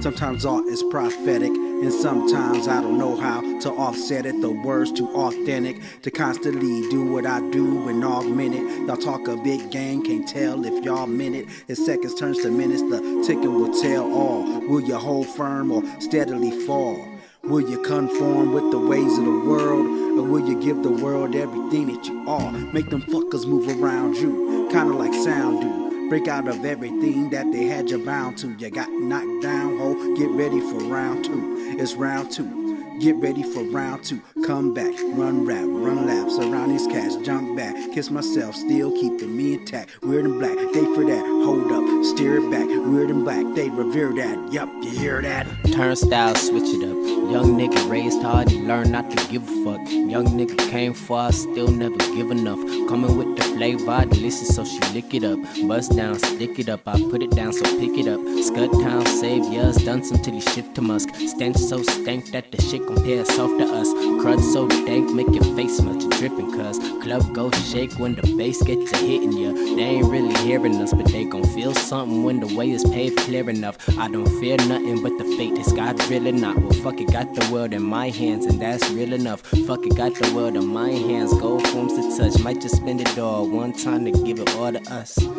Sometimes art is prophetic, and sometimes I don't know how to offset it. The words too authentic to constantly do what I do and augment it. Y'all talk a big game, can't tell if y'all meant it. If seconds turns to minutes, the ticking will tell all. Will you hold firm or steadily fall? Will you conform with the ways of the world, or will you give the world everything that you are? Make them fuckers move around you, kinda like sound do. Break out of everything that they had you bound to. You got knocked down, ho, get ready for round two. It's round two. Get ready for round two. Come back, run rap, run laps around these cats, jump back, kiss myself, still keeping me intact. Weird and black, they for that, hold up, steer it back. Weird and black, they revere that, yup, you hear that? Turnstile, switch it up. Young nigga raised hard, he learned not to give a fuck. Young nigga came far, still never give enough. Coming with the flavor, delicious, so she lick it up. Bust down, stick it up, I put it down, so pick it up. Scud town, saviors, done some till he shift to musk. Stench so stank that the shit compare soft to us. Crud so dank, make your face much dripping, cuz club go shake when the bass gets to hitting ya. They ain't really hearing us, but they gon' feel something when the way is paved clear enough. I don't fear nothing but the fate, is God really not? Well, fuck it, got the world in my hands, and that's real enough. Fuck it, got the world in my hands, gold forms to touch. Might just spend it all one time to give it all to us. Yeah,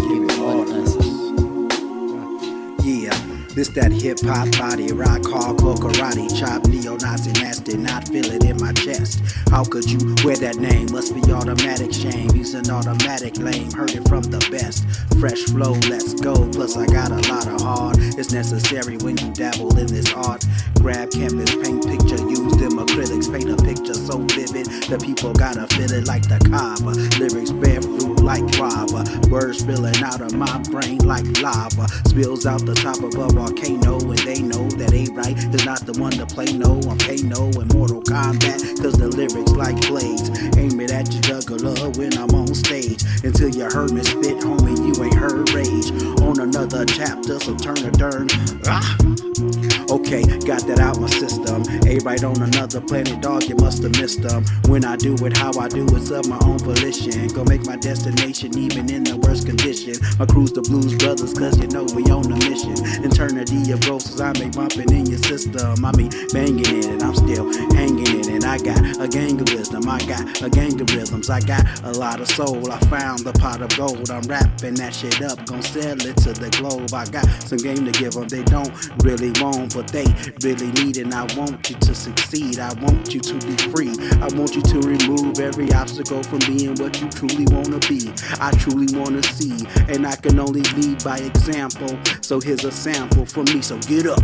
give it all to us. Yeah. This that hip-hop body rock, hardcore karate chop, neo-Nazi nasty, not feel it in my chest. How could you wear that name? Must be automatic shame. He's an automatic lame, heard it from the best. Fresh flow, let's go, plus I got a lot of heart. It's necessary when you dabble in this art. Grab canvas, paint picture, use them acrylics, paint a picture so vivid, the people gotta feel it like the Kaaba. Lyrics bear fruit like guava, words spilling out of my brain like lava. Spills out the top of a volcano, and they know that A-Right is not the one to play no. I'm Kano in Mortal Kombat, cause the lyrics like blades. Aim it at your jugular when I'm on stage. Until you heard me spit, homie, you ain't heard rage. On another chapter, so turn a turn. Okay, got that out my system. A-Right on another planet, dog, you must have missed them. When I do it how I do, it's of my own volition. Go make my destination even in the worst condition. My crew's the Blues Brothers, cause you know we on the mission. Eternity of roses I make bumping in your system. I mean banging it and I'm still hanging it. And I got a gang of wisdom, I got a gang of rhythms, I got a lot of soul. I found the pot of gold, I'm wrapping that shit up, gon' sell it to the globe. I got some game to give them, they don't really want, but they really need it. And I want you to succeed, I want you to be free. I want you to remove every obstacle from being what you truly wanna be. I truly wanna see, and I can only lead by example. So here's a sample from me, so get up.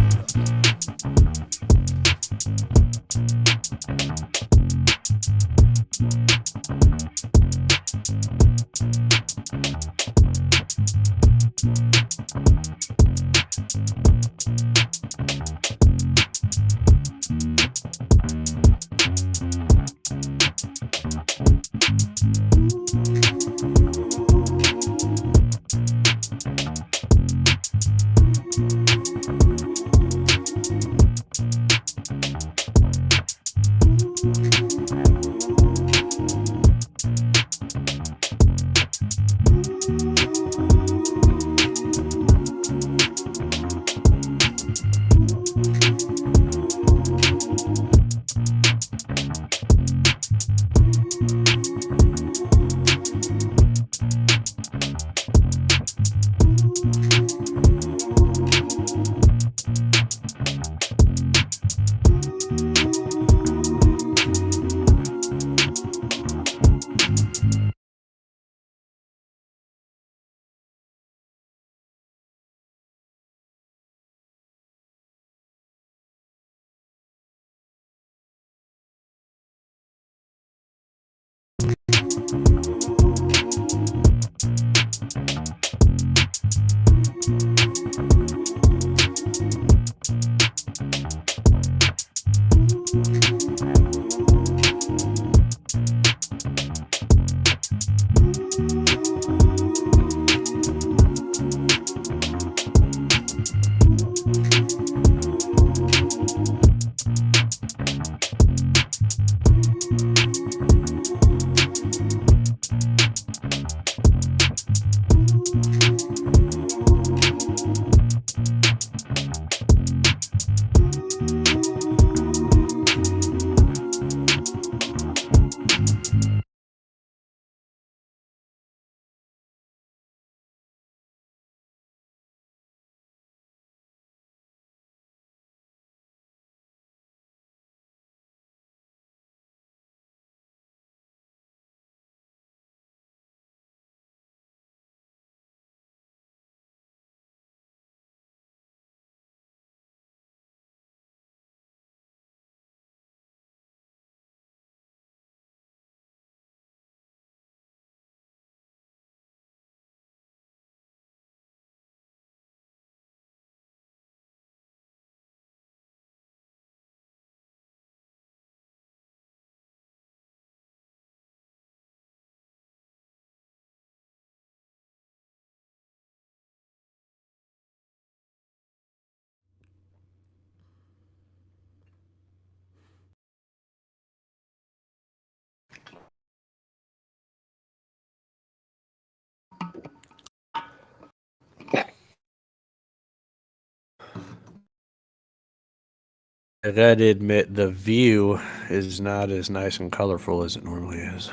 I gotta admit, the view is not as nice and colorful as it normally is.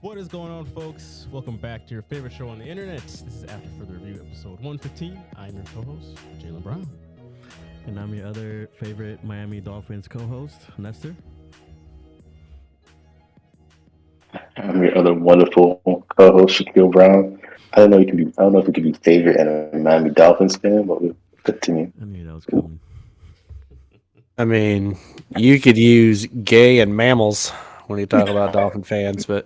What is going on, folks? Welcome back to your favorite show on the internet. This is After Further Review, episode 115. I'm your co-host, Jalen Brown. And I'm your other favorite Miami Dolphins co-host, Nestor. I'm your other wonderful co-host, Shaquille Brown. I don't know. I don't know if you could be favorite and a Miami Dolphins fan, but we'll continue. I knew that was coming. I mean, you could use gay and mammals when you talk about Dolphin fans, but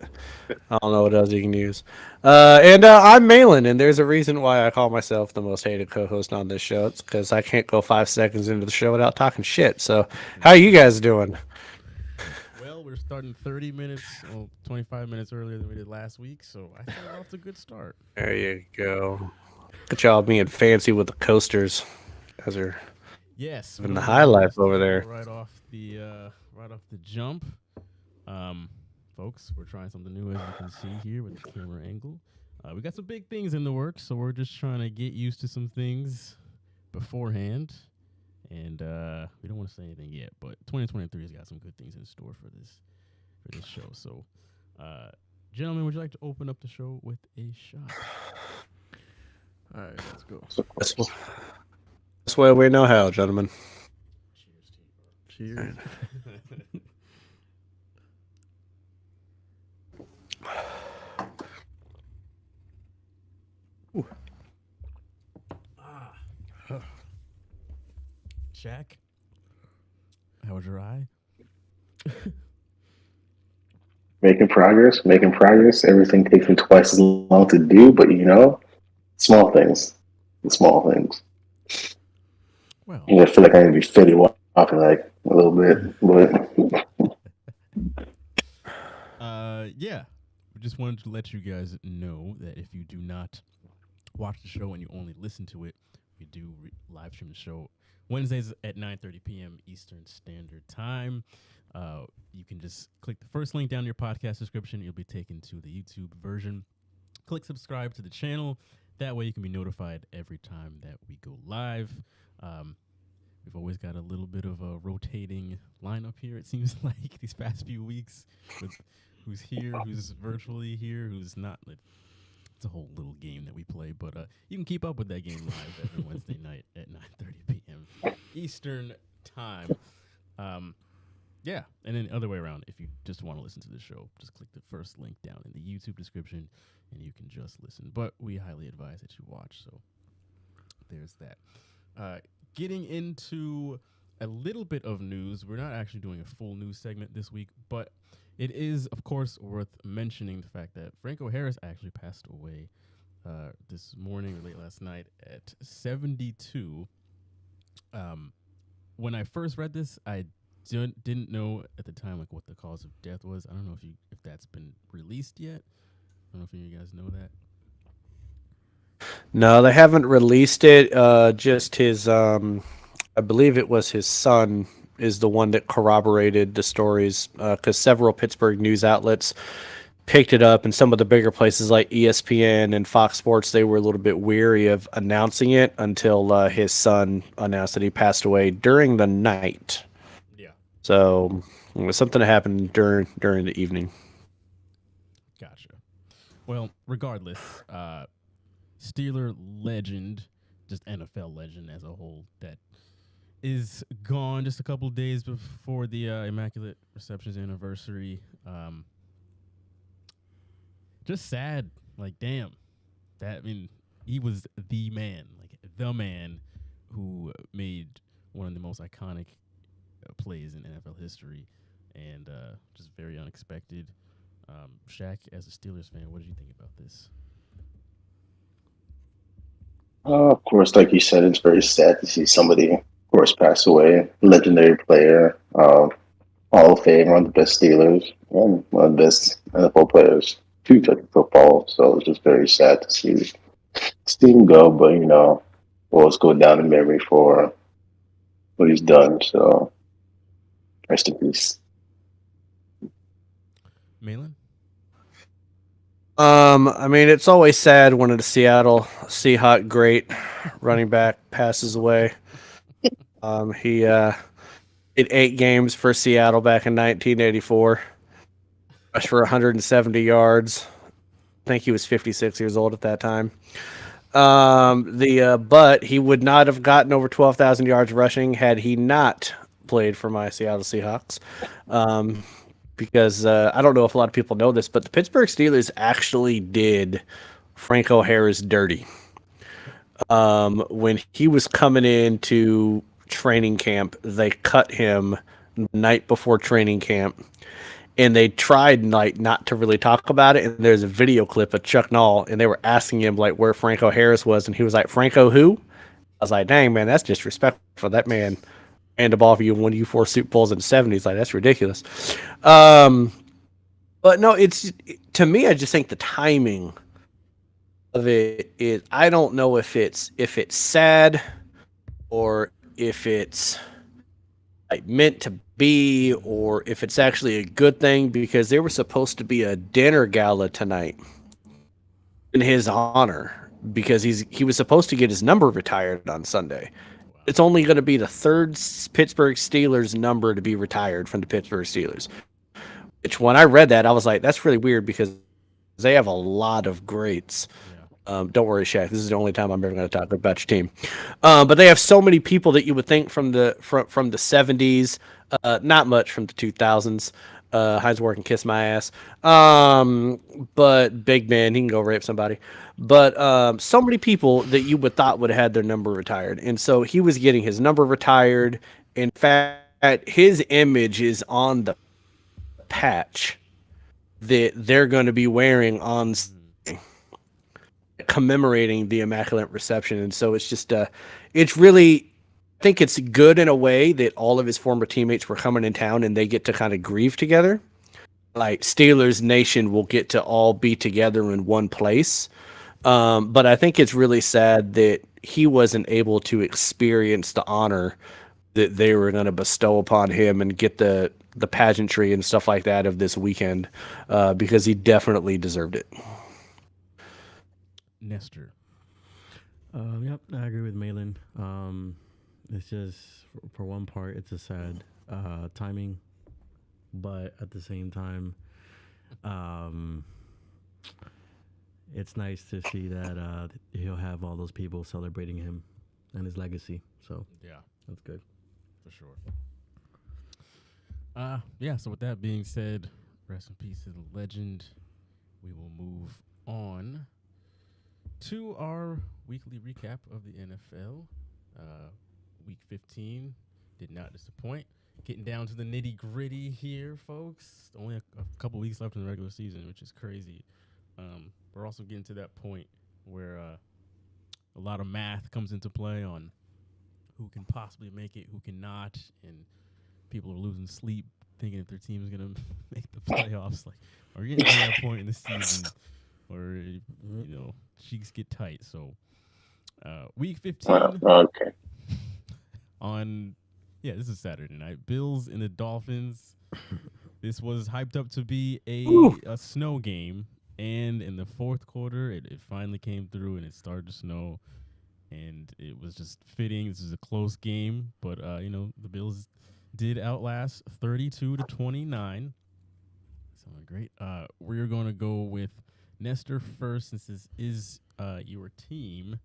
I don't know what else you can use. And I'm Malin, and there's a reason why I call myself the most hated co-host on this show. It's because I can't go 5 seconds into the show without talking shit. So, how you guys doing? Well, we're starting 30 minutes, 25 minutes earlier than we did last week, so I think that's a good start. There you go. Look at y'all being fancy with the coasters. You guys are Yes, living the high life over there. Right off the jump. Folks, we're trying something new, as you can see here with the camera angle. We got some big things in the works, so we're just trying to get used to some things beforehand. And we don't want to say anything yet, but 2023 has got some good things in store for this show. So, gentlemen, would you like to open up the show with a shot? All right, let's go. That's why we know how, gentlemen. Cheers to you. Cheers. Shaq, how was your eye? Making progress. Everything takes me twice as long to do, but small things. The small things. Well, I feel like I need to be fitted walking like a little bit, but yeah, we just wanted to let you guys know that if you do not watch the show and you only listen to it, we do live stream the show Wednesdays at 9:30 p.m. Eastern Standard Time. You can just click the first link down in your podcast description. You'll be taken to the YouTube version. Click subscribe to the channel. That way you can be notified every time that we go live. We've always got a little bit of a rotating lineup here, it seems like, these past few weeks, with who's here, who's virtually here, who's not. It's a whole little game that we play, but you can keep up with that game live every Wednesday night at 9:30 p.m. Eastern Time. Yeah, and then the other way around, if you just want to listen to the show, just click the first link down in the YouTube description, and you can just listen. But we highly advise that you watch, so there's that. Getting into a little bit of news, we're not actually doing a full news segment this week, but it is, of course, worth mentioning the fact that Franco Harris actually passed away this morning or late last night at 72. When I first read this, I didn't know at the time what the cause of death was. I don't know if that's been released yet. I don't know if you guys know that. No, they haven't released it. Just his, I believe it was his son, is the one that corroborated the stories, because several Pittsburgh news outlets picked it up, and some of the bigger places like ESPN and Fox Sports, they were a little bit weary of announcing it until his son announced that he passed away during the night. Yeah. So it was something that happened during the evening. Gotcha. Well, regardless, Steeler legend, just NFL legend as a whole, that is gone just a couple of days before the Immaculate Reception's anniversary. Just sad. Like, damn. He was the man who made one of the most iconic plays in NFL history, and just very unexpected. Shaq, as a Steelers fan, what did you think about this? of course, like you said, it's very sad to see somebody, of course, pass away. Legendary player, Hall of Fame, one of the best Steelers, and one of the best NFL players to touch football. So it's just very sad to see see him go, but we'll always go down in memory for what he's done. So rest in peace. Malin? I mean, it's always sad when a Seattle Seahawk great running back passes away. He did 8 games for Seattle back in 1984. Rushed for 170 yards. I think he was 56 years old at that time. But he would not have gotten over 12,000 yards rushing had he not played for my Seattle Seahawks. Because I don't know if a lot of people know this, but the Pittsburgh Steelers actually did Franco Harris dirty. When he was coming into training camp, they cut him the night before training camp, and they tried not to really talk about it. And there's a video clip of Chuck Noll, and they were asking him where Franco Harris was, and he was like, "Franco who?" I was like, "Dang man, that's disrespectful. That man ran the ball for you and won you 4 Super Bowls in the '70s. Like that's ridiculous." But no, to me, I just think the timing of it is, I don't know if it's sad or if it's meant to be, or if it's actually a good thing, because there was supposed to be a dinner gala tonight in his honor, because he was supposed to get his number retired on Sunday. It's only going to be the 3rd Pittsburgh Steelers number to be retired from the Pittsburgh Steelers. Which, when I read that, I was like, that's really weird, because they have a lot of greats. Yeah. Don't worry, Shaq. This is the only time I'm ever going to talk about your team. But they have so many people that you would think from the 70s, not much from the 2000s. Heinsworth can kiss my ass. But big man, he can go rape somebody. But so many people that you would thought would have had their number retired. And so he was getting his number retired. In fact, his image is on the patch that they're going to be wearing on commemorating the Immaculate Reception. And so it's just it's really, I think it's good in a way that all of his former teammates were coming in town and they get to kind of grieve together. Like Steelers Nation will get to all be together in one place. But I think it's really sad that he wasn't able to experience the honor that they were going to bestow upon him and get the pageantry and stuff like that of this weekend, because he definitely deserved it. Nestor. Yep, I agree with Malin. It's just, for one part, it's a sad timing, but at the same time, it's nice to see that he'll have all those people celebrating him and his legacy. So yeah, that's good. For sure. Yeah, so with that being said, rest in peace to the legend. We will move on to our weekly recap of the NFL. Week 15 did not disappoint. Getting down to the nitty gritty here, folks. Only a couple weeks left in the regular season, which is crazy. We're also getting to that point where a lot of math comes into play on who can possibly make it, who cannot, and people are losing sleep thinking if their team is going to make the playoffs. Like, are we getting to that point in the season where, cheeks get tight? So, week 15 okay. this is Saturday night. Bills and the Dolphins. This was hyped up to be a snow game, and in the fourth quarter, it finally came through, and it started to snow. And it was just fitting. This is a close game, but the Bills did outlast 32-29. Sounding great. We're going to go with Nestor first, since this is your team.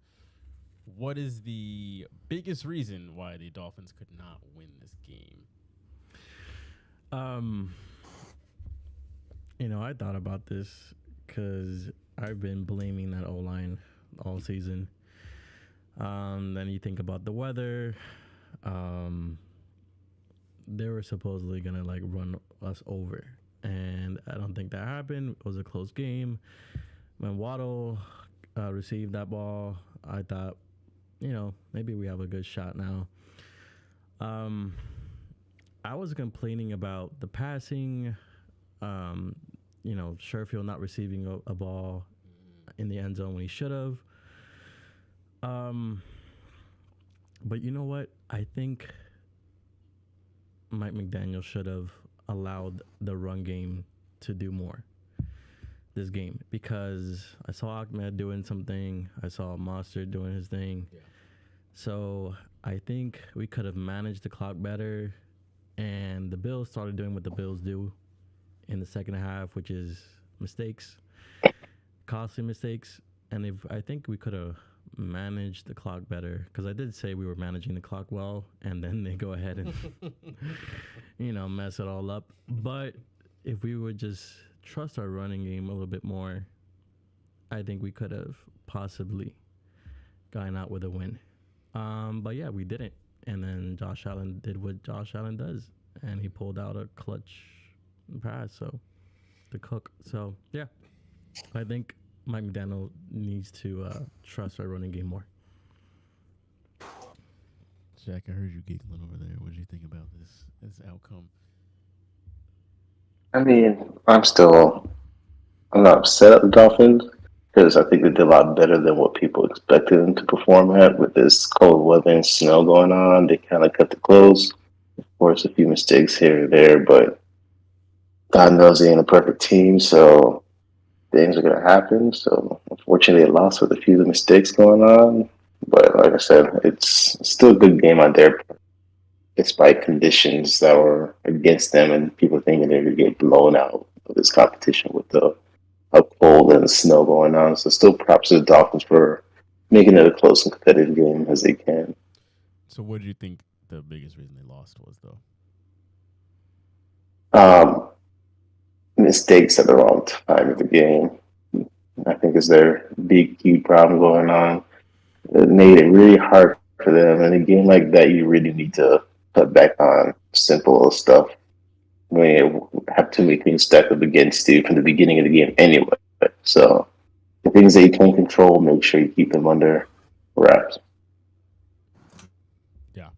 What is the biggest reason why the Dolphins could not win this game? I thought about this because I've been blaming that O-line all season. Then you think about the weather. They were supposedly gonna run us over, and I don't think that happened. It was a close game. When Waddle received that ball, I thought, maybe we have a good shot now. I was complaining about the passing. Sherfield not receiving a ball in the end zone when he should have. Um, but you know what? I think Mike McDaniel should have allowed the run game to do more this game because I saw Ahmed doing something. I saw Monster doing his thing. Yeah. So I think we could have managed the clock better, and the Bills started doing what the Bills do in the second half, which is mistakes, costly mistakes. And if I think we could have managed the clock better, because I did say we were managing the clock well, and then they go ahead and mess it all up. But if we would just trust our running game a little bit more, I think we could have possibly gotten out with a win. But yeah, we didn't. And then Josh Allen did what Josh Allen does, and he pulled out a clutch pass. So to cook. So yeah, I think Mike McDaniel needs to trust our running game more. Jack, I heard you giggling over there. What did you think about this outcome? I mean, I'm not upset at the Dolphins because I think they did a lot better than what people expected them to perform at with this cold weather and snow going on. They kind of cut the close. Of course, a few mistakes here or there, but God knows they ain't a perfect team, so things are going to happen. So unfortunately, they lost with a few of the mistakes going on. But like I said, it's still a good game out there, despite conditions that were against them and people thinking they would get blown out of this competition with the cold and snow going on. So still props to the Dolphins for making it a close and competitive game as they can. So, what do you think the biggest reason they lost was, though? Mistakes at the wrong time of the game, I think, is their big key problem going on. It made it really hard for them. In a game like that, you really need to cut back on simple stuff when you have too many things stacked up against you from the beginning of the game anyway. So the things that you can control, make sure you keep them under wraps. Yeah.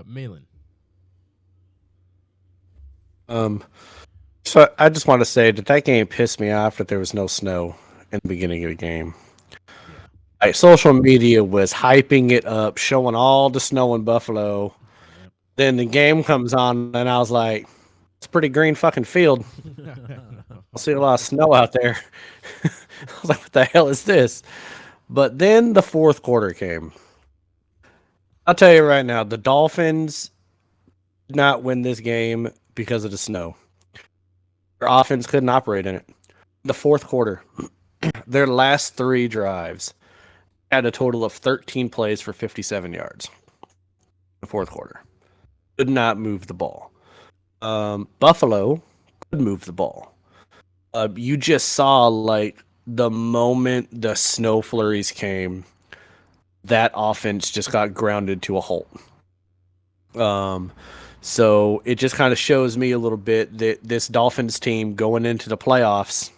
Malin. So I just want to say that game pissed me off that there was no snow in the beginning of the game. Like, social media was hyping it up, showing all the snow in Buffalo. Yep. Then the game comes on, and I was like, "It's a pretty green fucking field. I see a lot of snow out there." I was like, "What the hell is this?" But then the fourth quarter came. I'll tell you right now, the Dolphins did not win this game because of the snow. Their offense couldn't operate in it. The fourth quarter, their last three drives had a total of 13 plays for 57 yards. The fourth quarter. Could not move the ball. Buffalo could move the ball. You just saw, like, the moment the snow flurries came, that offense just got grounded to a halt. So it just kind of shows me a little bit that this Dolphins team going into the playoffs,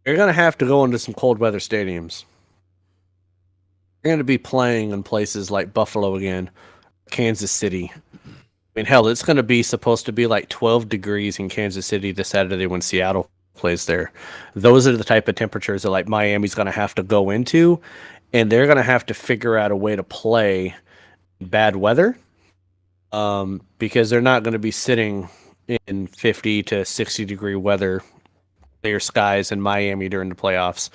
they're going to have to go into some cold weather stadiums. They're going to be playing in places like Buffalo again, Kansas City. I mean, hell, it's going to be supposed to be like 12 degrees in Kansas City this Saturday when Seattle plays there. Those are the type of temperatures that like Miami's going to have to go into, and they're going to have to figure out a way to play in bad weather. Because they're not going to be sitting in 50 to 60 degree weather, clear skies in Miami during the playoffs,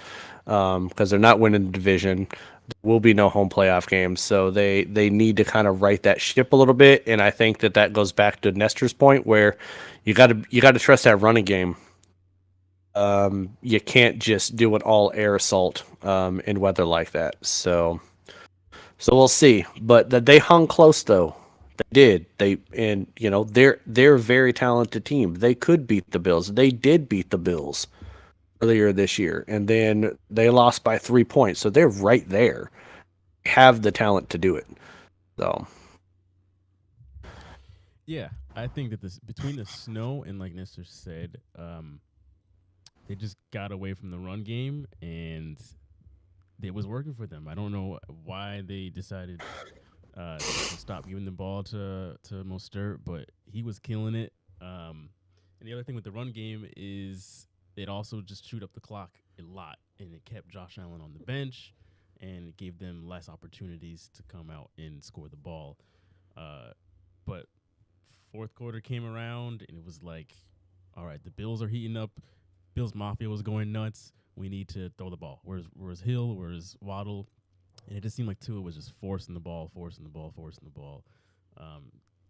because they're not winning the division. There will be no home playoff games, so they need to kind of right that ship a little bit. And I think that goes back to Nestor's point, where you got to trust that running game. You can't just do an all air assault in weather like that. So we'll see. But they hung close though. They did. They're a very talented team. They could beat the Bills. They did beat the Bills earlier this year, and then they lost by 3 points. So they're right there. They have the talent to do it. So Yeah, I think that between the snow and, like Nestor said, they just got away from the run game, and it was working for them. I don't know why they decided to stop giving the ball to Mostert, but he was killing it. And the other thing with the run game is it also just chewed up the clock a lot, and it kept Josh Allen on the bench. and it gave them less opportunities to come out and score the ball. But fourth quarter came around, and it was like, all right, the Bills are heating up. Bills Mafia was going nuts. We need to throw the ball. Where's Hill? Where's Waddle? And it just seemed like Tua was just forcing the ball.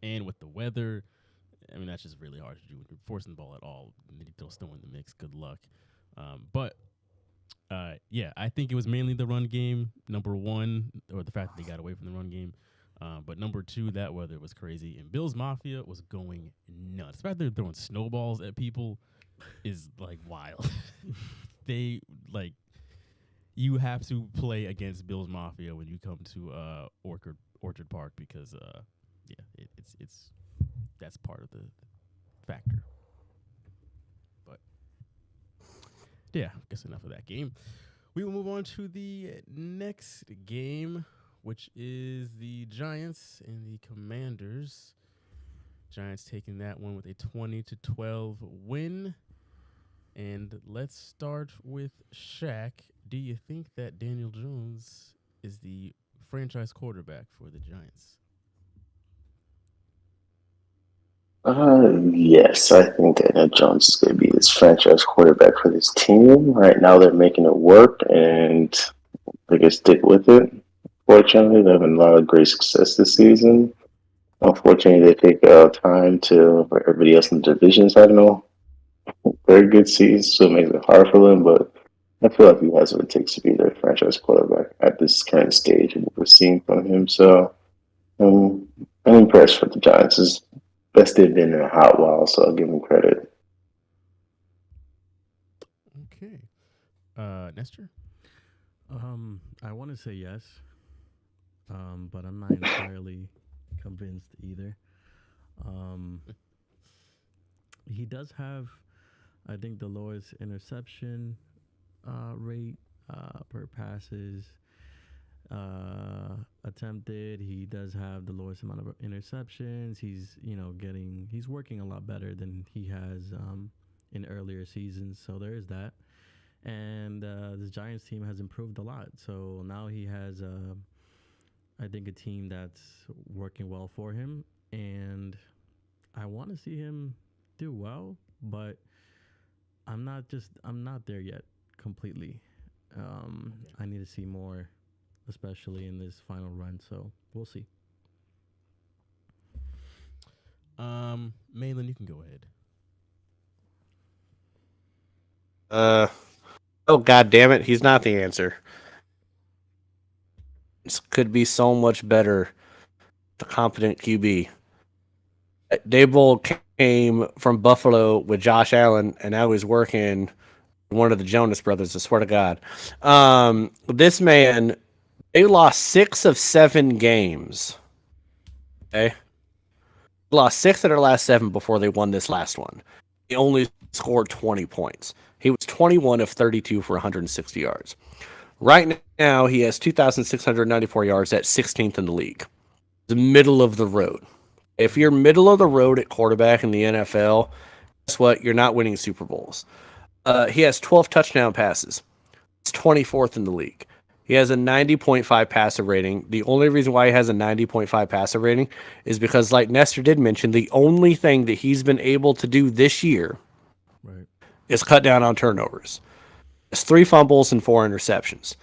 And with the weather, I mean, that's just really hard to do. When you're forcing the ball at all, and then you throw snow in the mix. Good luck. Yeah, I think it was mainly the run game, number one, or the fact that they got away from the run game. But number two, that weather was crazy. And Bills Mafia was going nuts. The fact they're throwing snowballs at people is, like, wild. They, like, you have to play against Bills Mafia when you come to Orchard Park because, it's that's part of the factor. But, yeah, I guess enough of that game. We will move on to the next game, which is the Giants and the Commanders. Giants taking that one with a 20-12 win. And let's start with Shaq. Do you think that Daniel Jones is the franchise quarterback for the Giants? Yes, I think Daniel Jones is going to be this franchise quarterback for this team. Right now, they're making it work, and they're going to stick with it. Fortunately, they're having a lot of great success this season. Unfortunately, they take time for everybody else in the divisions having a very good season, so it makes it hard for them. But I feel like he has what it takes to be their franchise quarterback at this current stage and what we're seeing from him. So I'm impressed with the Giants. It's best they've been in a hot while, so I'll give them credit. Okay. Nestor? I want to say yes, but I'm not entirely convinced either. He does have, I think, the lowest interception rate per passes attempted. He does have the lowest amount of interceptions. He's working a lot better than he has in earlier seasons. So there is that. And the Giants team has improved a lot. So now he has, I think, a team that's working well for him. And I want to see him do well, but I'm not there yet completely. I need to see more, especially in this final run. So we'll see. Malin, you can go ahead. Oh, God damn it. He's not the answer. This could be so much better. The competent QB. Daboll came from Buffalo with Josh Allen, and now he's working one of the Jonas brothers, I swear to God. This man, they lost 6 of 7 games. Okay? Lost 6 of their last 7 before they won this last one. He only scored 20 points. He was 21 of 32 for 160 yards. Right now, he has 2,694 yards at 16th in the league. The middle of the road. If you're middle of the road at quarterback in the NFL, guess what? You're not winning Super Bowls. He has 12 touchdown passes. It's 24th in the league. He has a 90.5 passer rating. The only reason why he has a 90.5 passer rating is because, like Nestor did mention, the only thing that he's been able to do this year is cut down on turnovers. It's 3 fumbles and 4 interceptions.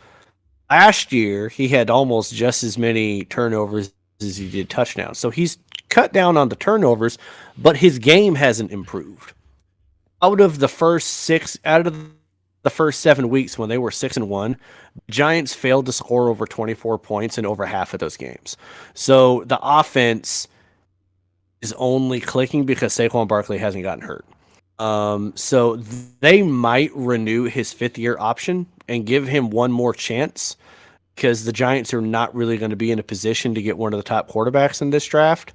Last year, he had almost just as many turnovers as he did touchdowns. So he's cut down on the turnovers, but his game hasn't improved. Out of the first 7 weeks when they were 6-1, Giants failed to score over 24 points in over half of those games. So the offense is only clicking because Saquon Barkley hasn't gotten hurt. So they might renew his 5th-year option and give him one more chance because the Giants are not really going to be in a position to get one of the top quarterbacks in this draft.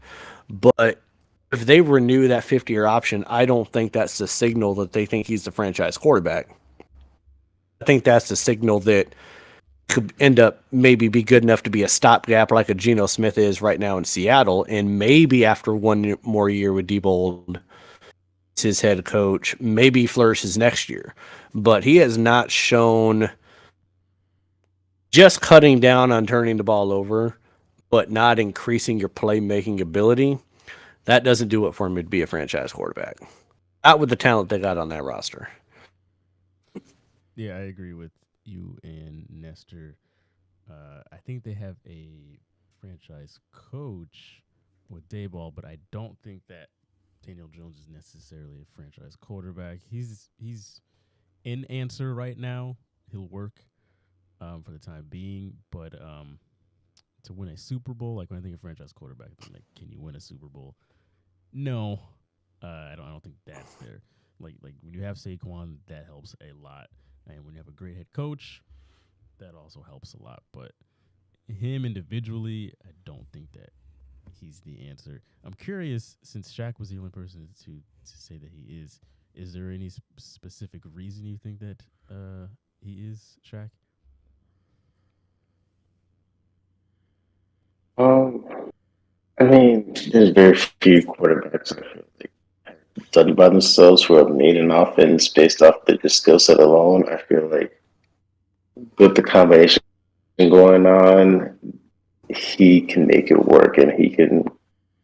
But if they renew that 5th-year option, I don't think that's the signal that they think he's the franchise quarterback. I think that's the signal that could end up maybe be good enough to be a stopgap like a Geno Smith is right now in Seattle, and maybe after one more year with Daboll, his head coach, maybe flourishes next year. But he has not shown just cutting down on turning the ball over, but not increasing your playmaking ability, that doesn't do it for me to be a franchise quarterback. Not with the talent they got on that roster. Yeah, I agree with you and Nestor. I think they have a franchise coach with Dayball, but I don't think that Daniel Jones is necessarily a franchise quarterback. He's in answer right now. He'll work for the time being, but to win a Super Bowl, like when I think of franchise quarterback, I'm like, can you win a Super Bowl? No, I don't think that's there. Like when you have Saquon, that helps a lot, and when you have a great head coach, that also helps a lot. But him individually, I don't think that he's the answer. I'm curious, since Shaq was the only person to say that he is. Is there any specific reason you think that he is, Shaq? I mean, there's very few quarterbacks I feel like have done by themselves who have made an offense based off their skill set alone. I feel like with the combination going on, he can make it work, and he can,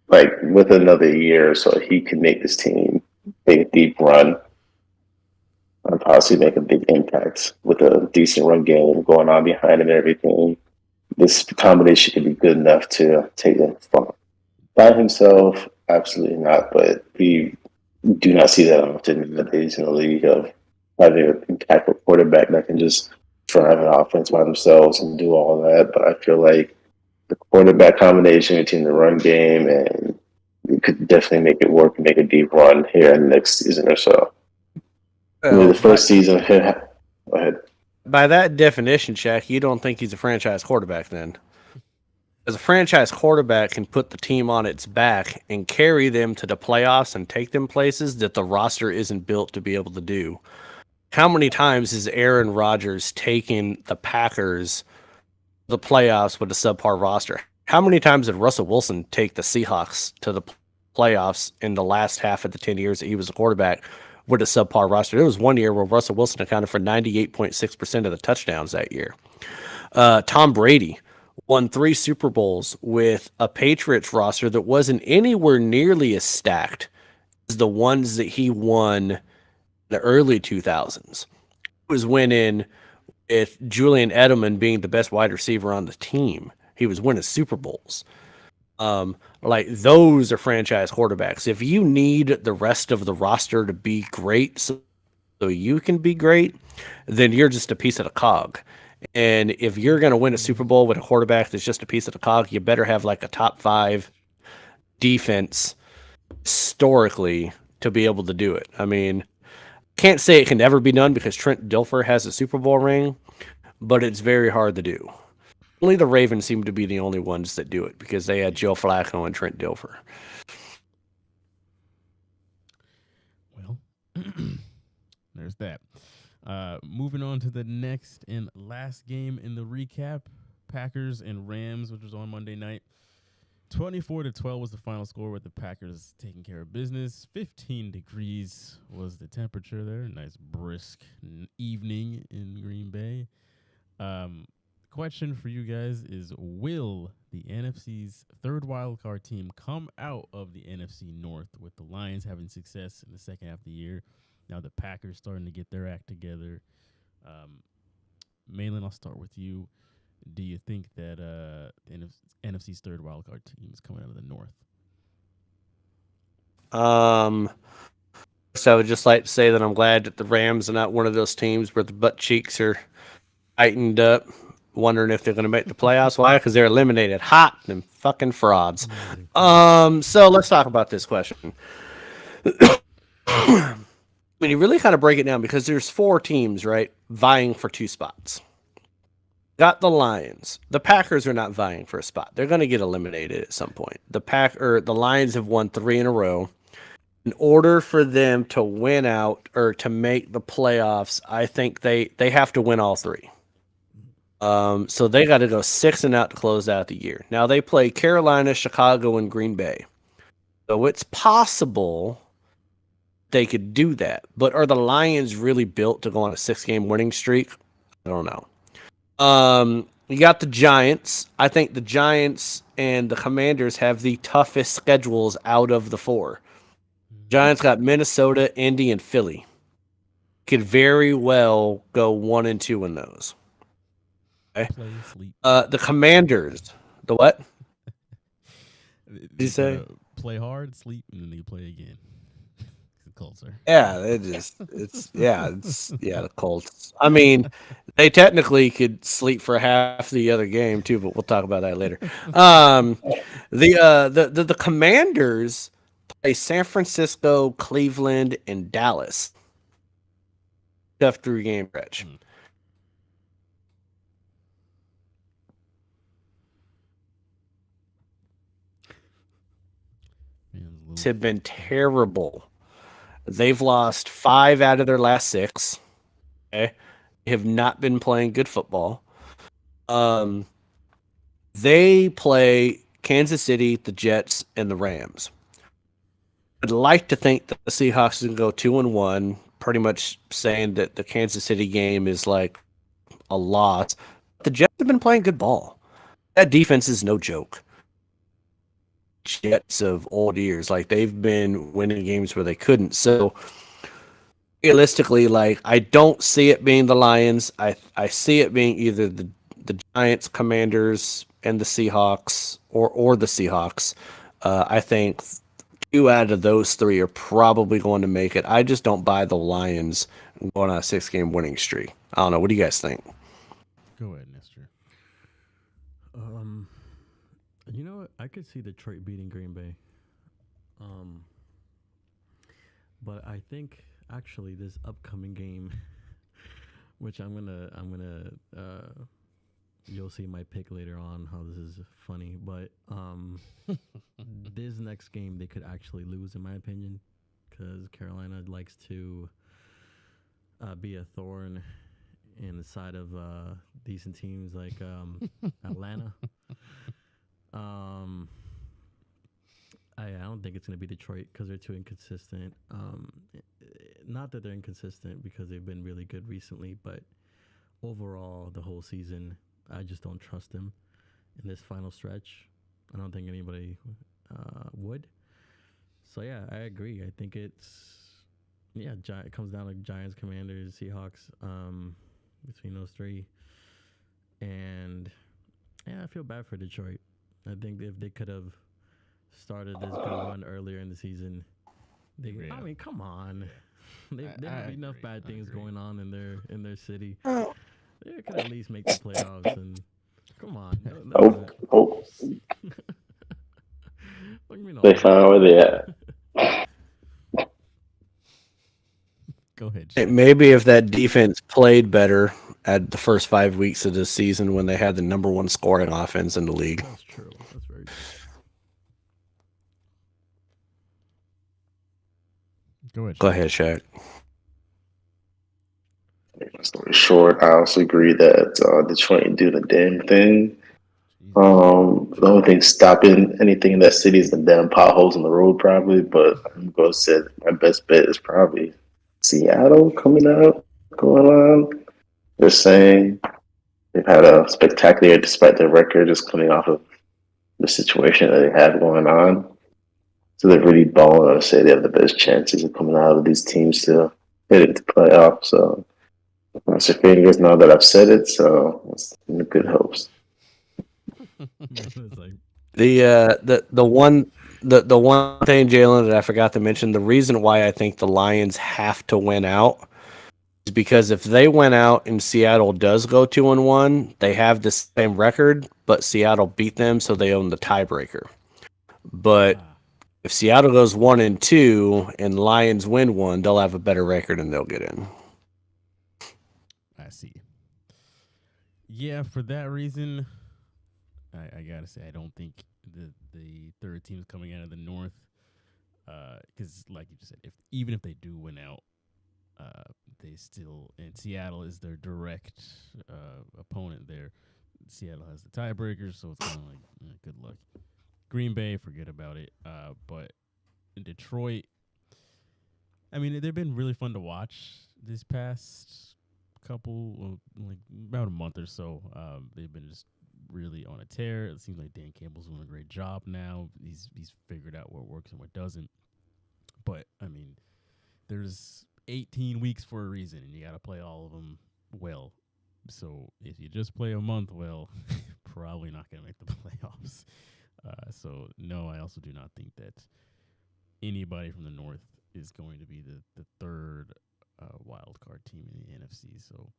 like, with another year or so, he can make this team make a deep run and possibly make a big impact with a decent run game going on behind him and everything. This combination could be good enough to take them far. By himself, absolutely not, but we do not see that often nowadays in the league of having an impactful quarterback that can just drive an offense by themselves and do all that. But I feel like the quarterback combination between the run game and it could definitely make it work and make a deep run here in the next season or so. The first season, go ahead. By that definition, Shaq, you don't think he's a franchise quarterback then? As a franchise quarterback can put the team on its back and carry them to the playoffs and take them places that the roster isn't built to be able to do. How many times has Aaron Rodgers taken the Packers to the playoffs with a subpar roster? How many times did Russell Wilson take the Seahawks to the playoffs in the last half of the 10 years that he was a quarterback with a subpar roster? There was one year where Russell Wilson accounted for 98.6% of the touchdowns that year. Tom Brady won 3 Super Bowls with a Patriots roster that wasn't anywhere nearly as stacked as the ones that he won in the early 2000s. He was winning with Julian Edelman being the best wide receiver on the team. He was winning Super Bowls. Like, those are franchise quarterbacks. If you need the rest of the roster to be great so you can be great, then you're just a piece of the cog. And if you're going to win a Super Bowl with a quarterback that's just a piece of the cog, you better have like a top 5 defense historically to be able to do it. I mean, can't say it can never be done because Trent Dilfer has a Super Bowl ring, but it's very hard to do. Only the Ravens seem to be the only ones that do it because they had Joe Flacco and Trent Dilfer. Well, there's that. Moving on to the next and last game in the recap, Packers and Rams, which was on Monday night. 24-12 was the final score with the Packers taking care of business. 15 degrees was the temperature there. Nice brisk evening in Green Bay. Question for you guys is, will the NFC's third wildcard team come out of the NFC North with the Lions having success in the second half of the year? Now the Packers starting to get their act together. Malin, I'll start with you. Do you think that the NFC's third wildcard team is coming out of the North? So I would just like to say that I'm glad that the Rams are not one of those teams where the butt cheeks are tightened up, wondering if they're going to make the playoffs. Why? Because they're eliminated hot, them fucking frauds. So let's talk about this question. When you really kind of break it down, because there's 4 teams, right, vying for 2 spots. Got the Lions. The Packers are not vying for a spot. They're going to get eliminated at some point. The Lions have won 3 in a row. In order for them to win out or to make the playoffs, I think they have to win all 3. So they got to go 6-0 to close out the year. Now they play Carolina, Chicago, and Green Bay. So it's possible they could do that. But are the Lions really built to go on a 6-game winning streak? I don't know. You got the Giants. I think the Giants and the Commanders have the toughest schedules out of the four. Giants got Minnesota, Indy, and Philly. Could very well go 1-2 in those. Okay. Play, sleep. The Commanders. The what? Did you say? Play hard, sleep, and then they play again. The Colts are. Yeah, it's the Colts. I mean, they technically could sleep for half the other game too, but we'll talk about that later. The Commanders play San Francisco, Cleveland, and Dallas. Tough 3-game stretch. Have been terrible. They've lost 5 out of their last 6. Okay, they have not been playing good football. They play Kansas City, the Jets, and the Rams. I'd like to think that the Seahawks can go 2-1, pretty much saying that the Kansas City game is like a loss. The Jets have been playing good ball. That defense is no joke. Jets of old years, like they've been winning games where they couldn't. So realistically, like I don't see it being the Lions. I see it being either the Giants, Commanders, and the Seahawks, or the Seahawks. I think 2 out of those 3 are probably going to make it. I just don't buy the Lions going on a 6-game winning streak. I don't know. What do you guys think? Go ahead, Nestor. You know what? I could see Detroit beating Green Bay. But I think actually this upcoming game, which I'm gonna you'll see my pick later on how this is funny, but this next game they could actually lose in my opinion, because Carolina likes to be a thorn in the side of decent teams like Atlanta. I don't think it's going to be Detroit because they're too inconsistent. Not that they're inconsistent because they've been really good recently, but overall, the whole season, I just don't trust them in this final stretch. I don't think anybody would. So, yeah, I agree. I think it comes down to Giants, Commanders, Seahawks, between those 3. And, yeah, I feel bad for Detroit. I think if they could have started this good run earlier in the season, I mean, come on, they have enough bad things going on in their city. They could at least make the playoffs. And come on, They found where they at. Go ahead. Maybe if that defense played better at the first 5 weeks of the season when they had the number 1 scoring offense in the league. That's true. That's very true. Go ahead, Shaq. Story short, I also agree that Detroit do the damn thing. The only thing stopping anything in that city is the damn potholes on the road, probably. But I'm going to say my best bet is probably Seattle going on. They're saying they've had a spectacular year despite their record, just coming off of the situation that they have going on. So they're really balling. I say they have the best chances of coming out of these teams to get into playoffs. So cross your fingers now that I've said it. So it's in the good hopes. The one thing, Jalen, that I forgot to mention, the reason why I think the Lions have to win out is because if they win out and Seattle does go 2-1, they have the same record, but Seattle beat them, so they own the tiebreaker. But if Seattle goes 1-2 and Lions win 1, they'll have a better record and they'll get in. I see. Yeah, for that reason, I gotta say I don't think the third team is coming out of the North, because like you just said, even if they do win out, they still, and Seattle is their direct opponent there. Seattle has the tiebreaker, so it's kind of like good luck. Green Bay, forget about it. But in Detroit, I mean, they've been really fun to watch this past like about a month or so. They've been just really on a tear. It seems like Dan Campbell's doing a great job now. He's figured out what works and what doesn't. But I mean, there's 18 weeks for a reason, and you got to play all of them well. So if you just play a month well, probably not going to make the playoffs. So no, I also do not think that anybody from the North is going to be the third wild card team in the NFC. So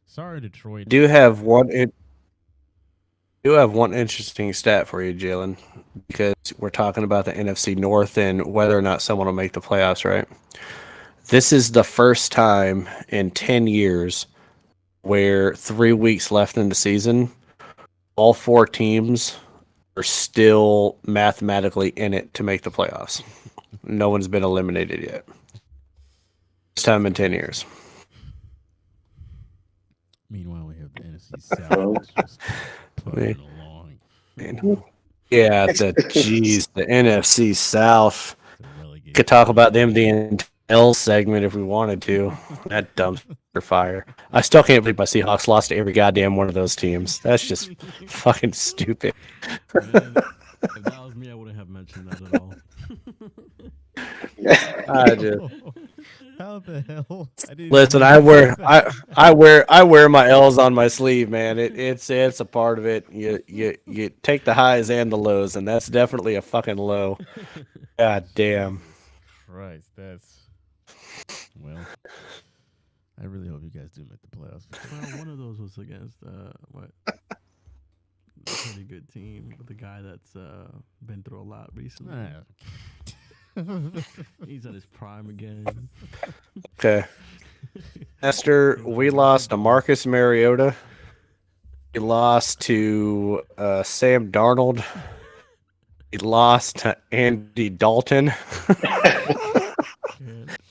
sorry, Detroit. Do have one interesting stat for you, Jalen, because we're talking about the NFC North and whether or not someone will make the playoffs, right? This is the first time in 10 years where 3 weeks left in the season, all 4 teams are still mathematically in it to make the playoffs. No one's been eliminated yet. First time in 10 years. Meanwhile, we have the NFC South that's just plugging along. Yeah, the NFC South. Could talk about them the L segment if we wanted to. That dumpster fire. I still can't believe my Seahawks lost to every goddamn one of those teams. That's just fucking stupid. Man, if that was me, I wouldn't have mentioned that at all. I just How the hell? listen. I wear my L's on my sleeve, man. It's a part of it. You take the highs and the lows, and that's definitely a fucking low. God damn. Christ, that's well. I really hope you guys do make the playoffs. Well, one of those was against what? A pretty good team with a guy that's been through a lot recently. He's at his prime again. Okay. Esther, we lost to Marcus Mariota. We lost to Sam Darnold. We lost to Andy Dalton.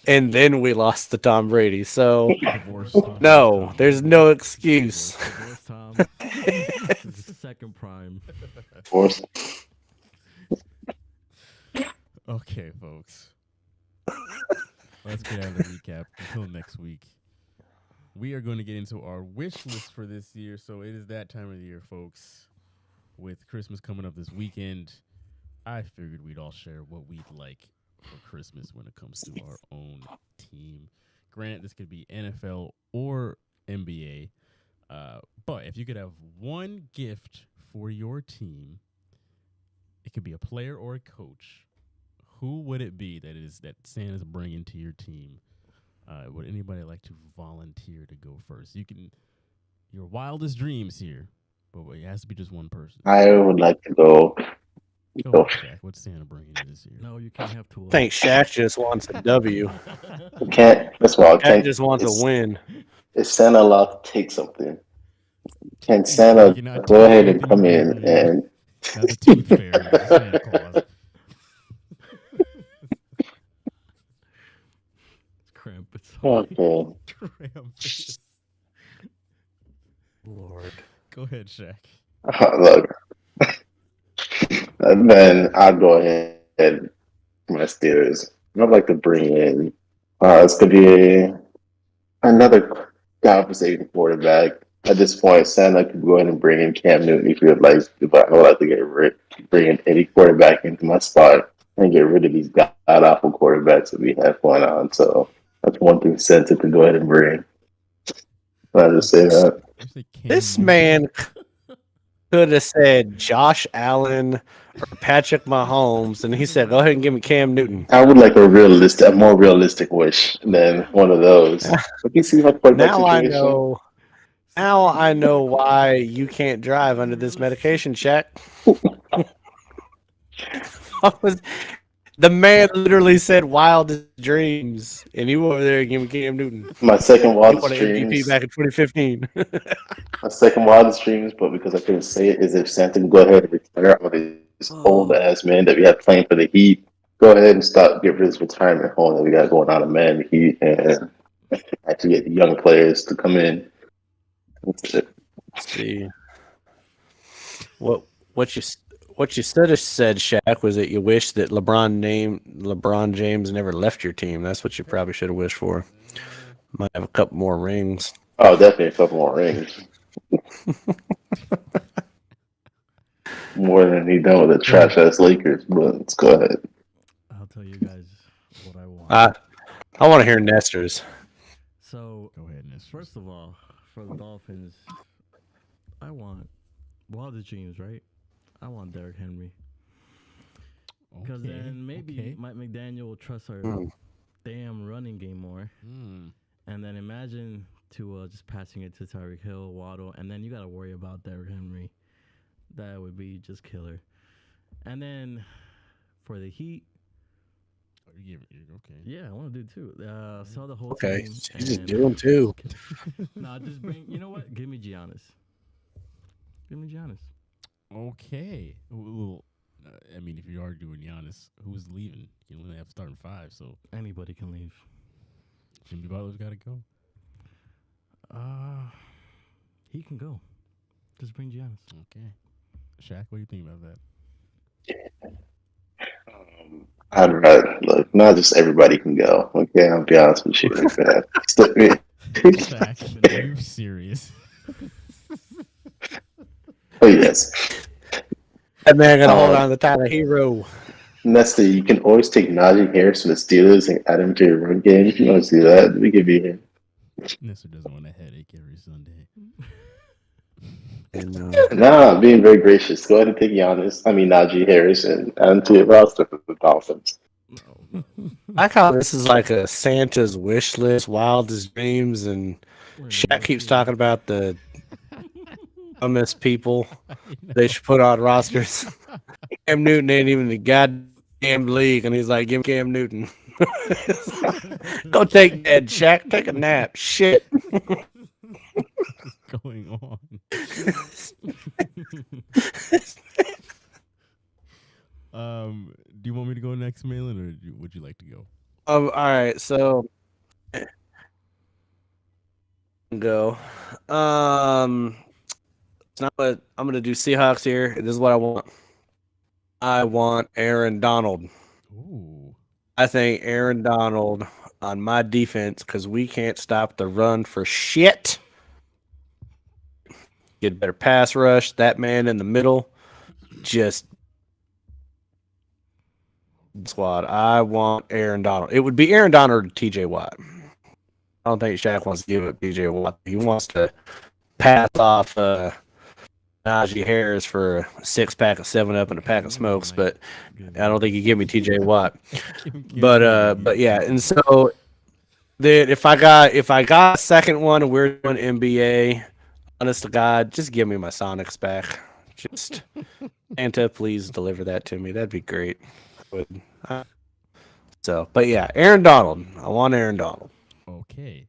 And then we lost to Tom Brady. So, no, there's no excuse. Divorce Tom. His second prime. Force. Okay, folks. Let's get out of the recap until next week. We are going to get into our wish list for this year. So it is that time of the year, folks. With Christmas coming up this weekend, I figured we'd all share what we'd like for Christmas when it comes to our own team. Granted, this could be NFL or NBA. But if you could have one gift for your team, it could be a player or a coach. Who would it be that Santa's bringing to your team? Would anybody like to volunteer to go first? You can, your wildest dreams here, but it has to be just one person. I would like to go. Go ahead, Shaq. What's Santa bringing you this year? No, you can't have two. I think Shaq just wants a W. Can't. That's why I Shaq can't. just wants a win. Is Santa allowed to take something? Can Santa go ahead and come in and? Not the tooth fairy, Santa Claus. Krampus. Okay. Krampus. Lord. Go ahead, Shaq. Look. And then I'll go ahead and my Steelers. I'd like to bring in. This could be another conversation quarterback. At this point, Santa could go ahead and bring in Cam Newton if you would like, but I would like to bring in any quarterback into my spot and get rid of these god awful quarterbacks that we have going on. So that's one thing Santa could go ahead and bring. I'll just say that. This man could have said Josh Allen or Patrick Mahomes, and he said, "Go ahead and give me Cam Newton." I would like a more realistic wish than one of those. But you see my quarterback situation? Now I know why you can't drive under this medication, Shaq. The man literally said wildest dreams, and you over there giving Cam Newton. My second wildest MVP dreams. back in 2015. My second wildest dreams, but because I couldn't say it, is if Santa can go ahead and retire all these old ass men that we have playing for the Heat. Go ahead and get rid of this retirement home that we got going on in Miami Heat, and actually get the young players to come in. That's it. Let's see. What you should have said, Shaq, was that you wish that LeBron James never left your team. That's what you probably should have wished for. Might have a couple more rings. Oh, definitely a couple more rings. More than he done with the trash ass Lakers. But let's go ahead. I'll tell you guys what I want. I want to hear Nestor's. So, Go ahead, Nestor. first of all, for the Dolphins, I want wildest dreams, right? I want Derrick Henry. Because then maybe Mike McDaniel will trust our damn running game more. And then imagine Tua just passing it to Tyreek Hill, Waddle, and then you got to worry about Derrick Henry. That would be just killer. And then for the Heat, okay. yeah, I want to do two. Sell the whole Okay, team. you just do them too. Nah, just bring. You know what? Give me Giannis. Give me Giannis. Okay. Well, I mean, if you're arguing Giannis, who's leaving? You only have starting 5, so Anybody can leave. Jimmy Butler's got to go. He can go. Just bring Giannis. Okay. Shaq, what do you think about that? I'd rather look. Not just everybody can go. Okay, I'll be honest with you. Shaq, are you serious? Oh yes. That man gonna hold on to the Tyler Hero. Nestor, you can always take Najee Harris from the Steelers and add him to your run game. If you want to do that, we could be here. Nestor doesn't want a headache every Sunday. And, Nah, I'm being very gracious. Go ahead and take Najee Harris, and add him to your roster for the Dolphins. No. I like how this is like a Santa's wish list, wildest dreams, and Shaq keeps talking about the dumbest people they should put on rosters. Cam Newton ain't even the goddamn league, and he's like, give me Cam Newton. Go take that, Shaq. Take a nap. Shit. What's going on? Do you want me to go next, Malin, or would you like to go? All right, so go. It's not what I'm gonna do. Seahawks here. This is what I want. I want Aaron Donald. Ooh. I think Aaron Donald on my defense, because we can't stop the run for shit. Get better pass rush. That man in the middle, just squad. I want Aaron Donald. It would be Aaron Donald or TJ Watt. I don't think Shaq wants to give it TJ Watt. He wants to pass off Najee Harris for a 6-pack of 7-Up and a pack of smokes, but I don't think he give me TJ Watt. But yeah, and so then if I got a second one and we're doing NBA, honest to God, just give me my Sonics back. Just Santa, please deliver that to me. That'd be great. So, but yeah, Aaron Donald. I want Aaron Donald. Okay.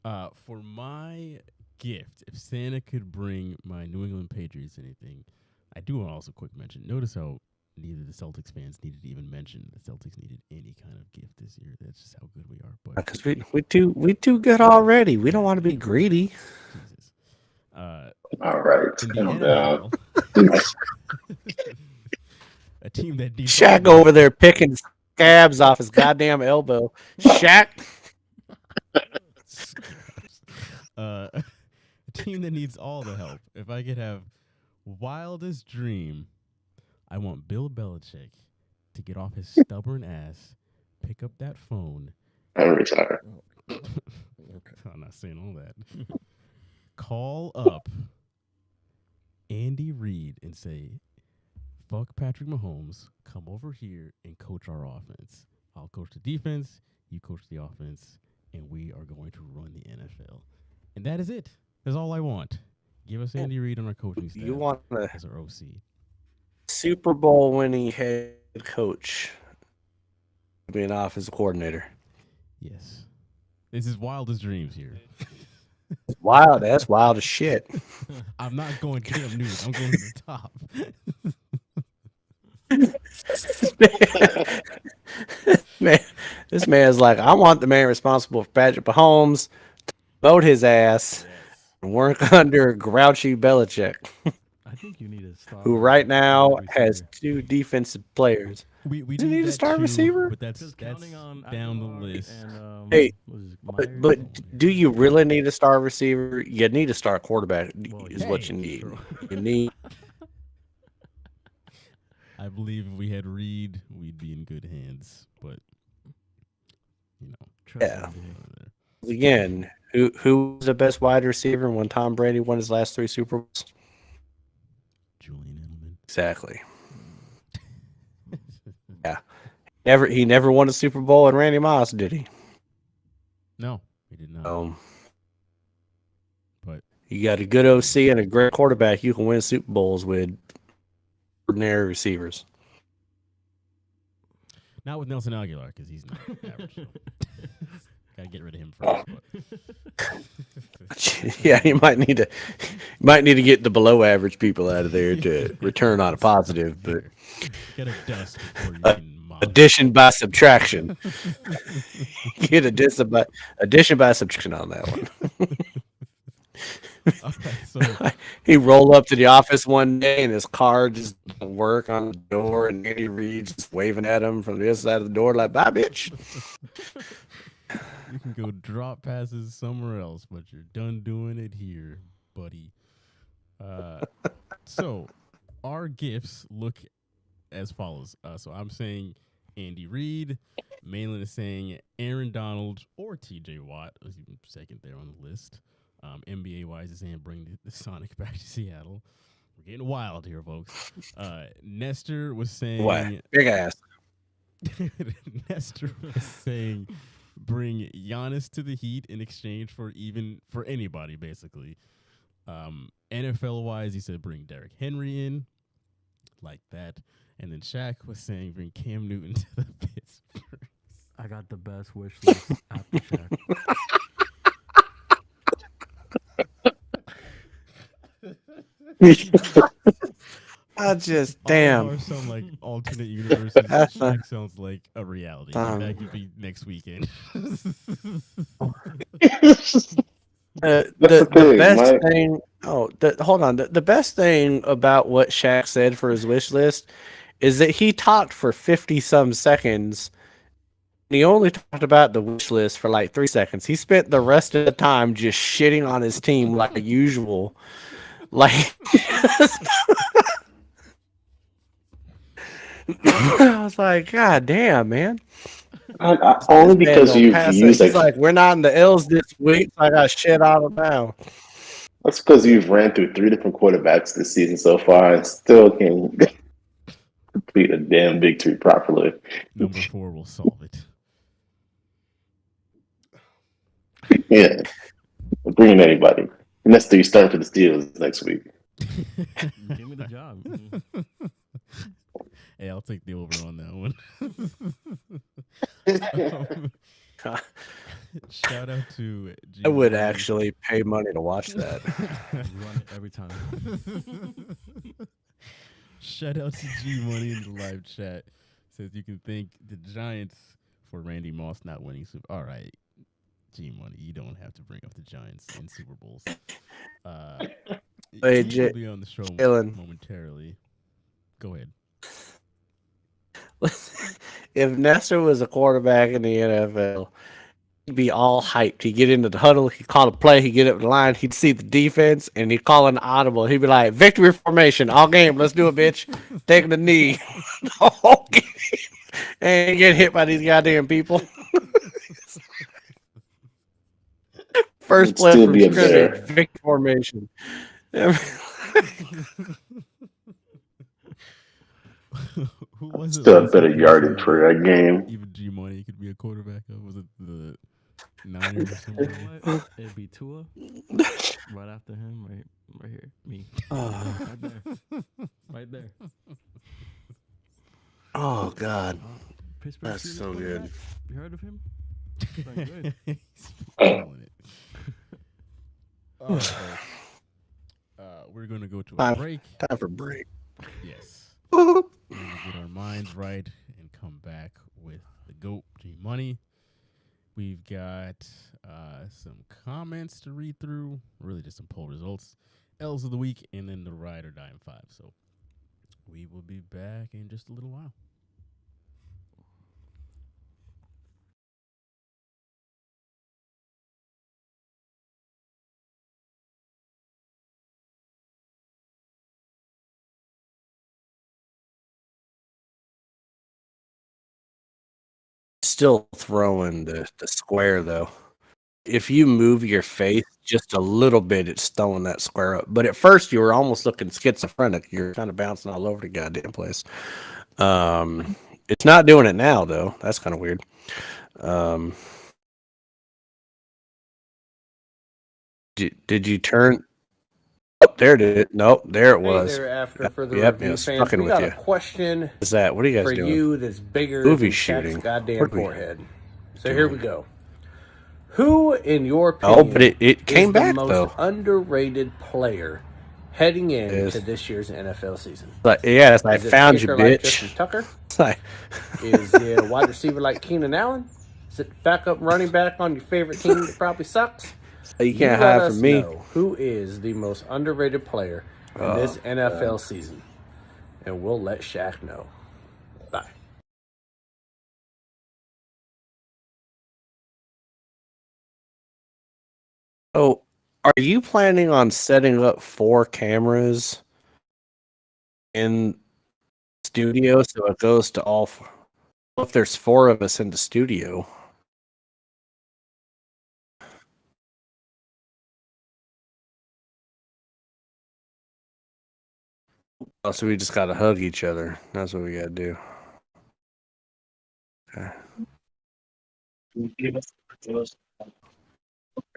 For my gift, if Santa could bring my New England Patriots anything, I do want to also quick mention. Notice how neither the Celtics fans needed to even mention the Celtics needed any kind of gift this year. That's just how good we are. But Because we do good already. We don't want to be greedy. Jesus. All right. In the And, NFL, a team that Shaq over there picking scabs off his goddamn elbow. Shaq. A team that needs all the help. If I could have wildest dream, I want Bill Belichick to get off his stubborn ass, pick up that phone. I'm retired. I'm not saying all that. Call up Andy Reid and say, fuck Patrick Mahomes, come over here and coach our offense. I'll coach the defense, you coach the offense, and we are going to run the NFL. And that is it. That's all I want. Give us Andy Reid on our coaching staff. You want a as our OC. Super Bowl winning head coach being offensive coordinator. Yes. This is wildest dreams here. Wild. That's wild as shit. I'm not going Cam Newton. I'm going to the top. Man, this man's like, I want the man responsible for Patrick Mahomes to vote his ass and work under grouchy Belichick. I I think you need a star. who right now wide has receiver. 2 defensive players. We Does he need need a that star too, receiver? but that's Because that's counting on down the Aguilar list. and Hey, was it but, Myers? but do you really need a star receiver? You need a star quarterback Well, is yeah, what you Hey, need. true. You need I believe if we had Reed, we'd be in good hands. But you know, Trust yeah. me, dude. over there. Again, who was the best wide receiver when Tom Brady won his last 3 Super Bowls? Julian Edelman. Exactly. Yeah. He never won a Super Bowl in Randy Moss, did he? No, he did not. But You got a good OC and a great quarterback. You can win Super Bowls with ordinary receivers. not with Nelson Aguilar because he's not average. So. Gotta get rid of him first. But Yeah, you might need to get the below average people out of there to return on a positive, but gotta dust before you can mop. addition by subtraction. Get addition by subtraction on that one. All right, so He rolled up to the office one day and his car just didn't work on the door, and Andy Reid's just waving at him from the other side of the door like, "Bye, bitch." you can go drop passes somewhere else, but you're done doing it here, buddy. So our gifts look as follows. So I'm saying Andy Reid. Malin is saying Aaron Donald or TJ Watt, was even second there on the list. NBA wise is saying bring the Sonic back to Seattle. We're getting wild here, folks. Nestor was saying What? Big ass. Nestor was saying bring Giannis to the Heat in exchange for anybody, basically. NFL wise, he said bring Derrick Henry in, like that. And then Shaq was saying bring Cam Newton to the Pittsburgh. I got the best wish list after Shaq. I just All of damn. ours sound like alternate universes. Shaq sounds like a reality. That could be next weekend. The best thing. Oh, hold on. The best thing about what Shaq said for his wish list is that he talked for 50 some seconds. And he only talked about the wish list for like 3 seconds. He spent the rest of the time just shitting on his team like usual. Like, I was like, God damn, man. Only because you've used He's like, we're not in the L's this week, so I got shit out of now. That's because you've ran through 3 different quarterbacks this season so far and still can complete a damn victory properly. Number 4 will solve it. Yeah. Bring in anybody. And that's you starting for the Steelers next week. Give me the job. Hey, I'll take the over on that one. Shout out to G I would Money. actually pay money to watch that. Run it every time. Shout out to G Money in the live chat. Says you can thank the Giants for Randy Moss not winning Super. All right, G Money, you don't have to bring up the Giants in Super Bowls. Hey, He will be on the show Jalen. momentarily. Go ahead. If Nestor was a quarterback in the NFL, he'd be all hyped. He'd get into the huddle, he'd call a play, he'd get up the line, he'd see the defense, and he'd call an audible. He'd be like, victory formation, all game, let's do it, bitch. Taking the knee. The whole game. And get hit by these goddamn people. First play Still from be a scrimmage, bear. victory formation. Who was it? Still last better week you yardage said for that game. even G Money could be a quarterback of? Was it the Niners or something? You know what? It'd be Tua. Right after him, right here. Me. Right there. Right there. Oh, God. Pittsburgh That's Steelers so good. quarterback. You heard of him? Done good. He's killing it. All right, folks. We're going to go to a Time- break. Time for break. Yes. We're going to get our minds right and come back with the GOAT G Money. We've got some comments to read through, really just some poll results. L's of the week, and then the ride or die in 5. So we will be back in just a little while. Still throwing the square though. If you move your face just a little bit, it's throwing that square up. But at first, you were almost looking schizophrenic. You're kind of bouncing all over the goddamn place. It's not doing it now though. That's kind of weird. Did you turn? Oh, there it is. Nope, there it was. There after for the Yep, review it was fans, fucking we with got you. a question Is that? What are you guys for doing? you that's bigger Movie than shooting. Shaq's goddamn What are we forehead. So here we go. Who, in your Oh, opinion, but it came is back the most though. underrated player heading into Is. this year's NFL season? But yeah, I Is it a found you, kicker like bitch. Justin Tucker? It's like, Is it a wide receiver like Keenan Allen? Is it backup running back on your favorite team that probably sucks? you can't let hide us from me. know who is the most underrated player in this NFL season, and we'll let Shaq know. Bye. Oh, are you planning on setting up 4 cameras in studio so it goes to all? If there's 4 of us in the studio, so we just gotta hug each other. That's what we gotta do. Okay.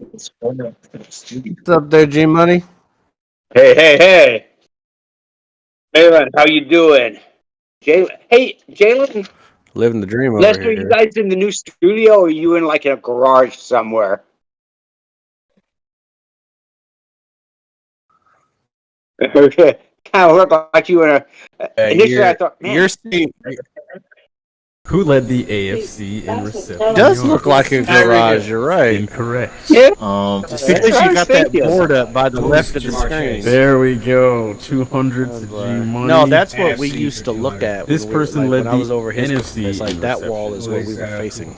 What's up there, G Money? Hey. Jalen, how you doing? Jalen, Living the dream over Lester, you here. guys in the new studio, or are you in like a garage somewhere? Okay. Kind of look like you in a. Initially, I thought, man, You're seeing, Who led the AFC in reception? does look like a garage. You're right. Incorrect. yeah. Just because you got that board up by the left of the screen. There we go. 200 to G Money. No, that's what we used to look at. This when we were, person like, led when I was the over his NFC place. Like in that reception. wall is what we were facing.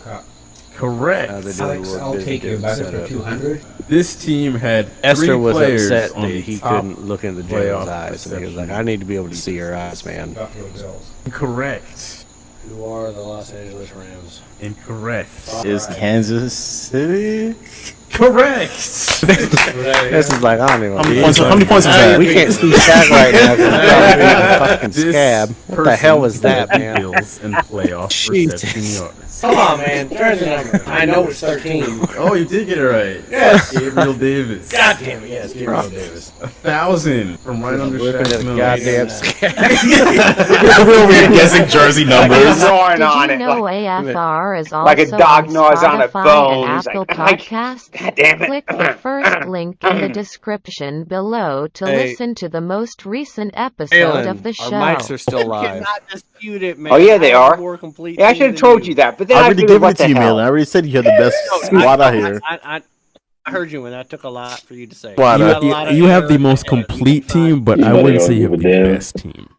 Correct. They're doing a little bit of setup. This team had Esther 3 was players upset on that the he top couldn't look into playoff Jalen's eyes. And he was like, reception. I need to be able to see your eyes, man. Incorrect. Who are the Los Angeles Rams? Incorrect. Is Kansas City? Correct. This is like, I don't even know. How many points was that? We can't see Shaq right now because we're a fucking This scab. What the hell is that, person man? led the Bills in playoff Jesus. reception yards. Come on, man. Turn the number. I know it's 13. Oh, you did get it right. Yes. Gabriel Davis. God damn it, yes. Gabriel Davis. 1,000 from right under Looking Shaq's at a nose. goddamn scab. We're over here guessing jersey numbers. Drawing Did on you it. know Like, AFR is also like a dog on gnaws on a Spotify bone. and He's Apple like, Podcasts? God damn it. Click the first link in the description below to Hey. listen to the most recent episode of the show. Our mics are still live. Cannot dispute it, man. Oh, yeah, they I have are. a more complete Yeah, I team should have than told you that, but then I I already figured, given what it to the you, hell? man. I already said you had the best squad out here. I heard you, and that took a lot for you to say. Squad You out had a lot of You have the errors, most and complete team, but I Nobody wouldn't say you will have give the a damn. best team.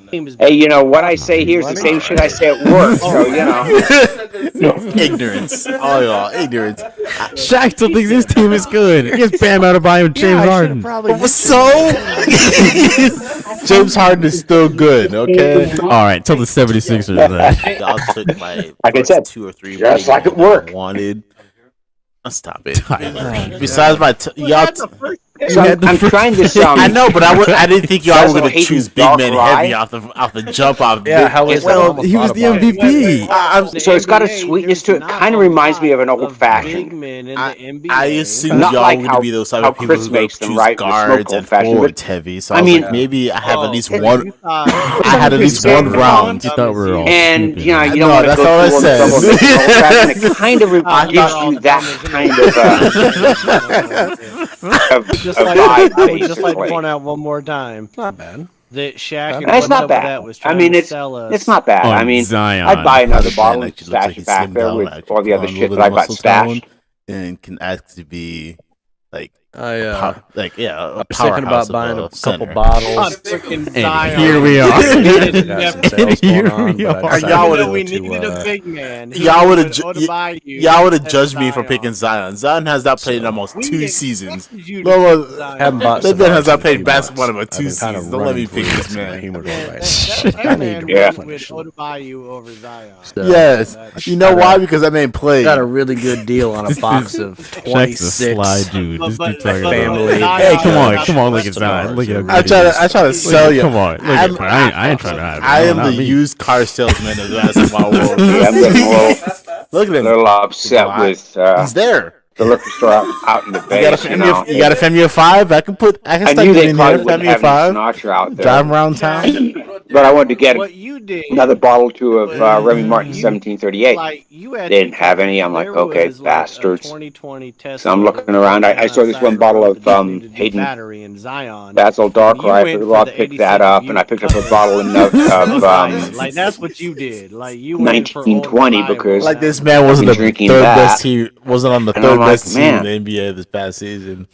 team is Hey, you know, what I say here is the same shit I say at work, so, you know. Ignorance. All y'all, ignorance. Shaq still thinks his team is good. He has Bam out of buy him James Harden. So, James Harden is still good, okay? All right, tell the 76ers that. Y'all took my Like I said, 2 or 3 just like players at work. that I wanted. Stop it. Besides my y'all, So I'm trying to sound. I know, but I didn't think y'all were gonna Hating choose big dark men rye. heavy off the jump off. Yeah, how is that? Well, Almost he was thought the about it. MVP. So it's got a sweetness to it. Kind of reminds me of an old fashioned. I assumed Not y'all like were how- gonna be those type how of people Chris who would makes them, choose right, with smoke guards and old-fashioned, forwards heavy. So I I was mean- like, maybe I have at least Oh, one. you thought- I had at least one round. You thought we were all And stupid. you know, you No, don't want to that's go all I through all the said. trouble of making an old-fashioned. It kind of I gives thought you that kind of just a like vibe, I would just like to basically. point out one more time It's not bad. that Shaq and That's what's not up with bad. that was I trying mean, to it's sell us. it's not bad. On I mean, Zion. I'd buy another Man bottle and actually looks stash like it he's back slimmed there down, with actually all the put other on a shit little that I bit of got muscle tone, stashed. and can actually be like I a was thinking about powerhouse of buying a a couple center. bottles. And here we are. Y'all would we needed a big man. Y'all would have judged me for picking Zion. Zion has not played in almost 2 seasons. Haven't bought That man has not cigars in played a basketball in few about 2 months. I've been seasons. Don't let me pick this man. That man Yeah. went with Odebayu over Zion. Yes, you know why? Because that man played. Got a really good deal on a box of Shaq's a 26 sly dude. This dude talking about family. Hey, come on, look at Zion. Look at I try to sell you. Come on, look at I ain't trying to have it. I am Not the me. used car salesman of the basketball world. Yeah, I'm getting Look at a him. little upset with He's there. the liquor store out in the You bay. got a Femia 5? I can I stick knew it they in probably here. wouldn't Femia have 5. any Sinatra out there. Drive around town. But I wanted to get What you did, another bottle or two of Remy Martin 1738. like you had They didn't have any. I'm like, there okay, was, like, a bastards. 2020 test So I'm looking around. I saw this one bottle of Hayden battery and Zion. Basil Darker. You I went figured, for well, I'll the pick 86 that up, and I picked up a Butte bottle of like that's what you did. Like you went for 1920 old because reliable. Like this man wasn't I've the been drinking third that. best team. Wasn't on the And third I'm like, best team man. in the NBA this past season.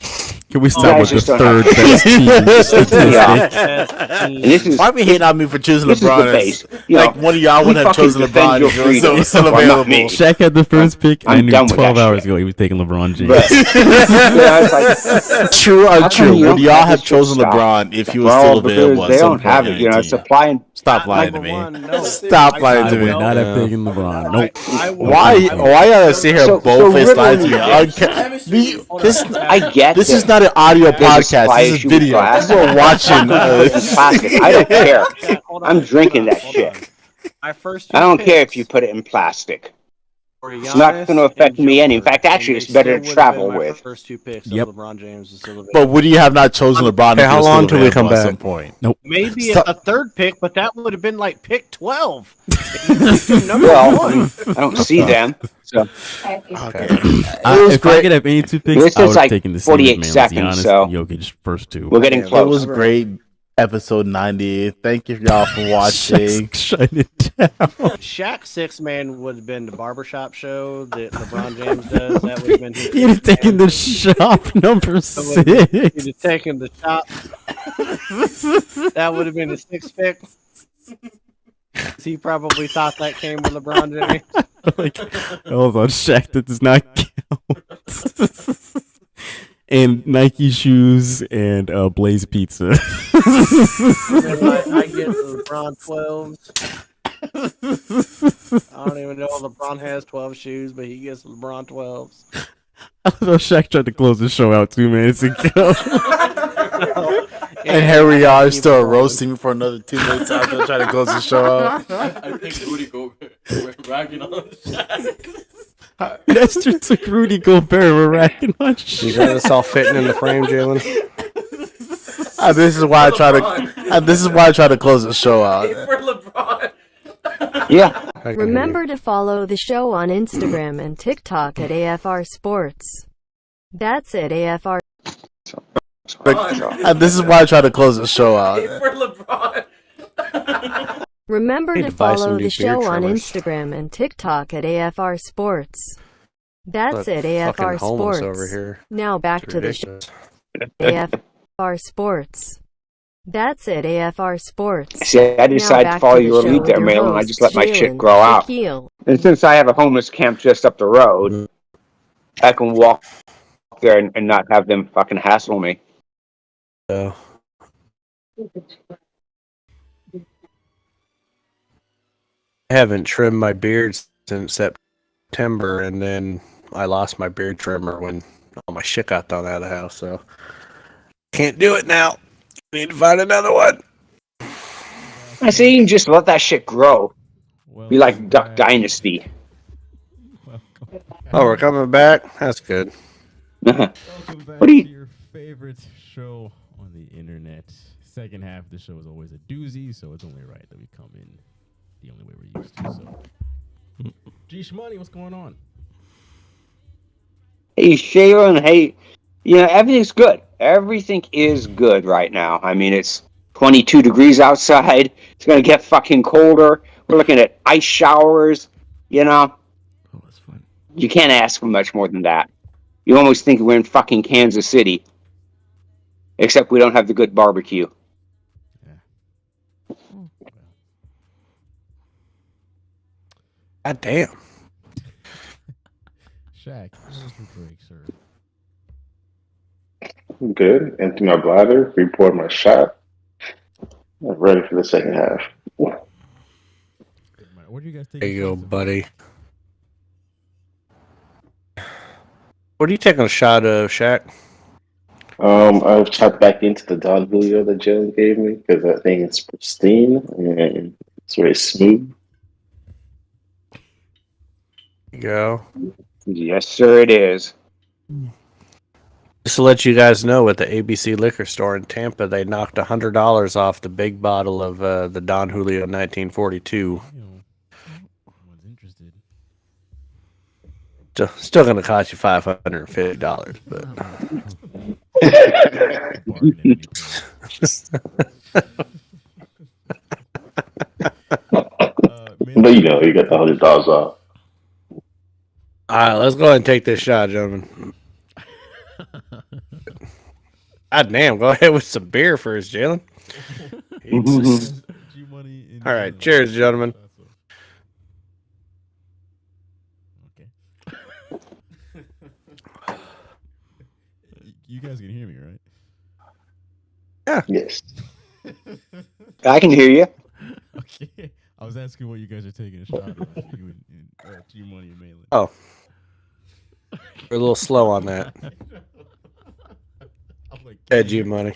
Can we You start with guys the just don't third have- best team Yeah. statistic? And this is Why be hating on me for choosing this is LeBron? the base. As, You like know, one of y'all you would have fucking chosen defend LeBron your if he was freedom. still Well, not available. me. Shaq had the first pick. I I'm knew done with 12 that hours shit. ago he was taking LeBron James. But yeah, it's like, True or how come true? you Would don't y'all have have this chosen stock? LeBron if he was Well, still available because at they some don't point have in it. You know, 19? supply and Stop lying to Number me. one, no. Stop lying I to would me. not have taken LeBron. Nope. Why y'all sit here So bold-faced River lying to me? I get This that is not an audio there's a podcast. supply This is issue with video. glass. People are watching. It's plastic. I don't care. Hold on, I'm drinking that hold shit. on. My first I two don't care if picks you put it in plastic. were It's not Giannis going to affect and me any. In Joker, fact, actually, and it's they better to still would've been travel my with. First two picks Yep. of LeBron James is still But would you have not chosen LeBron if Hey, he how was long still till we come available at back? some point? maybe Stop. a third pick, but that would have been like pick 12. Well, I don't see them. So Okay. If I could have any two picks, This I is would have like taken the 48 Giannis seconds, so and Jokic first two. we're getting It close. was great. Episode 90. Thank you y'all for watching. Shut it down. Shaq Six Man would have been the barbershop show that LeBron James does. That would have been his He'd have taken the shop number He'd 6. have taken the top. That would have been the sixth pick. He probably thought that came with LeBron James. Like, hold on, Shaq, that does not count. And Nike shoes and Blaze Pizza. I get LeBron 12s. I don't even know if LeBron has 12 shoes, but he gets LeBron 12s. I don't know, Shaq tried to close the show out 2 minutes ago. And here we are, still roasting me for another 2 minutes after trying to close the show out. I picked Rudy Gobert. We're ragging on Shaq. Nestor took Rudy Gobert. We're racking on You shit. got us all fitting in the frame, Jalen. And this is why I try to close the show out. For LeBron. Yeah. Remember to follow the show on Instagram and TikTok at AFR Sports. That's it, AFR. And this is why I try to close the show out. For LeBron. Remember Need to to buy some follow new the show beard on trimmers. Instagram and TikTok at AFR Sports. That's But it, AFR fucking homeless Sports. over here. Now back It's to the show. ridiculous. AFR Sports. That's it, AFR Sports. See, I decided Now to follow back the your show lead with there, your Malin. I hosts, just let my shit Jalen, grow out. Shaquille, And since I have a homeless camp just up the road, I can walk there and not have them fucking hassle me. So, I haven't trimmed my beard since September, and then I lost my beard trimmer when all my shit got thrown out of the house. So can't do it now. Need to find another one. I say you can just let that shit grow. Be like Duck Welcome Dynasty. back. Oh, we're coming back. That's good. Welcome back What do you- to your favorite show on the internet. Second half of the show is always a doozy, so it's only right that we come in the only way we're used to. So, G Shmoney, what's going on? Hey, Shaylin, hey, you know, everything's good. Everything is good right now. I mean, it's 22 degrees outside. It's going to get fucking colder. We're looking at ice showers, you know. Oh, that's fun. You can't ask for much more than that. You almost think we're in fucking Kansas City. Except we don't have the good barbecue. God damn. Shaq, how was your break, sir? I'm good. Empty my bladder, report my shot. I'm ready for the second half. What do you guys take? There you go, buddy. What are you taking a shot of, Shaq? I've chopped back into the Don Julio that Jalen gave me because I think it's pristine and it's very smooth. There you go. Yes, sir, it is. Just to let you guys know, at the ABC liquor store in Tampa, they knocked $100 off the big bottle of the Don Julio 1942. One's interested. Still going to cost you $550, but. But you know, you got the $100 off. All right, let's go ahead and take this shot, gentlemen. God damn, go ahead with some beer first, Jalen. All right, cheers, gentlemen. You guys can hear me, right? Yeah. Yes. I can hear you. Okay. I was asking what you guys are taking a shot of. You and G-Money and Malin. Oh. We're a little slow on that. Hey, G-Money.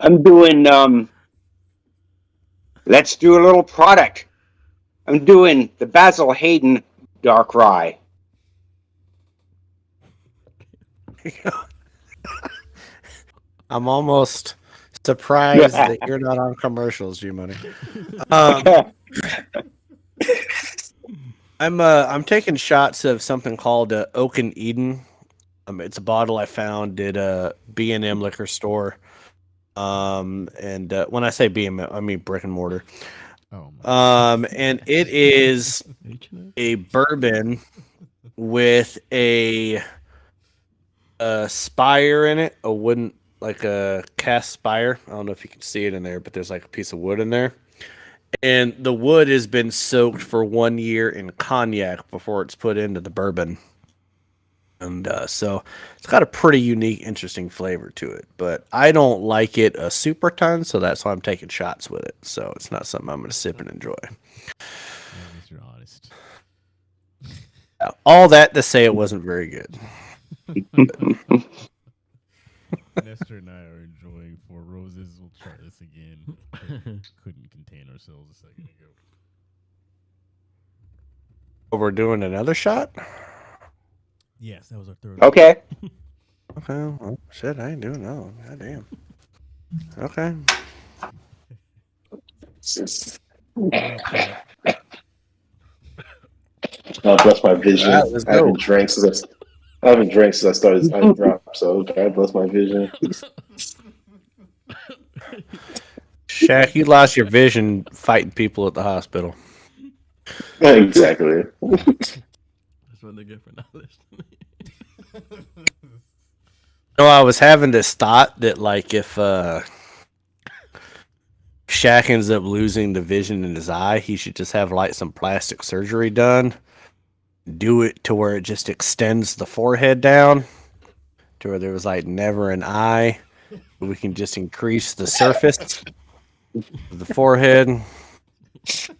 I'm doing, let's do a little product. I'm doing the Basil Hayden Dark Rye. I'm almost surprised that you're not on commercials, G-Money. I'm taking shots of something called Oak and Eden. It's a bottle I found at a B&M liquor store. And when I say B&M, I mean brick and mortar. And it is a bourbon with a spire in it, a wooden, like a cast spire. I don't know if you can see it in there, but there's like a piece of wood in there. And the wood has been soaked for 1 year in cognac before it's put into the bourbon. And so it's got a pretty unique, interesting flavor to it. But I don't like it a super ton, so that's why I'm taking shots with it. So it's not something I'm going to sip and enjoy. You're honest. All that to say it wasn't very good. Nestor and I are enjoying Four Roses. We'll try this again. Couldn't contain ourselves a second ago. Oh, we're doing another shot? Yes, that was our third. Okay. Okay. Well, shit, I ain't doing that one. God damn. Okay. God bless my vision. All right, let's I haven't go. drank since I started I dropped, so God bless my vision. Shaq, you lost your vision fighting people at the hospital. Exactly. That's what they get for not listening. No, I was having this thought that, like, if Shaq ends up losing the vision in his eye, he should just have, like, some plastic surgery done. Do it to where it just extends the forehead down to where there was, like, never an eye. We can just increase the surface of the forehead. It'd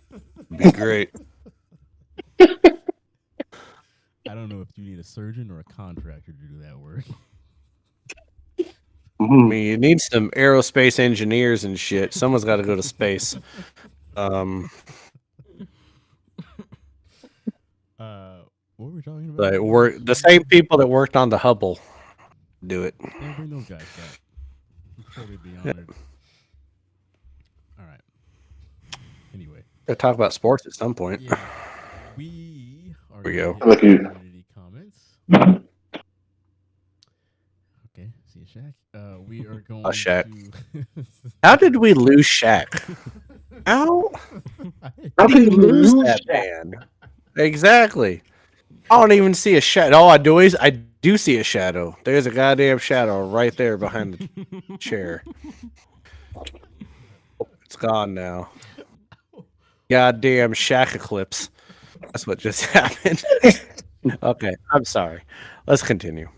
be great. I don't know if you need a surgeon or a contractor to do that work. I mean, you need some aerospace engineers and shit. Someone's got to go to space. What were we talking about? Like the same people that worked on the Hubble do it. Yeah, bring those guys back. I'm sure they'd be honored. All right. Anyway, We'll talk about sports at some point. yeah, we are. Here we go. Look at you. Community comments. Okay, see you, Shaq. We are going. Shaq. To How did we lose Shaq? How did we lose that man? Exactly. I don't even see a shadow. All I do is I do see a shadow. There's a goddamn shadow right there behind the chair. It's gone now. Goddamn Shaq eclipse. That's what just happened. Okay, I'm sorry. Let's continue.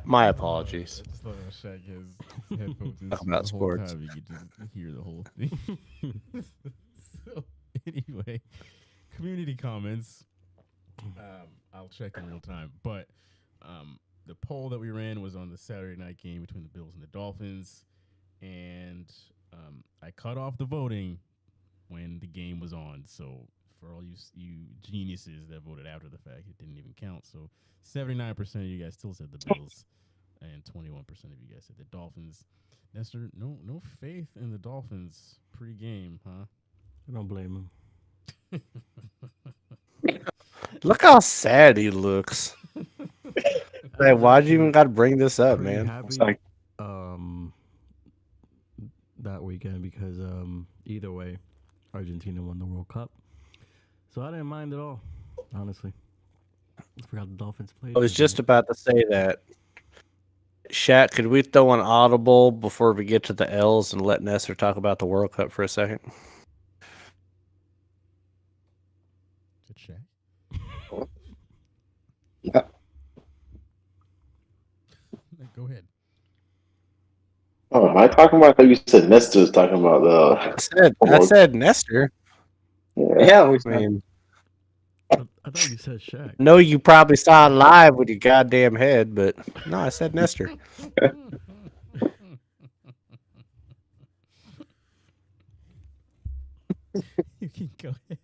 My apologies. I just thought Shaq has headphones in Talk so about the whole sports. time you could just hear the whole thing. So anyway, community comments. I'll check in real time, but the poll that we ran was on the Saturday night game between the Bills and the Dolphins, and I cut off the voting when the game was on. So for all you geniuses that voted after the fact, it didn't even count. So 79% of you guys still said the Bills, and 21% of you guys said the Dolphins. Nestor, no faith in the Dolphins pre-game, huh? I don't blame him. Look how sad he looks. Like, why'd you even got to bring this up, Pretty man? happy, It's like, that weekend because either way, Argentina won the World Cup, so I didn't mind at all. Honestly, I forgot the Dolphins played. I was just about to say that. Shat, could we throw an audible before we get to the L's and let Nestor talk about the World Cup for a second? Good check. Go ahead. Oh, am I talking about? I thought you said Nestor was talking about the. I said Nestor. yeah, we I mean, I thought you said Shaq. no, you probably saw it live with your goddamn head, but no, I said Nestor. You can go ahead.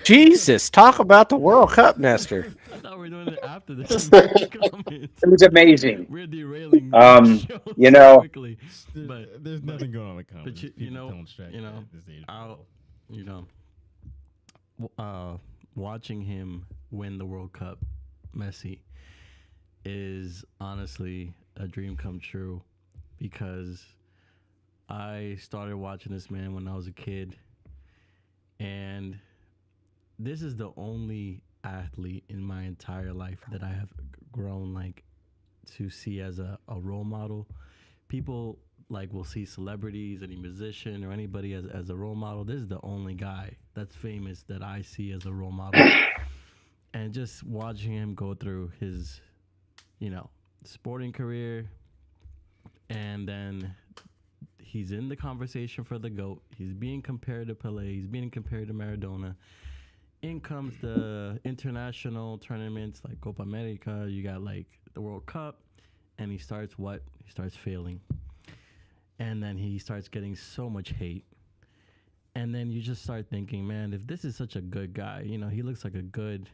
Jesus, talk about the World Cup, Nestor. I thought we were doing it after this. Comments. it was amazing. We're derailing. You know, quickly, but There's nothing going on with comments. but People telling Shaq you know, at this age. I'll, you know, watching him win the World Cup, Messi, is honestly a dream come true because I started watching this man when I was a kid, and this is the only athlete in my entire life that I have grown like to see as a role model. People like will see celebrities, any musician or anybody as a role model. This is the only guy that's famous that I see as a role model. And just watching him go through his, you know, sporting career, and then he's in the conversation for the GOAT. He's being compared to Pelé. He's being compared to Maradona. In comes the international tournaments like Copa America. You got like the World Cup, and he starts what? He starts failing. And then he starts getting so much hate. And then you just start thinking, man, if this is such a good guy, you know, he looks like a good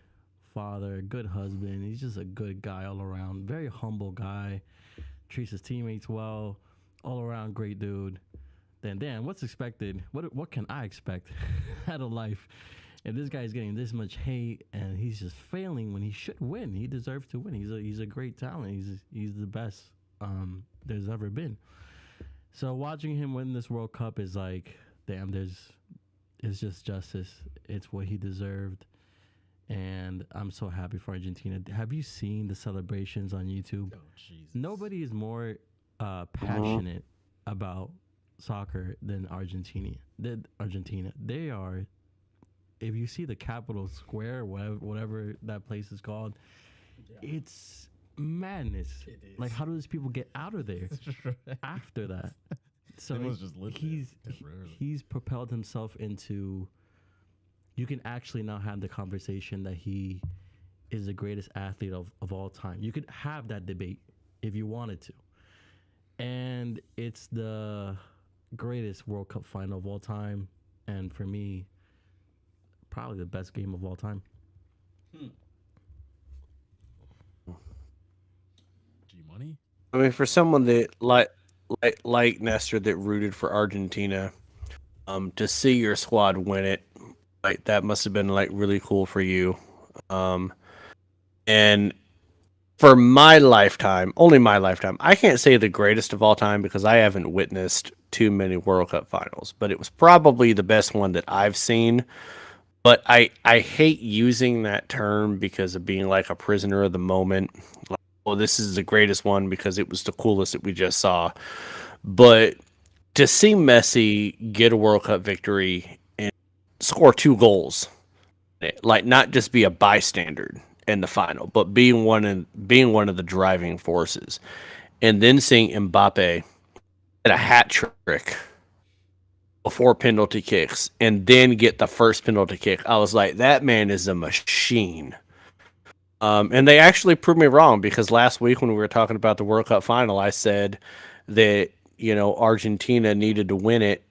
father, a good husband. He's just a good guy all around. Very humble guy. Treats his teammates well. All around great dude. Then, damn, what's expected? What can I expect out of life? If this guy's getting this much hate and he's just failing when he should win, he deserves to win. He's a great talent. He's the best there's ever been. So watching him win this World Cup is like, damn, it's just justice. It's what he deserved, and I'm so happy for Argentina. Have you seen the celebrations on YouTube? Oh, Jesus. Nobody is more passionate about soccer than Argentina. They are. If you see the Capitol Square, whatever that place is called, it's madness. It is. Like, how do these people get out of there after that? So They must just live there temporarily. he's propelled himself into. You can actually now have the conversation that he is the greatest athlete of all time. You could have that debate if you wanted to, and it's the greatest World Cup final of all time, and for me, probably the best game of all time. G Money? I mean, for someone that like Nestor that rooted for Argentina, to see your squad win it, like that must have been like really cool for you. And for my lifetime, only my lifetime, I can't say the greatest of all time because I haven't witnessed too many World Cup finals, but it was probably the best one that I've seen. but I hate using that term because of being like a prisoner of the moment. Like, well, this is the greatest one because it was the coolest that we just saw. But to see Messi get a World Cup victory and score 2 goals, like not just be a bystander in the final, but being one of the driving forces, and then seeing Mbappe at a hat trick before penalty kicks and then get the first penalty kick, I was like, that man is a machine. And they actually proved me wrong because last week when we were talking about the World Cup final, I said that, Argentina needed to win it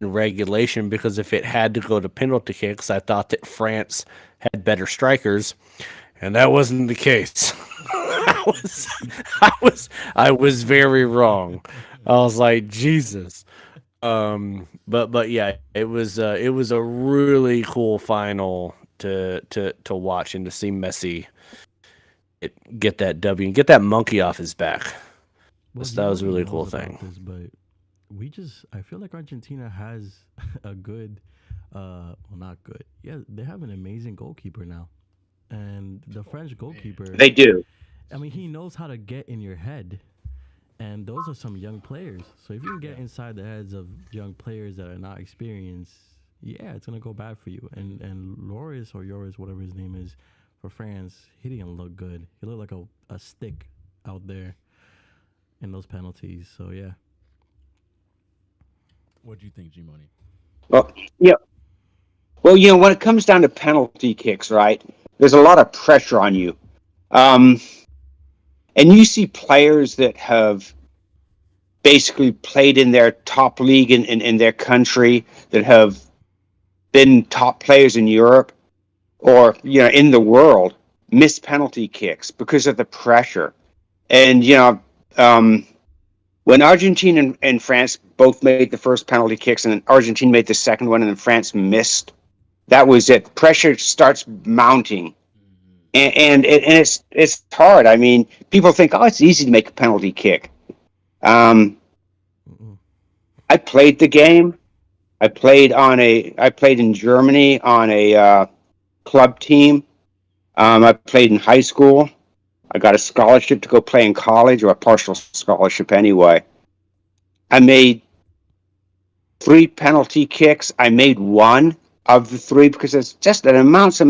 in regulation because if it had to go to penalty kicks, I thought that France had better strikers, and that wasn't the case. I was very wrong. I was like, Jesus. But yeah, it was a really cool final to watch and to see Messi get that W and get that monkey off his back. That was a really cool thing. But I feel like Argentina has a good, well, not good. Yeah, they have an amazing goalkeeper now, and the French goalkeeper. They do. I mean, he knows how to get in your head. And those are some young players. So if you can get inside the heads of young players that are not experienced, yeah, it's gonna go bad for you. And Loris or Yoris, whatever his name is, for France, he didn't look good. He looked like a stick out there in those penalties. So yeah. What do you think, G Money? Well, yeah. Well, when it comes down to penalty kicks, right? There's a lot of pressure on you. And you see players that have basically played in their top league in their country, that have been top players in Europe or, in the world, miss penalty kicks because of the pressure. And, when Argentina and France both made the first penalty kicks and Argentina made the second one and then France missed, that was it. Pressure starts mounting. And it's hard. I mean, people think, oh, it's easy to make a penalty kick. I played the game. I played in Germany on a club team. I played in high school. I got a scholarship to go play in college, or a partial scholarship anyway. I made 3 penalty kicks. I made 1 of the 3 because it's just an intense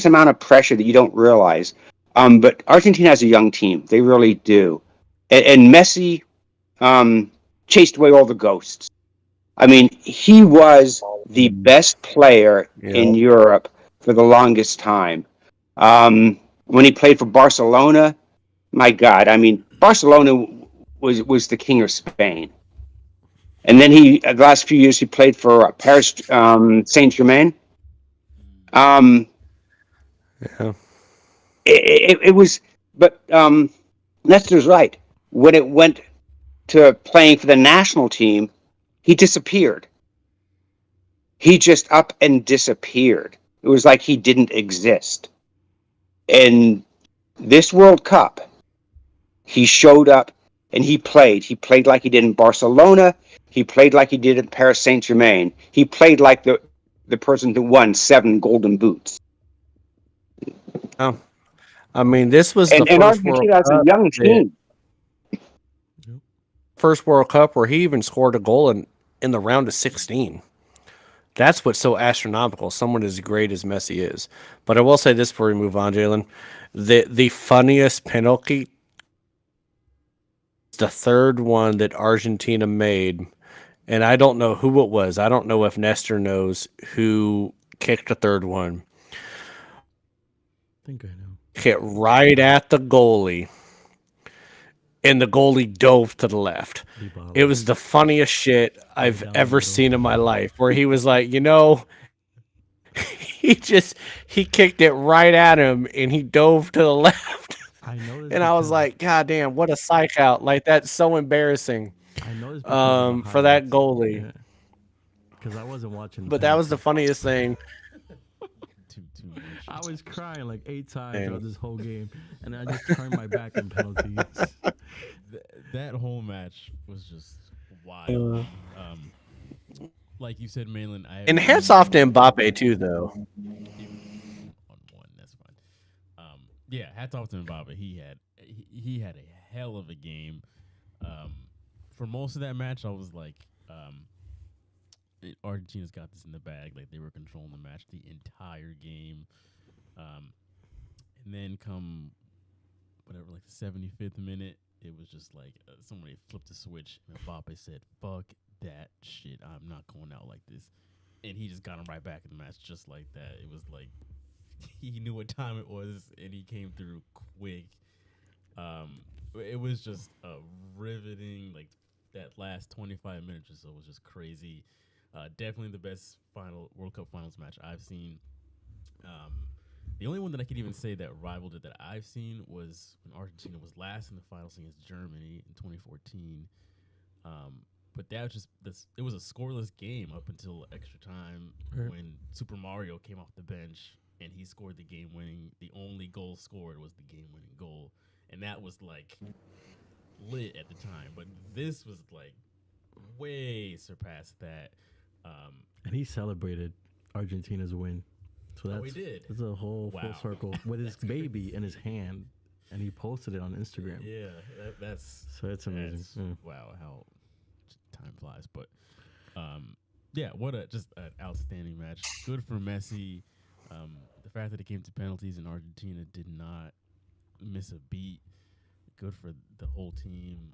amount of pressure that you don't realize. But Argentina has a young team. They really do. And Messi chased away all the ghosts. I mean, he was the best player in Europe for the longest time. When he played for Barcelona, my God, I mean, Barcelona was the king of Spain. And then the last few years, he played for Paris Saint-Germain. Yeah. It was, but Nestor's right. When it went to playing for the national team, he disappeared. He just up and disappeared. It was like he didn't exist. And this World Cup, he showed up and he played. He played like he did in Barcelona. He played like he did at Paris Saint-Germain. He played like the person who won 7 Golden Boots. Oh, I mean, this was the first World Argentina has a young team. First World Cup where he even scored a goal in the round of 16. That's what's so astronomical. Someone as great as Messi is. But I will say this before we move on, Jalen. The funniest penalty, the third one that Argentina made, and I don't know who it was. I don't know if Nestor knows who kicked the third one. I think I know. Hit right at the goalie, and the goalie dove to the left. It was the funniest shit I've ever seen in my life, where he was like, he kicked it right at him, and he dove to the left. And I was like, God damn, what a psych out. Like, that's so embarrassing for that goalie. Because I wasn't watching. But that was the funniest thing. I was crying like 8 times throughout this whole game, and I just turned my back on penalties. That whole match was just wild. like you said, Malin, And hats off to Mbappe too, though. On one, that's fine. Yeah, hats off to Mbappe. He had a hell of a game. For most of that match, I was like, Argentina's got this in the bag. Like, they were controlling the match the entire game. And then come whatever, like the 75th minute, it was just like somebody flipped a switch and Mbappe said, "Fuck that shit. I'm not going out like this." And he just got him right back in the match just like that. It was like he knew what time it was and he came through quick. It was just riveting. Like that last 25 minutes or so was just crazy. Definitely the best World Cup finals match I've seen. The only one that I could even say that rivaled it that I've seen was when Argentina was last in the finals against Germany in 2014. But that was it was a scoreless game up until extra time when Super Mario came off the bench and he scored the only goal scored was the game-winning goal. And that was like lit at the time. But this was like way surpassed that. And he celebrated Argentina's win. So he did. That's a whole full circle with his baby in his hand, and he posted it on Instagram. Yeah, that's amazing. Wow, how time flies. But yeah, what an outstanding match. Good for Messi. The fact that it came to penalties and Argentina did not miss a beat. Good for the whole team.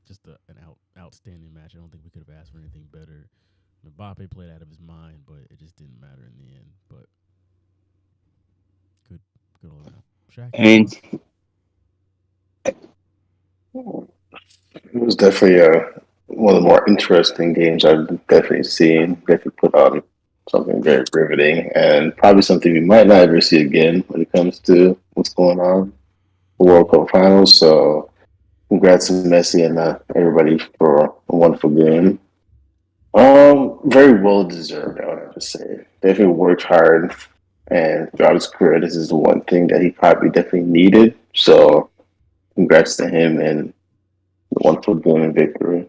Just an outstanding match. I don't think we could have asked for anything better. Mbappe played out of his mind, but it just didn't matter in the end. But good all around. Shaq. It was definitely one of the more interesting games I've definitely seen. Definitely put on something very riveting, and probably something we might not ever see again when it comes to what's going on the World Cup Finals. So, congrats to Messi and everybody for a wonderful game. Very well deserved, I would have to say. Definitely worked hard, and throughout his career, this is the one thing that he probably definitely needed. So, congrats to him and the wonderful game and victory.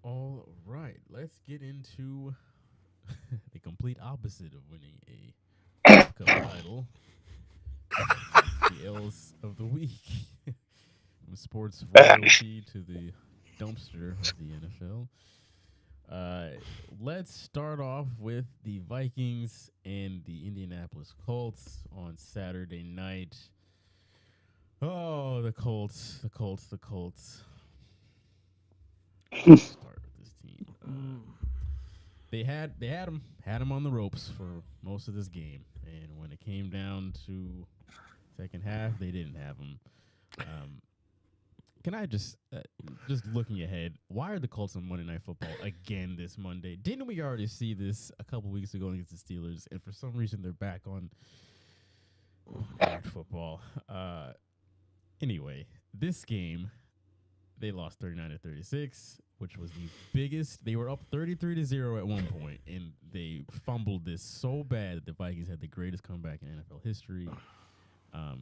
All right, let's get into the complete opposite of winning a World Cup title. The L's of the week. From sports royalty to the dumpster of the NFL. Let's start off with the Vikings and the Indianapolis Colts on Saturday night. Oh, the Colts. Let's start with this team. They had him on the ropes for most of this game, and when it came down to second half, they didn't have him. Can I just looking ahead, why are the Colts on Monday Night Football again this Monday? Didn't we already see this a couple weeks ago against the Steelers? And for some reason, they're back on football. Anyway, this game, they lost 39-36, which was the biggest. They were up 33-0 at one point, and they fumbled this so bad that the Vikings had the greatest comeback in NFL history.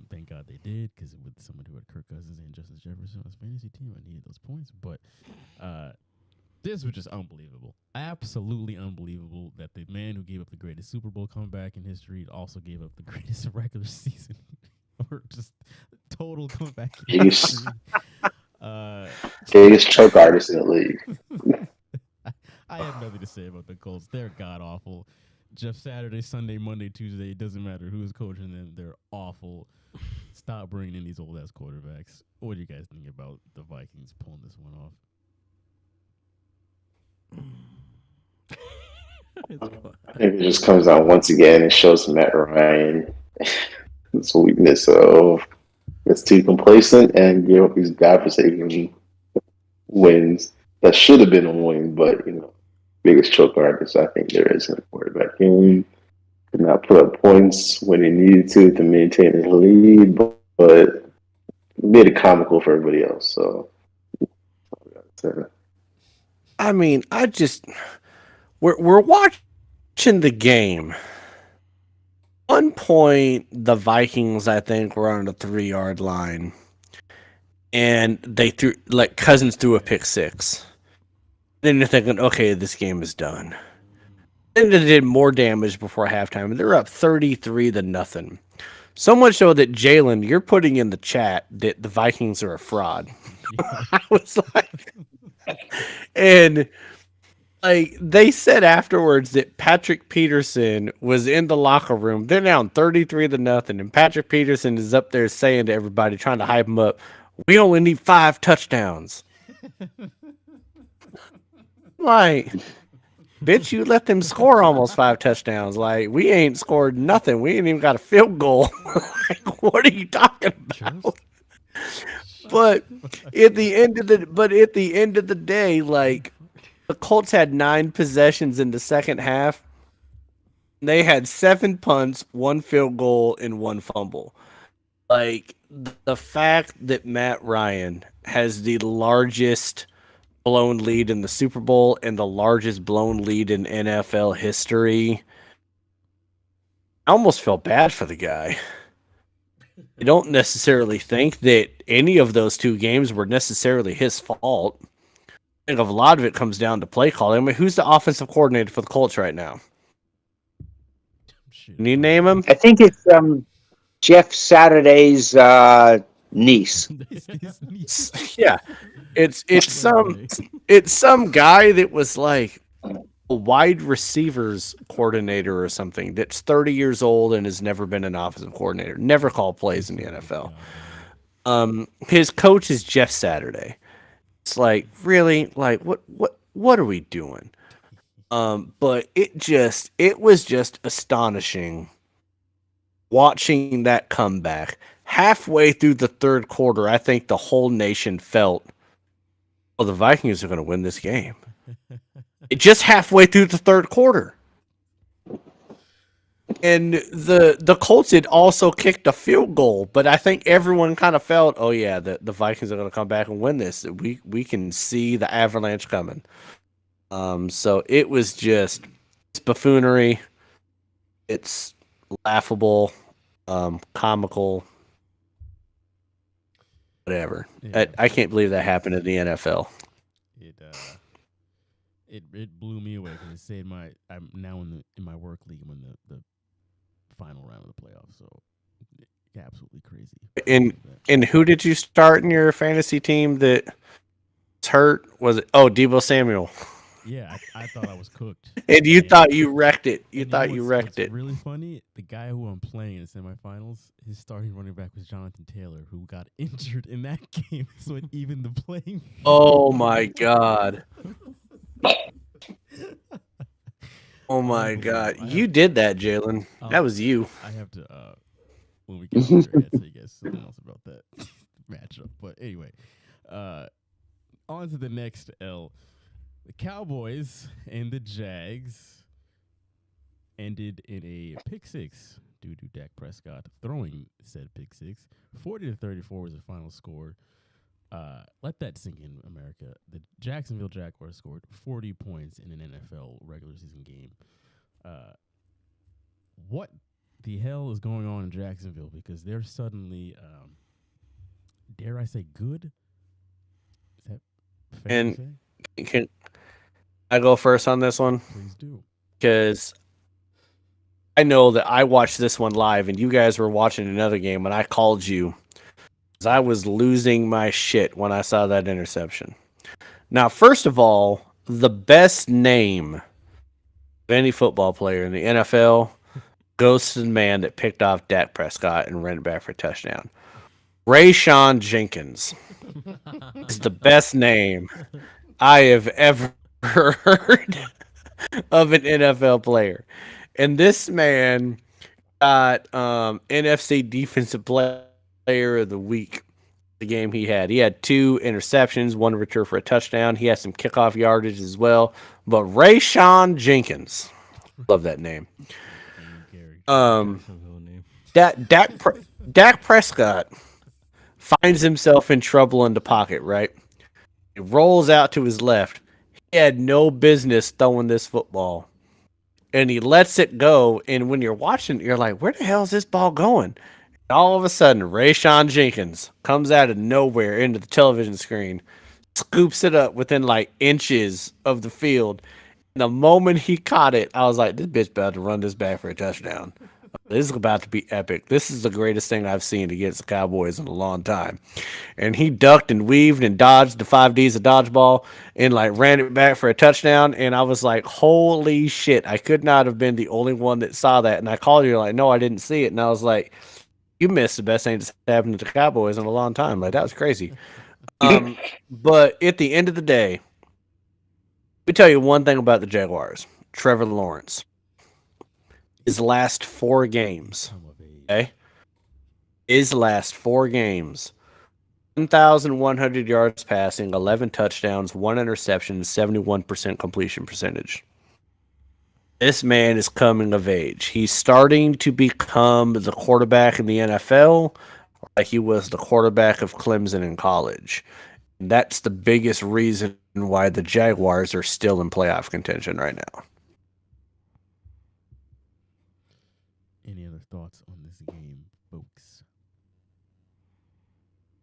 Thank God they did, because with someone who had Kirk Cousins and Justin Jefferson on his fantasy team, I needed those points. But this was just unbelievable. Absolutely unbelievable that the man who gave up the greatest Super Bowl comeback in history also gave up the greatest regular season or just total comeback in history. Biggest choke artist in the league. I have nothing to say about the Colts. They're god-awful. Jeff Saturday, Sunday, Monday, Tuesday, it doesn't matter who's coaching them. They're awful. Stop bringing in these old-ass quarterbacks. What do you guys think about the Vikings pulling this one off? I think it just comes down once again and shows Matt Ryan his weakness of it's too complacent and give up these godforsaken wins that should have been a win, but biggest choke artist I think there is in the quarterback game. Could not put up points when he needed to maintain his lead, but made it comical for everybody else. So, I mean, we're watching the game. One point, the Vikings, I think, were on the 3-yard line, and they threw Cousins threw a pick six. Then you're thinking, okay, this game is done. Then they did more damage before halftime. They're up 33-0. So much so that Jalen, you're putting in the chat that the Vikings are a fraud. I was like, and like they said afterwards that Patrick Peterson was in the locker room. They're down 33-0, and Patrick Peterson is up there saying to everybody, trying to hype him up, "We only need 5 touchdowns." Like, bitch, you let them score almost 5 touchdowns. Like, we ain't scored nothing. We ain't even got a field goal. Like, what are you talking about? But at the end of the day, like, the Colts had 9 possessions in the second half. They had 7 punts, 1 field goal, and 1 fumble. Like, the fact that Matt Ryan has the largest blown lead in the Super Bowl and the largest blown lead in NFL history, I almost feel bad for the guy. I don't necessarily think that any of those 2 games were necessarily his fault. I think a lot of it comes down to play calling. I mean, who's the offensive coordinator for the Colts right now? Can you name him? I think it's Jeff Saturday's niece. Yeah, it's some guy that was like a wide receivers coordinator or something that's 30 years old and has never been an offensive coordinator, never called plays in the NFL. His coach is Jeff Saturday. It's like, really, like what are we doing? But it was just astonishing watching that comeback. Halfway through the third quarter, I think the whole nation felt, well, the Vikings are going to win this game. Just halfway through the third quarter. And the Colts had also kicked a field goal, but I think everyone kind of felt, oh yeah, the Vikings are going to come back and win this. We can see the avalanche coming. So it was just, it's buffoonery. It's laughable, comical, whatever. Yeah. I can't believe that happened in the NFL. It blew me away because it said I'm now in my work league. I'm in the final round of the playoffs, so absolutely crazy. And who did you start in your fantasy team that's hurt? Was it Deebo Samuel? Yeah, I thought I was cooked. And you thought you wrecked it. You thought you wrecked it. Really funny. The guy who I'm playing in the semifinals, his starting running back was Jonathan Taylor, who got injured in that game, so it evened the playing. Oh my god. Oh my god. You did that, Jalen. That was you. I have to when we get there, I have to tell you guys something else about that matchup. But anyway, on to the next L. The Cowboys and the Jags ended in a pick six due to Dak Prescott throwing said pick six. 40-34 was the final score. Let that sink in, America. The Jacksonville Jaguars scored 40 points in an NFL regular season game. What the hell is going on in Jacksonville? Because they're suddenly, dare I say, good? Is that fair to say? Can I go first on this one? Please do. Because I know that I watched this one live and you guys were watching another game and I called you because I was losing my shit when I saw that interception. Now, first of all, the best name of any football player in the NFL goes to the man that picked off Dak Prescott and ran it back for a touchdown. Rayshawn Jenkins is the best name I have ever heard of an NFL player. And this man got NFC Defensive Player of the Week, the game he had. He had 2 interceptions, 1 return for a touchdown. He had some kickoff yardage as well. But Rayshawn Jenkins, love that name. Dak Prescott finds himself in trouble in the pocket, right? He rolls out to his left. He had no business throwing this football. And he lets it go. And when you're watching, you're like, where the hell is this ball going? All of a sudden, Rayshawn Jenkins comes out of nowhere into the television screen, scoops it up within like inches of the field. And the moment he caught it, I was like, this bitch about to run this back for a touchdown. This is about to be epic. This is the greatest thing I've seen against the Cowboys in a long time. And he ducked and weaved and dodged the 5Ds of dodgeball and like ran it back for a touchdown. And I was like, holy shit. I could not have been the only one that saw that. And I called you like, no, I didn't see it. And I was like, you missed the best thing that's happened to the Cowboys in a long time. Like, that was crazy. But at the end of the day, let me tell you one thing about the Jaguars. Trevor Lawrence. His last 4 games, okay? His last 4 games, 1,100 yards passing, 11 touchdowns, 1 interception, 71% completion percentage. This man is coming of age. He's starting to become the quarterback in the NFL, like he was the quarterback of Clemson in college. And that's the biggest reason why the Jaguars are still in playoff contention right now. Any other thoughts on this game, folks?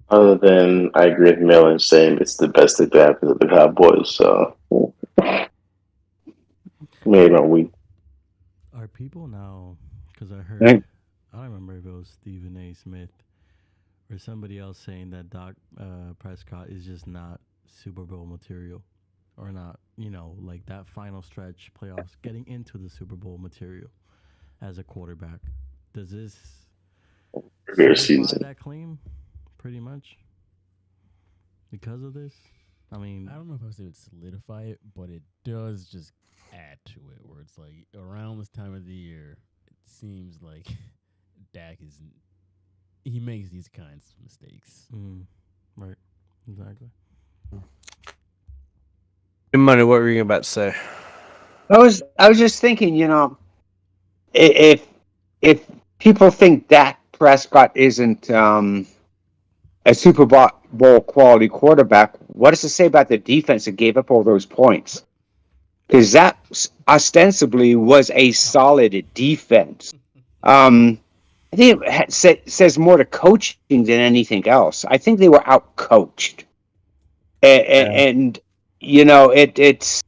Other than I agree with Miller saying it's the best thing to happen to the Cowboys, so maybe not we. Are people now? Because I heard, I don't remember if it was Stephen A. Smith or somebody else saying that Dak Prescott is just not Super Bowl material, or not, like that final stretch playoffs, getting into the Super Bowl material as a quarterback. Does this season that claim pretty much because of this? I mean, I don't know if I would say it would solidify it, but it does just add to it, where it's like around this time of the year, it seems like Dak he makes these kinds of mistakes. Right, exactly. Money, what were you about to say? I was just thinking, if people think Dak Prescott isn't a Super Bowl quality quarterback, what does it say about the defense that gave up all those points? Because that ostensibly was a solid defense. I think it says more to coaching than anything else. I think they were out-coached. And it's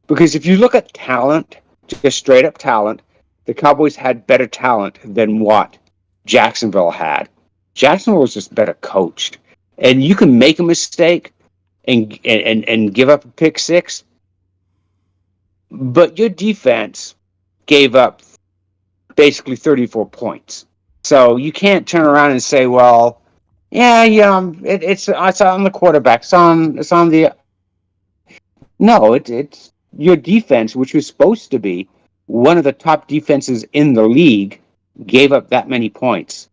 because if you look at talent, just straight-up talent, the Cowboys had better talent than what Jacksonville had. Jacksonville was just better coached. And you can make a mistake and give up a pick six, but your defense gave up basically 34 points. So you can't turn around and say, well, it's on the quarterback. It's on the... No, it's your defense, which was supposed to be one of the top defenses in the league, gave up that many points.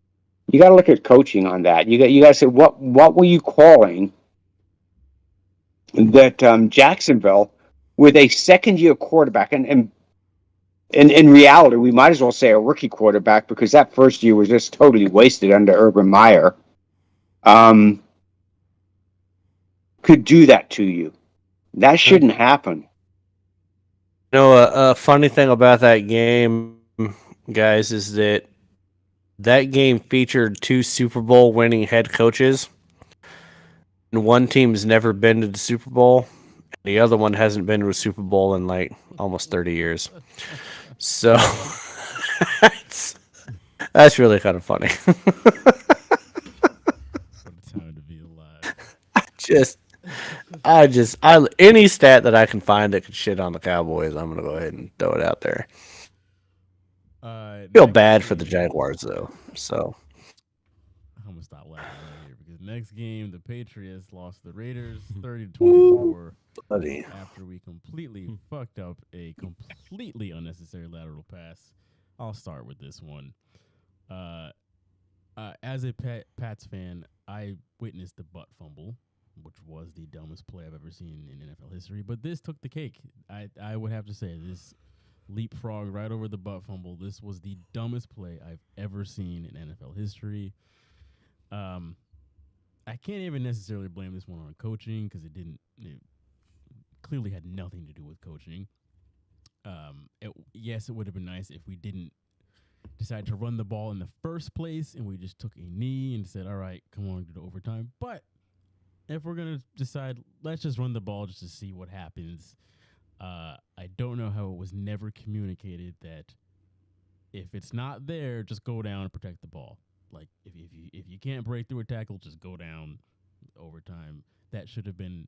You got to look at coaching on that. You got to say, what were you calling that Jacksonville with a second-year quarterback, and in reality, we might as well say a rookie quarterback, because that first year was just totally wasted under Urban Meyer, could do that to you. That shouldn't happen. A funny thing about that game, guys, is that game featured 2 Super Bowl winning head coaches. And one team's never been to the Super Bowl. And the other one hasn't been to a Super Bowl in like almost 30 years. So that's really kind of funny. What a time to be alive. Any stat that I can find that could shit on the Cowboys, I'm gonna go ahead and throw it out there. Feel bad for the Jaguars though. So I'm gonna stop laughing right here, because next game the Patriots lost to the Raiders 30-24. After we completely fucked up a completely unnecessary lateral pass. I'll start with this one. As a Pats fan, I witnessed the butt fumble, which was the dumbest play I've ever seen in NFL history. But this took the cake. I would have to say this leapfrog right over the butt fumble. This was the dumbest play I've ever seen in NFL history. I can't even necessarily blame this one on coaching, because it clearly had nothing to do with coaching. Yes, it would have been nice if we didn't decided to run the ball in the first place, and we just took a knee and said, all right, come on, do the overtime. But if we're going to decide, let's just run the ball just to see what happens. I don't know how it was never communicated that if it's not there, just go down and protect the ball. Like, if you can't break through a tackle, just go down overtime. That should have been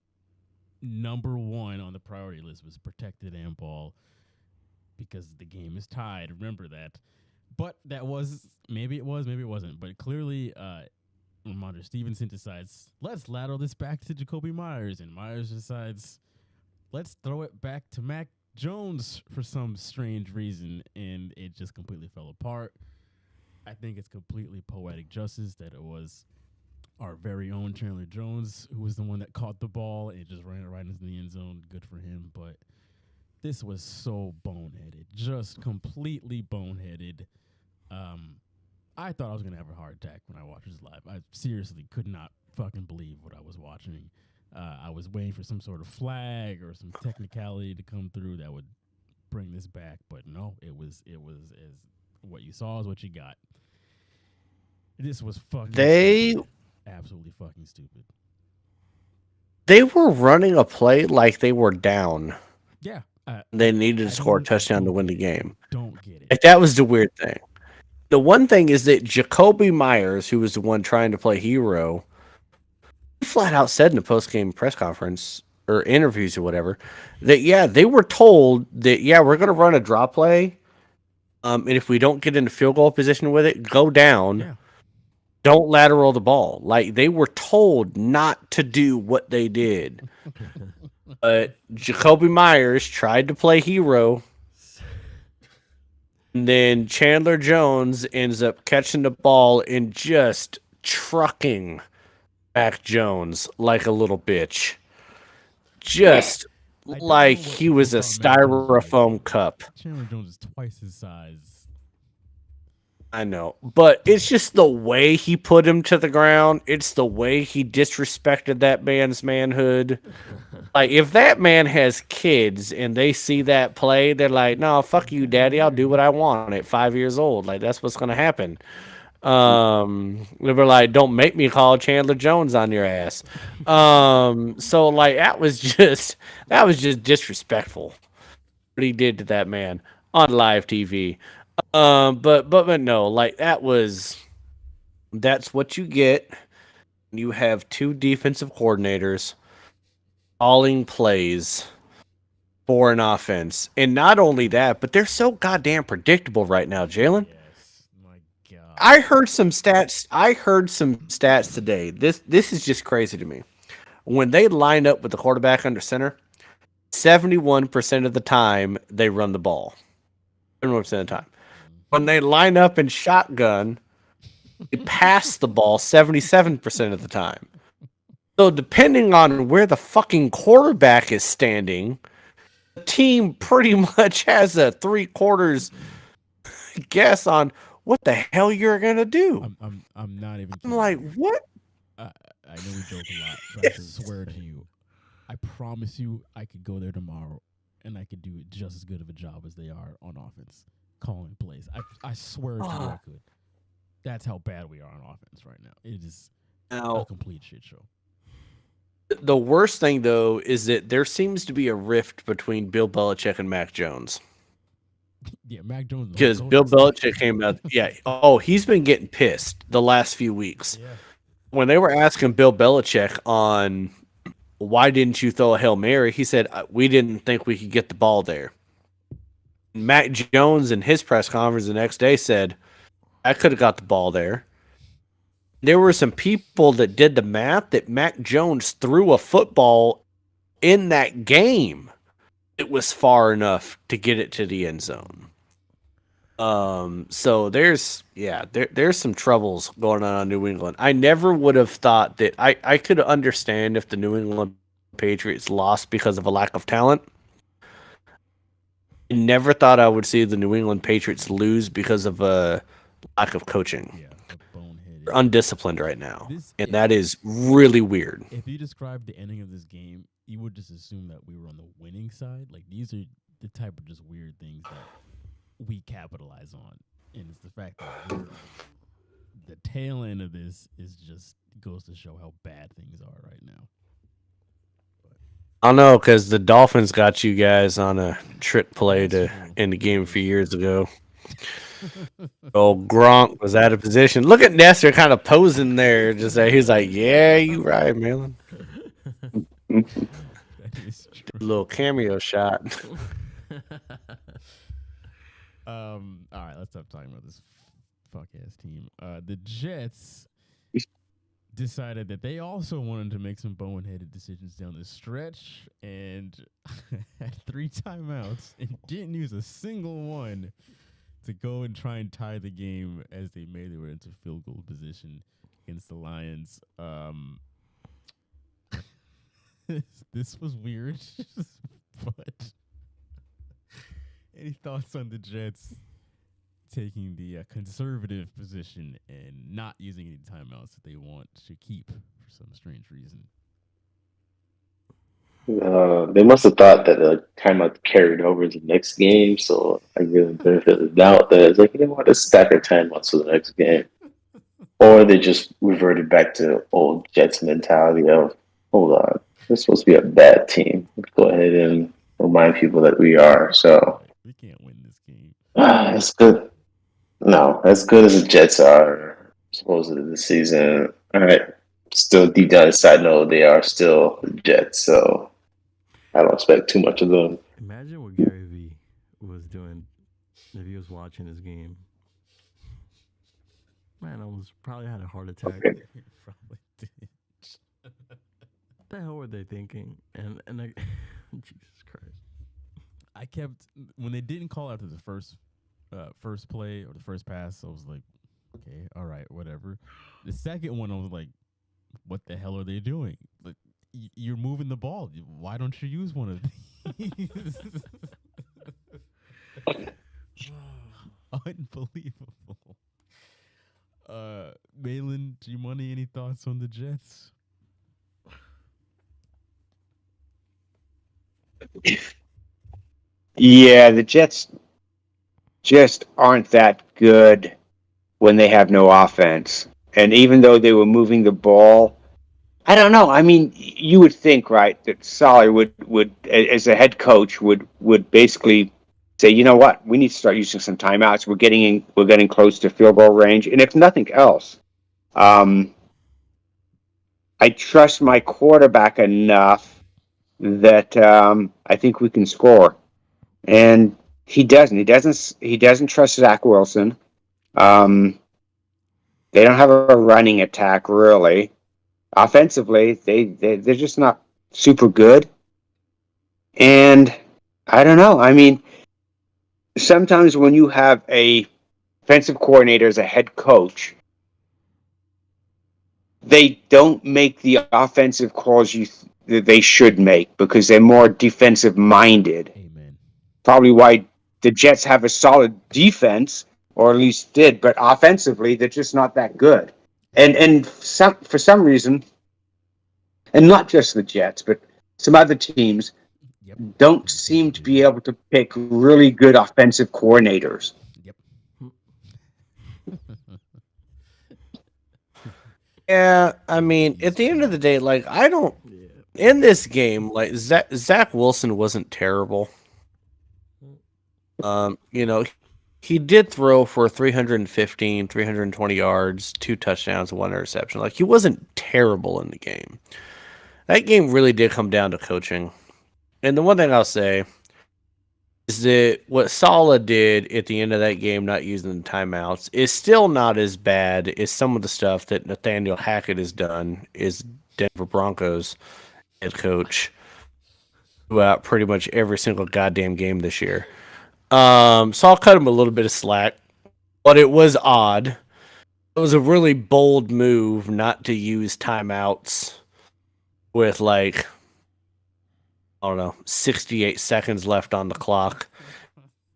number one on the priority list, was protect the damn ball, because the game is tied. Remember that. But that was, maybe it was, maybe it wasn't. But clearly, Ramondre Stevenson decides, let's lateral this back to Jacoby Myers. And Myers decides, let's throw it back to Mac Jones for some strange reason. And it just completely fell apart. I think it's completely poetic justice that it was our very own Chandler Jones who was the one that caught the ball and just ran it right into the end zone. Good for him. But this was so boneheaded, just completely boneheaded. I thought I was going to have a heart attack when I watched this live. I seriously could not fucking believe what I was watching. I was waiting for some sort of flag or some technicality to come through that would bring this back, but no, it was as what you saw is what you got. This was fucking stupid. Absolutely fucking stupid. They were running a play like they were down. Yeah. They needed to score a touchdown to win the game. Don't get it. Like, that was the weird thing. The one thing is that Jacoby Myers, who was the one trying to play hero, flat out said in the post-game press conference or interviews or whatever that, yeah, they were told that, yeah, we're going to run a draw play. And if we don't get into field goal position with it, go down. Yeah. Don't lateral the ball. Like, they were told not to do what they did. But Jacoby Myers tried to play hero. And then Chandler Jones ends up catching the ball and just trucking Mac Jones like a little bitch. Just like he was a styrofoam cup. Chandler Jones is twice his size. I know, but it's just the way he put him to the ground. It's the way he disrespected that man's manhood. Like, if that man has kids and they see that play, they're like, no, fuck you, daddy. I'll do what I want at 5 years old. Like, that's what's going to happen. They were like, don't make me call Chandler Jones on your ass. So like, that was just disrespectful what he did to that man on live TV. But no, like, that's what you get. You have two defensive coordinators calling plays for an offense. And not only that, but they're so goddamn predictable right now, Jalen. Yes. My God. I heard some stats today. This is just crazy to me. When they line up with the quarterback under center, 71% of the time they run the ball. 71% of the time. When they line up in shotgun, they pass the ball 77% of the time. So depending on where the fucking quarterback is standing, the team pretty much has a 3/4 guess on what the hell you're gonna do. I'm not even. I'm like, what? I know we joke a lot, but I swear to you, I promise you, I could go there tomorrow and I could do just as good of a job as they are on offense, calling plays. I swear to you, I could. That's how bad we are on offense right now. It is a complete shit show. The worst thing, though, is that there seems to be a rift between Bill Belichick and Mac Jones. Yeah, Mac Jones. Because Bill Belichick came out. Yeah. Oh, he's been getting pissed the last few weeks. Yeah. When they were asking Bill Belichick on why didn't you throw a Hail Mary, he said, we didn't think we could get the ball there. Mac Jones in his press conference the next day said, I could have got the ball there. There were some people that did the math that Mac Jones threw a football in that game. It was far enough to get it to the end zone. So there's some troubles going on New England. I never would have thought that I could understand if the New England Patriots lost because of a lack of talent. I never thought I would see the New England Patriots lose because of a lack of coaching. Yeah, boneheaded. They're undisciplined right now, and that is really weird. If you described the ending of this game, you would just assume that we were on the winning side. Like, these are the type of just weird things that we capitalize on. And it's the fact that the tail end of this is just goes to show how bad things are right now. I don't know, because the Dolphins got you guys on a trick play to end the game a few years ago. Gronk was out of position. Look at Nestor kind of posing there. Just he's like, "Yeah, you right, man." A little cameo shot. All right, let's stop talking about this fuck ass team. The Jets decided that they also wanted to make some boneheaded decisions down the stretch and had 3 timeouts and didn't use a single one to go and try and tie the game as they made their way into field goal position against the Lions. This was weird, but any thoughts on the Jets taking the conservative position and not using any timeouts that they want to keep for some strange reason? They must have thought that the timeout carried over to the next game, so I give them the benefit of the doubt that it's like, you know what, let's stack our timeouts for the next game. Or they just reverted back to old Jets mentality of, hold on, we're supposed to be a bad team. Let's go ahead and remind people that we are. So we can't win this game. That's good. No, as good as the Jets are supposedly this season, all right, still deep down inside know they are still the Jets, so I don't expect too much of them. Imagine what Gary Vee was doing if he was watching this game. Man, I was probably had a heart attack. Okay. Probably did. What the hell were they thinking? And I, Jesus Christ! I kept when they didn't call out to the first play or the first pass. I was like, okay, all right, whatever. The second one, I was like, what the hell are they doing? Like, you're moving the ball. Why don't you use one of these? Unbelievable. Malin, G-Money, any thoughts on the Jets? Yeah, the Jets just aren't that good when they have no offense. And even though they were moving the ball, I don't know. I mean, you would think, right, that Solly would as a head coach would basically say, you know what, we need to start using some timeouts. We're getting close to field goal range, and if nothing else, I trust my quarterback enough that I think we can score. And he doesn't. He doesn't trust Zach Wilson. They don't have a running attack really. Offensively, they're just not super good. And I don't know. I mean, sometimes when you have a offensive coordinator as a head coach, they don't make the offensive calls that they should make because they're more defensive minded. Amen. Probably why the Jets have a solid defense, or at least did, but offensively they're just not that good. And for some reason, and not just the Jets, but some other teams don't seem to be able to pick really good offensive coordinators. Yep. Yeah, I mean, at the end of the day, like I don't in this game, like Zach Wilson wasn't terrible. You know, he did throw for 315, 320 yards, 2 touchdowns, 1 interception. Like he wasn't terrible in the game. That game really did come down to coaching. And the one thing I'll say is that what Saleh did at the end of that game, not using the timeouts, is still not as bad as some of the stuff that Nathaniel Hackett has done as Denver Broncos head coach throughout pretty much every single goddamn game this year. So I'll cut him a little bit of slack, but it was odd. It was a really bold move not to use timeouts with like, I don't know, 68 seconds left on the clock.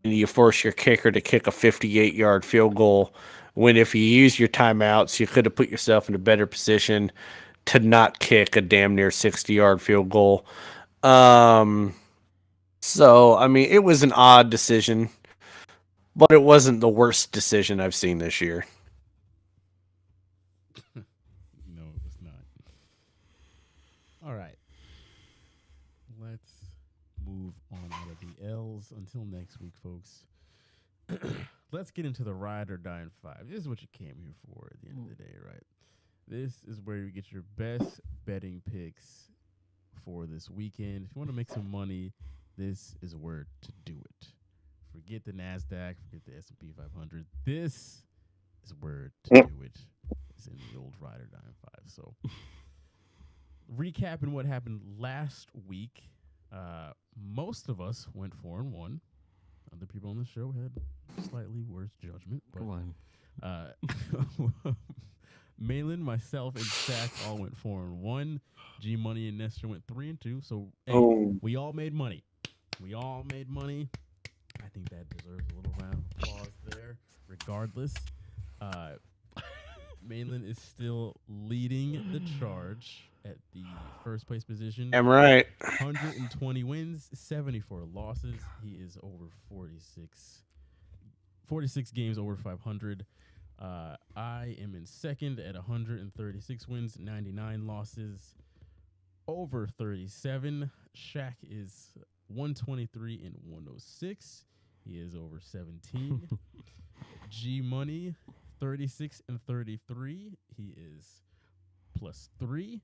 And you force your kicker to kick a 58-yard field goal when if you use your timeouts, you could have put yourself in a better position to not kick a damn near 60-yard field goal. So, I mean, it was an odd decision. but it wasn't the worst decision I've seen this year. No, it was not. All right. Let's move on out of the L's until next week, folks. Let's get into the ride or die in 5. This is what you came here for at the end of the day, right? This is where you get your best betting picks for this weekend. If you want to make some money, this is where to do it. Forget the NASDAQ, forget the S&P 500. This is where to do it. It's in the old ride or die in 5. So, recapping what happened last week, most of us went 4-1. Other people on the show had slightly worse judgment. But, Come on. Malin, myself, and Shaq all went 4-1. G Money and Nestor went 3-2. So hey, we all made money. We all made money. I think that deserves a little round of applause there. Regardless, Malin is still leading the charge at the first place position. I'm right. 120 wins, 74 losses. He is over 46 games over 500. I am in second at 136 wins, 99 losses, over 37. Shaq is 123 and 106. He is over 17. G Money, 36 and 33. He is +3.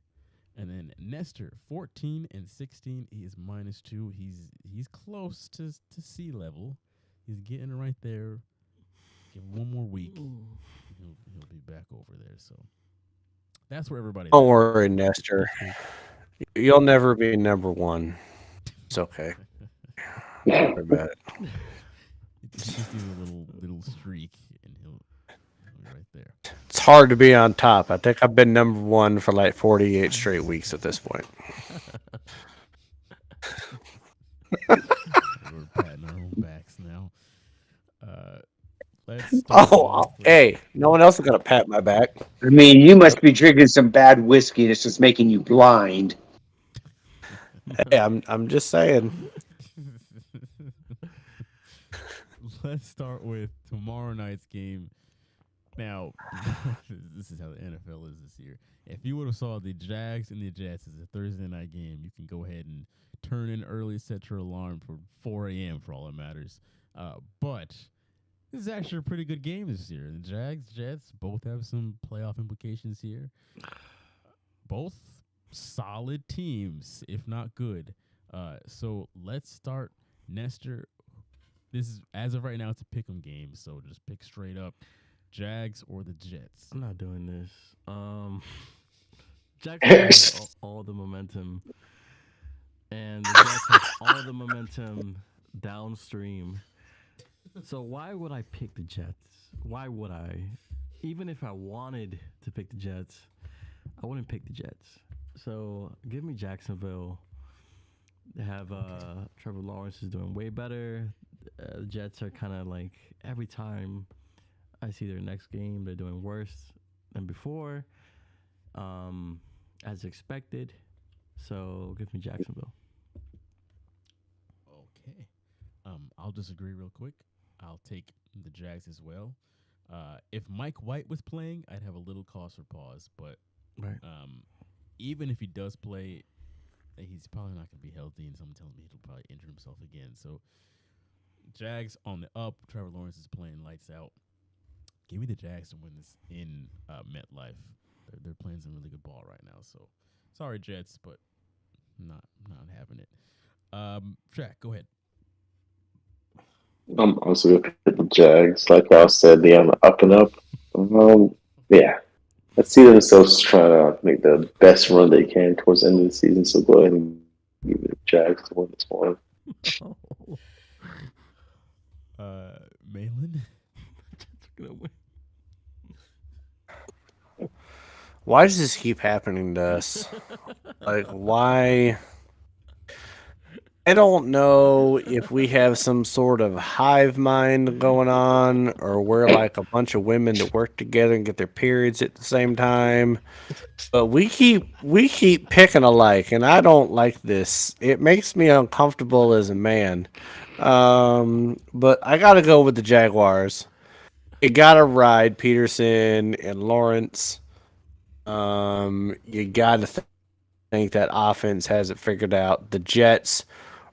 And then Nestor, 14 and 16. He is -2. He's close to sea level. He's getting right there. Give him one more week. He'll be back over there. So that's where everybody. Don't worry, Nestor. You'll never be number one. It's okay. Don't worry about it. Just do a little streak, and he'll be right there. It's hard to be on top. I think I've been number one for like 48 straight weeks at this point. We're patting our own backs now. Let's start hey, no one else is gonna pat my back. I mean, you must be drinking some bad whiskey and it's just making you blind. Hey, I'm just saying. Let's start with tomorrow night's game. Now, this is how the NFL is this year. If you would have saw the Jags and the Jets as a Thursday night game, you can go ahead and turn in early, set your alarm for 4 a.m. for all that matters. But this is actually a pretty good game this year. The Jags, Jets, both have some playoff implications here. Both solid teams, if not good. So let's start. Nestor, this is, as of right now, it's a pick'em game. So just pick straight up. Jags or the Jets? I'm not doing this. Jags has all the momentum, and the Jets have all the momentum downstream. So why would I pick the Jets? Why would I? Even if I wanted to pick the Jets, I wouldn't pick the Jets. So give me Jacksonville. They have Trevor Lawrence is doing way better. The Jets are kind of like every time I see their next game, they're doing worse than before, as expected. So give me Jacksonville. Okay. I'll disagree real quick. I'll take the Jags as well. If Mike White was playing, I'd have a little cause for pause. But even if he does play, he's probably not going to be healthy, and someone tells me he'll probably injure himself again. So Jags on the up. Trevor Lawrence is playing lights out. Give me the Jags to win this in MetLife. They're playing some really good ball right now. So sorry, Jets, but not having it. Shaq, go ahead. I'm also going to pick the Jags. Like I said, they're on the up and up. Yeah. I see themselves trying to make the best run they can towards the end of the season. So go ahead and give me the Jags to win this one. Malin? Why does this keep happening to us? Like, why? I don't know if we have some sort of hive mind going on, or we're like a bunch of women that work together and get their periods at the same time. But we keep picking alike, and I don't like this. It makes me uncomfortable as a man. But I gotta go with the Jaguars. You gotta ride Peterson and Lawrence. You gotta think that offense has it figured out. The Jets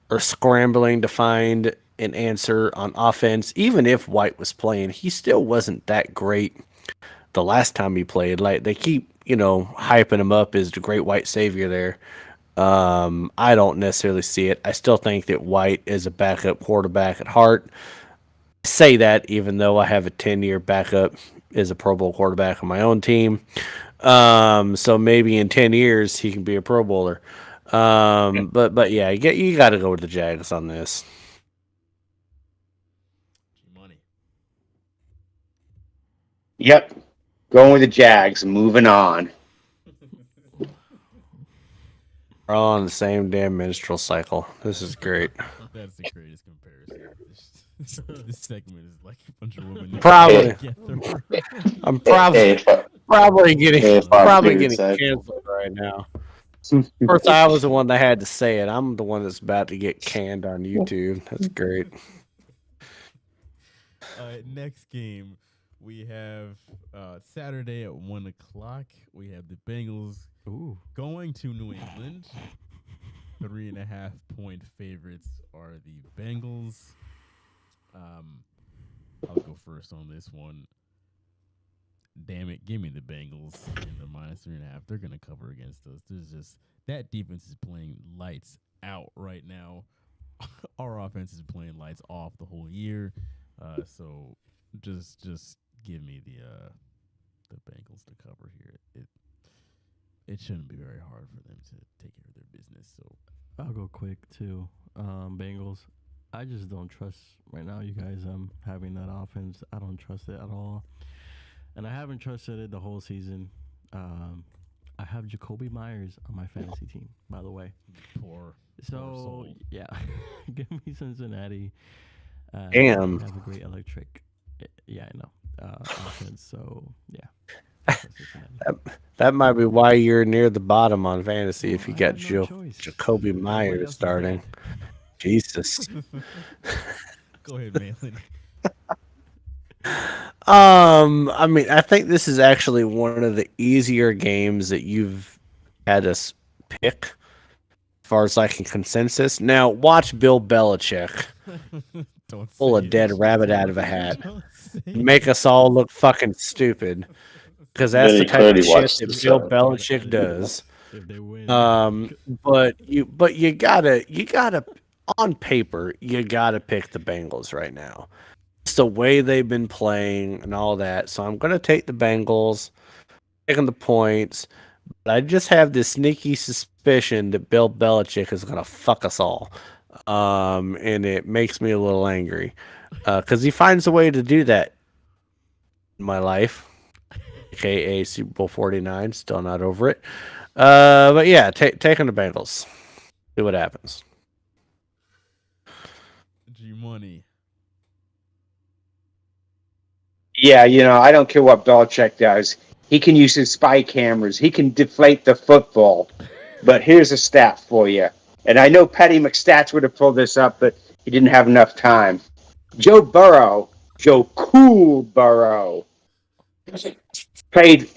are scrambling to find an answer on offense. Even if White was playing, he still wasn't that great the last time he played. Like they keep, hyping him up as the great white savior there. I don't necessarily see it. I still think that White is a backup quarterback at heart. I say that even though I have a 10-year backup as a Pro Bowl quarterback on my own team. So maybe in 10 years he can be a Pro Bowler. But yeah, you got to go with the Jags on this. Money. Yep. Going with the Jags. Moving on. We're all on the same damn menstrual cycle. This is great. That's the greatest comparison. This segment is like a bunch of women. Probably. I'm Hey, probably getting periods, canceled right now. First, I was the one that had to say it. I'm the one that's about to get canned on YouTube. That's great. Next game, we have Saturday at 1:00. We have the Bengals going to New England. 3.5 point favorites are the Bengals. I'll go first on this one. Damn it, give me the Bengals in the -3.5. They're gonna cover against us. There's just that defense is playing lights out right now. Our offense is playing lights off the whole year. So just give me the Bengals to cover here. It shouldn't be very hard for them to take care of their business. So I'll go quick too. Bengals. I just don't trust right now, you guys. Having that offense, I don't trust it at all, and I haven't trusted it the whole season. I have Jacoby Myers on my fantasy team, by the way. Poor So yeah, give me Cincinnati. Damn. Have a great electric. Yeah, I know. Offense. So yeah. That might be why you're near the bottom on fantasy if you got Jacoby Myers starting. Jesus. Go ahead, Malin. I mean, I think this is actually one of the easier games that you've had us pick as far as like a consensus. Now, watch Bill Belichick pull a dead rabbit out of a hat. Make us all look fucking stupid. Because that's the type of shit that Bill Belichick does. If they win. But you gotta on paper, you gotta pick the Bengals right now. It's the way they've been playing and all that. So I'm gonna take the Bengals, taking the points. But I just have this sneaky suspicion that Bill Belichick is gonna fuck us all. And it makes me a little angry. Because he finds a way to do that in my life. AKA Super Bowl 49, still not over it. But yeah, taking the Bengals. See what happens. G-Money. Yeah, I don't care what Belichick does. He can use his spy cameras. He can deflate the football. But here's a stat for you. And I know Patty McStats would have pulled this up, but he didn't have enough time. Joe Cool Burrow, played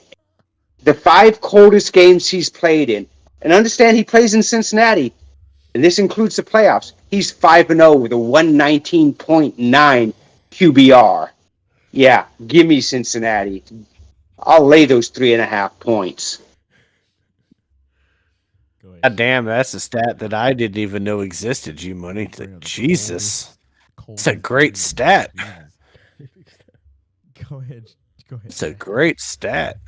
the 5 coldest games he's played in. And understand he plays in Cincinnati. And this includes the playoffs. He's 5-0 with a 119.9 QBR. Yeah, give me Cincinnati. I'll lay those 3.5 points. God damn, that's a stat that I didn't even know existed, G-Money. Jesus. It's a great stat. Go ahead. It's a great stat.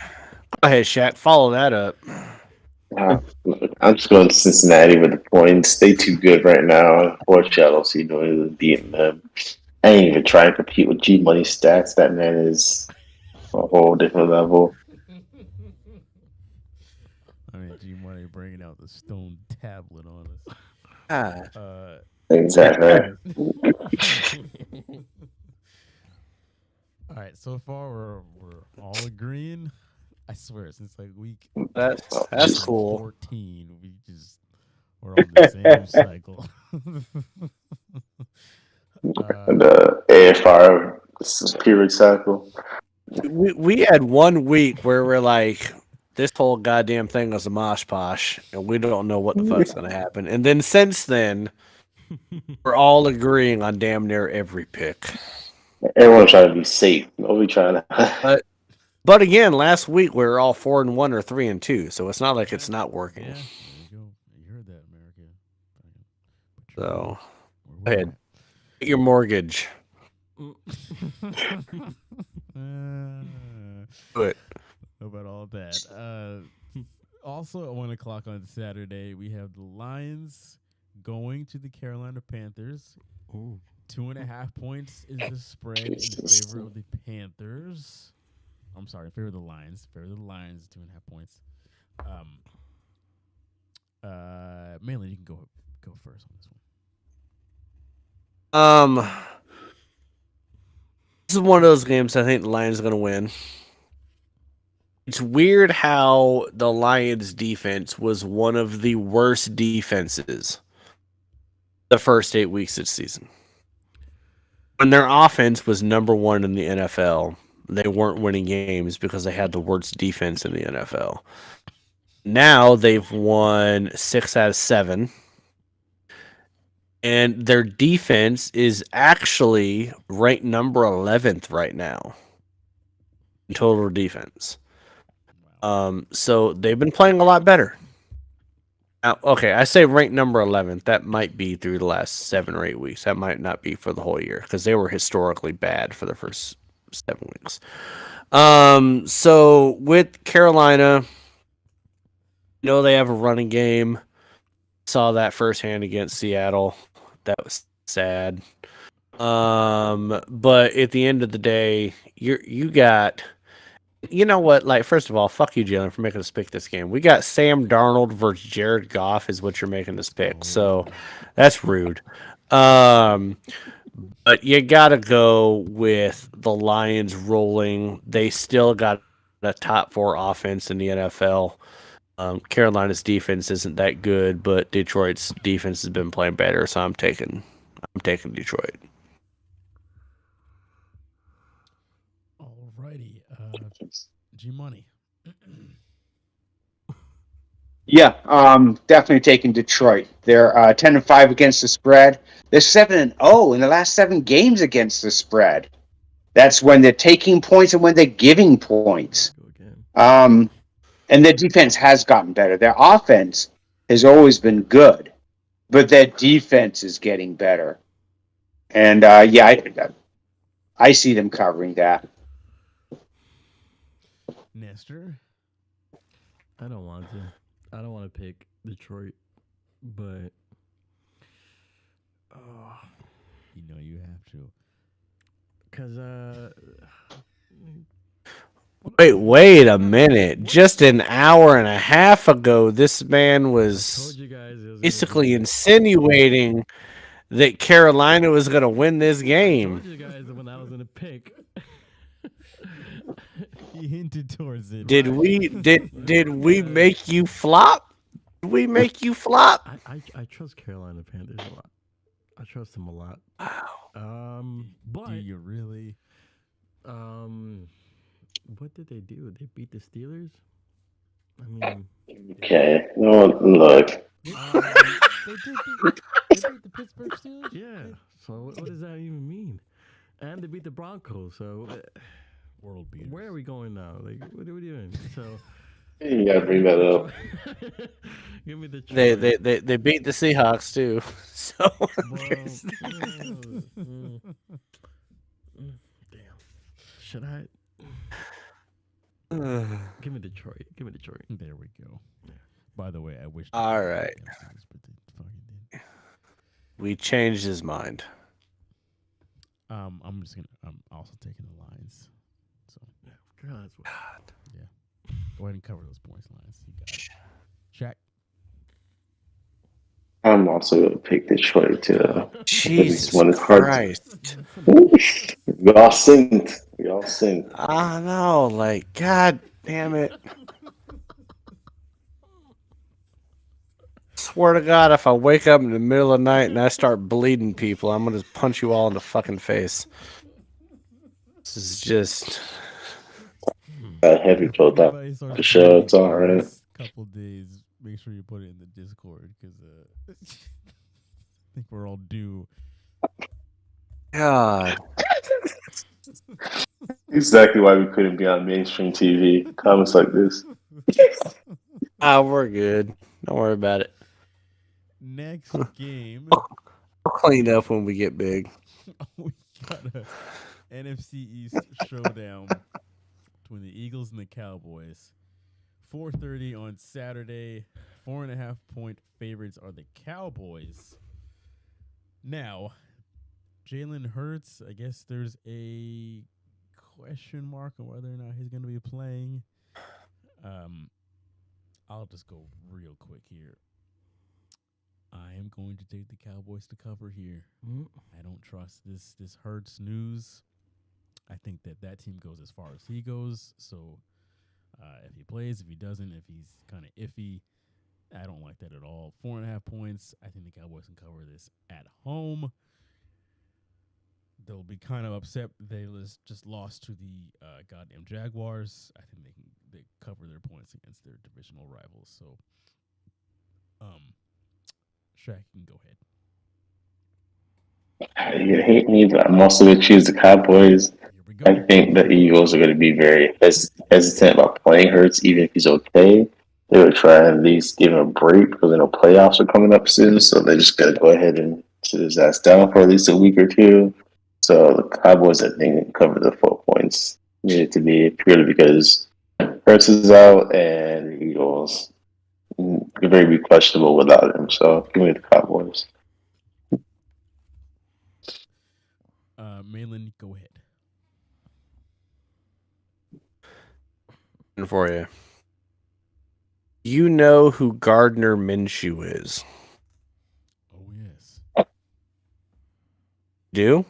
Go ahead, Shaq. Follow that up. I'm just going to Cincinnati with the points. They too good right now. Unfortunately, I don't see no one beating them. I ain't even trying to compete with G Money stats. That man is a whole different level. I mean, G Money bringing out the stone tablet on us. Exactly. All right, so far we're all agreeing. I swear, since like week That's cool. 14, we're on the same cycle. The AFR period cycle. We had 1 week where we're like, this whole goddamn thing was a mosh posh, and we don't know what the fuck's gonna happen. And then since then, we're all agreeing on damn near every pick. Everyone's trying to be safe. Nobody trying to. But again, last week we were all 4-1 or 3-2, so it's not like it's not working. Yeah, there you go. You heard that, America. So, go ahead, get your mortgage. Do it. Know about all of that. Also, at 1 o'clock on Saturday, we have the Lions going to the Carolina Panthers. Ooh. 2.5 points is the spread in favor of the Panthers. I'm sorry, in favor of the Lions. In favor of the Lions, 2.5 points. Mainly, you can go first on this one. This is one of those games I think the Lions are going to win. It's weird how the Lions defense was one of the worst defenses the first 8 weeks of the season. When their offense was number 1 in the NFL, they weren't winning games because they had the worst defense in the NFL. Now they've won 6 out of 7. And their defense is actually ranked number 11th right now in total defense. So they've been playing a lot better. Okay, I say ranked number 11th. That might be through the last 7 or 8 weeks. That might not be for the whole year because they were historically bad for the first 7 weeks. So with Carolina, they have a running game. Saw that firsthand against Seattle. That was sad. But at the end of the day, you got, you know what? Like, first of all, fuck you, Jalen, for making us pick this game. We got Sam Darnold versus Jared Goff is what you're making us pick. So that's rude. But you got to go with the Lions rolling. They still got a top 4 offense in the NFL. Carolina's defense isn't that good, but Detroit's defense has been playing better, so I'm taking Detroit. Alrighty, G Money. Yeah, definitely taking Detroit. They're 10-5 against the spread. They're 7-0 in the last 7 games against the spread. That's when they're taking points and when they're giving points. And their defense has gotten better. Their offense has always been good, but their defense is getting better. And I see them covering that. Nestor? I don't want to pick Detroit, but you have to. Because Wait a minute. Just an hour and a half ago, this man was basically insinuating that Carolina was going to win this game. I told you guys that when I was going to pick. He hinted towards it. Did we make you flop? Did we make you flop? I trust Carolina Panthers a lot. I trust them a lot. Wow. But do you really? What did they do? They beat the Steelers? I mean... Okay. No, look. They beat the Pittsburgh Steelers? Yeah. So what does that even mean? And they beat the Broncos, so... World beaters. Where are we going now? Like, what are we doing? So... You gotta bring that up. Give me the They beat the Seahawks, too. So... Damn. Should I... Give me Detroit. There we go. Yeah. By the way, I wish. All right. We changed his mind. I'm also taking the Lions. So God. Yeah. Go ahead and cover those points, Lions. You got it. Shaq. I'm also going to pick Detroit to at least Jesus win this hard. Christ. We all synced. We all synced. I know, like, God damn it. Swear to God, if I wake up in the middle of the night and I start bleeding people, I'm gonna punch you all in the fucking face. This is just Heavy filled up Everybody starts the show. It's all bleeding in the right. next couple days. Make sure you put it in the Discord because I think we're all due. God. Exactly why we couldn't be on mainstream TV. Comments like this. We're good. Don't worry about it. Next game, We'll clean up when we get big. we got a NFC East showdown between the Eagles and the Cowboys. 4:30 on Saturday. 4.5-point favorites are the Cowboys. Now, Jalen Hurts, I guess there's a question mark on whether or not he's going to be playing. I'll just go real quick here. I am going to take the Cowboys to cover here. I don't trust this Hurts news. I think that team goes as far as he goes. So if he plays, if he doesn't, if he's kind of iffy, I don't like that at all. 4.5 points. I think the Cowboys can cover this at home. They'll be kind of upset they just lost to the goddamn Jaguars. I think they cover their points against their divisional rivals. So, Shaq, you can go ahead. I'm also going to choose the Cowboys. I think the Eagles are going to be very hesitant about playing Hurts, even if he's okay. They would try and at least give him a break because they know playoffs are coming up soon. So they're just going to go ahead and sit his ass down for at least a week or two. So the Cowboys, I think, cover the 4 points. Needed to be purely because Hurts is out and the Eagles could very be questionable without him. So give me the Cowboys. Malin, go ahead. For you. You know who Gardner Minshew is? Oh, yes. Do?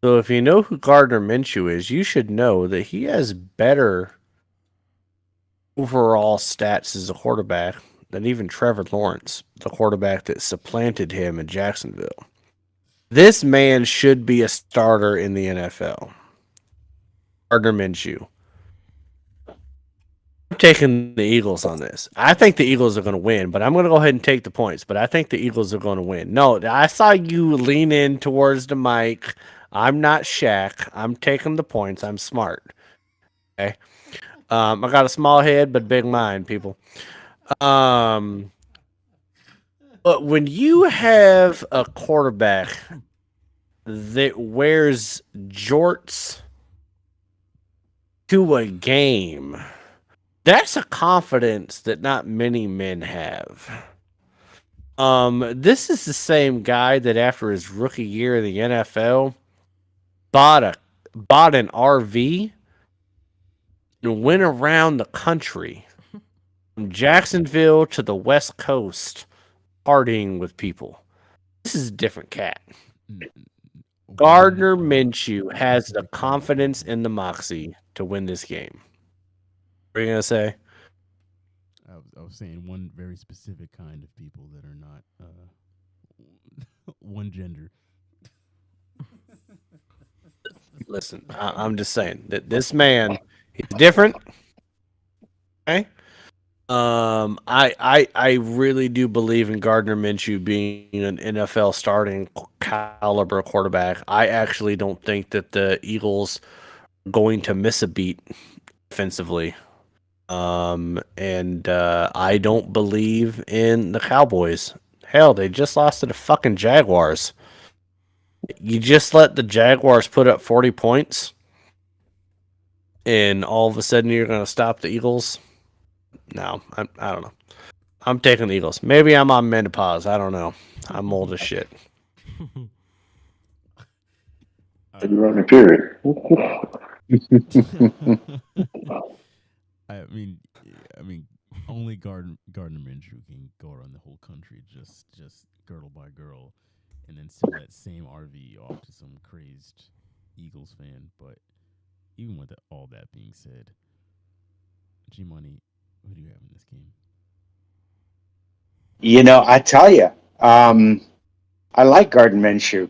So if you know who Gardner Minshew is, you should know that he has better overall stats as a quarterback than even Trevor Lawrence, the quarterback that supplanted him in Jacksonville. This man should be a starter in the NFL. Gardner Minshew. I'm taking the Eagles on this. I think the Eagles are going to win, but I'm going to go ahead and take the points. But I think the Eagles are going to win. No, I saw you lean in towards the mic. I'm not Shaq. I'm taking the points. I'm smart. Okay. I got a small head, but big mind, people. But when you have a quarterback that wears jorts to a game, that's a confidence that not many men have. This is the same guy that after his rookie year in the NFL bought an RV and went around the country from Jacksonville to the West Coast partying with people. This is a different cat. Gardner Minshew has the confidence and the moxie to win this game. What are you going to say? I was saying one very specific kind of people that are not one gender. Listen, I'm just saying that this man, he's different. Okay. I really do believe in Gardner Minshew being an NFL starting caliber quarterback. I actually don't think that the Eagles are going to miss a beat defensively. And I don't believe in the Cowboys. Hell, they just lost to the fucking Jaguars. You just let the Jaguars put up 40 points, and all of a sudden you're going to stop the Eagles? No, I don't know. I'm taking the Eagles. Maybe I'm on menopause. I don't know. I'm old as shit. You're on the period. I mean, only Gardner Minshew can go around the whole country just girdle by girl, and then sell that same RV off to some crazed Eagles fan. But even with all that being said, G Money, who do you have in this game? I tell you, I like Gardner Minshew.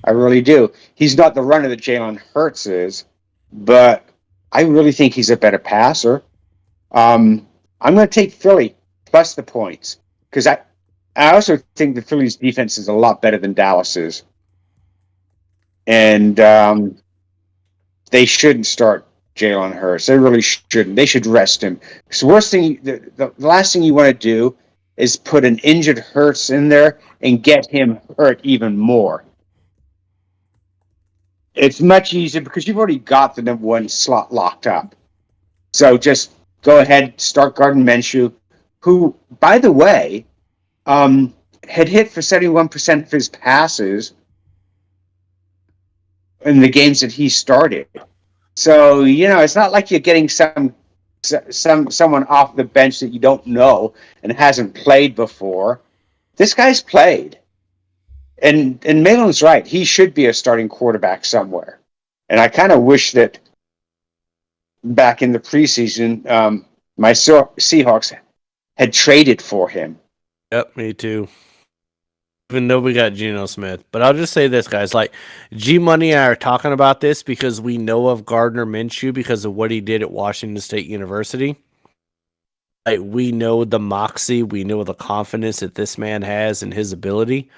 I really do. He's not the runner that Jalen Hurts is, but I really think he's a better passer. I'm going to take Philly plus the points because I also think the Phillies' defense is a lot better than Dallas's, and they shouldn't start Jalen Hurts. They really shouldn't. They should rest him. Because the last thing you want to do is put an injured Hurts in there and get him hurt even more. It's much easier because you've already got the number one slot locked up. So just go ahead, start Gardner Minshew, who, by the way, had hit for 71% of his passes in the games that he started. So, it's not like you're getting someone off the bench that you don't know and hasn't played before. This guy's played. And Malin's right. He should be a starting quarterback somewhere. And I kind of wish that back in the preseason, my Seahawks had traded for him. Yep, me too. Even though we got Geno Smith. But I'll just say this, guys. Like, G-Money and I are talking about this because we know of Gardner Minshew because of what he did at Washington State University. Like, we know the moxie. We know the confidence that this man has in his ability.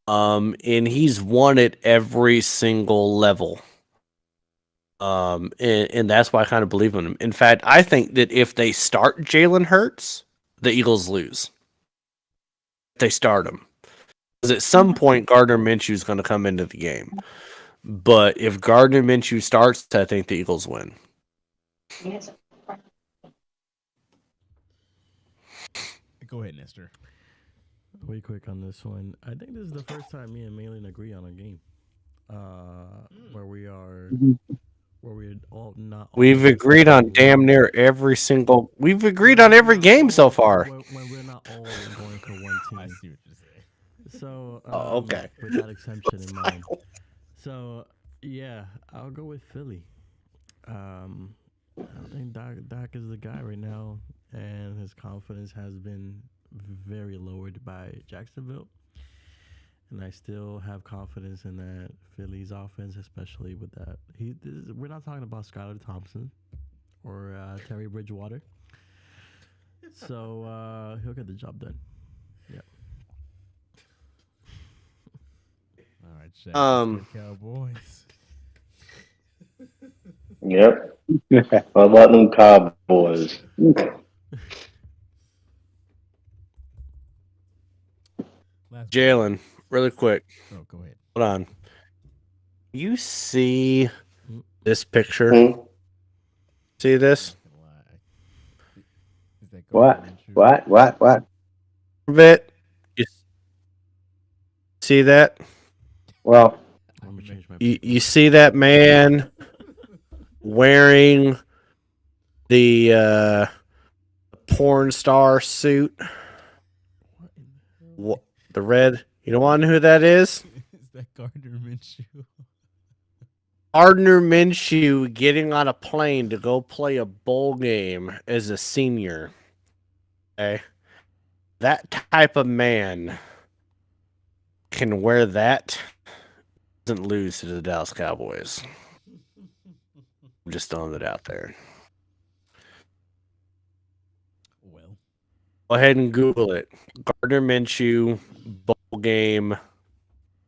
And he's won at every single level. And that's why I kind of believe in him. In fact, I think that if they start Jalen Hurts, the Eagles lose. If they start him. Because at some point, Gardner Minshew is going to come into the game. But if Gardner Minshew starts, I think the Eagles win. Go ahead, Nestor. Way quick on this one. I think this is the first time me and Malin agree on a game. Where we're all not. We've agreed on damn near every single. We've agreed on every game so far. When we're not all going for one team. I see what you're saying. So, okay. With that exemption in mind. So, yeah, I'll go with Philly. I think Dak is the guy right now, and his confidence has been very lowered by Jacksonville. And I still have confidence in that Philly's offense, especially with that. We're not talking about Skylar Thompson or Terry Bridgewater. So he'll get the job done. Yeah. All right, Shaq. Cowboys. Yep. How about them Cowboys? Jalen, really quick. Oh, go ahead. Hold on. You see this picture? See this? What? Bit. You see that? Well, you see that man wearing the porn star suit? What? The red. You don't want to know who that is? Is that Gardner Minshew? Gardner Minshew getting on a plane to go play a bowl game as a senior. Okay. That type of man can wear that, doesn't lose to the Dallas Cowboys. I'm just throwing it out there. Well, go ahead and Google it. Gardner Minshew bowl game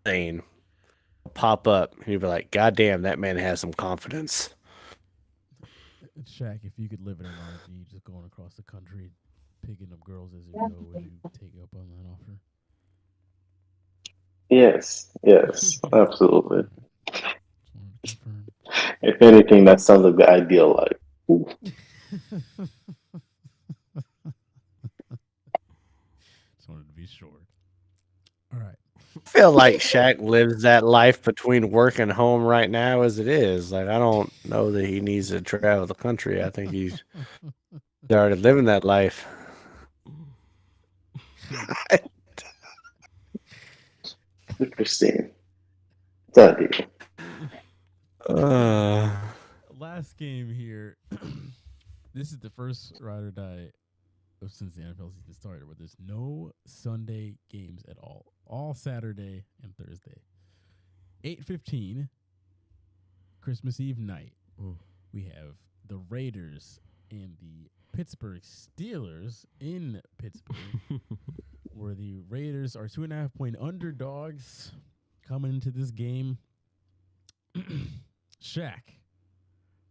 thing. Pop up and you'll be like, God damn, that man has some confidence. Shaq, if you could live in an RV just going across the country picking up girls as you go, would you take up on that offer? Yes, absolutely. If anything, that sounds like the ideal life. Just wanted to be short. All right. I feel like Shaq lives that life between work and home right now as it is. Like, I don't know that he needs to travel the country. I think he's already living that life. Interesting. That deal. Last game here. This is the first ride or die since the NFL season started where there's no Sunday games at all Saturday and Thursday. 8:15, Christmas Eve night. We have the Raiders and the Pittsburgh Steelers in Pittsburgh, where the Raiders are 2.5-point underdogs coming into this game. Shaq,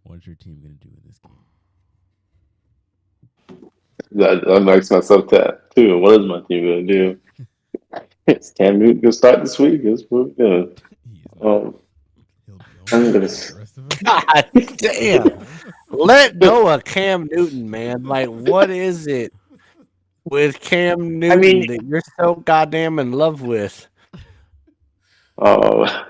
what's your team going to do in this game? I'm asking myself that too. What is my team going to do? Is Cam Newton going to start this week? Is what we're going I'm going to. God damn. Let go of Cam Newton, man. Like, what is it with Cam Newton that you're so goddamn in love with? Oh.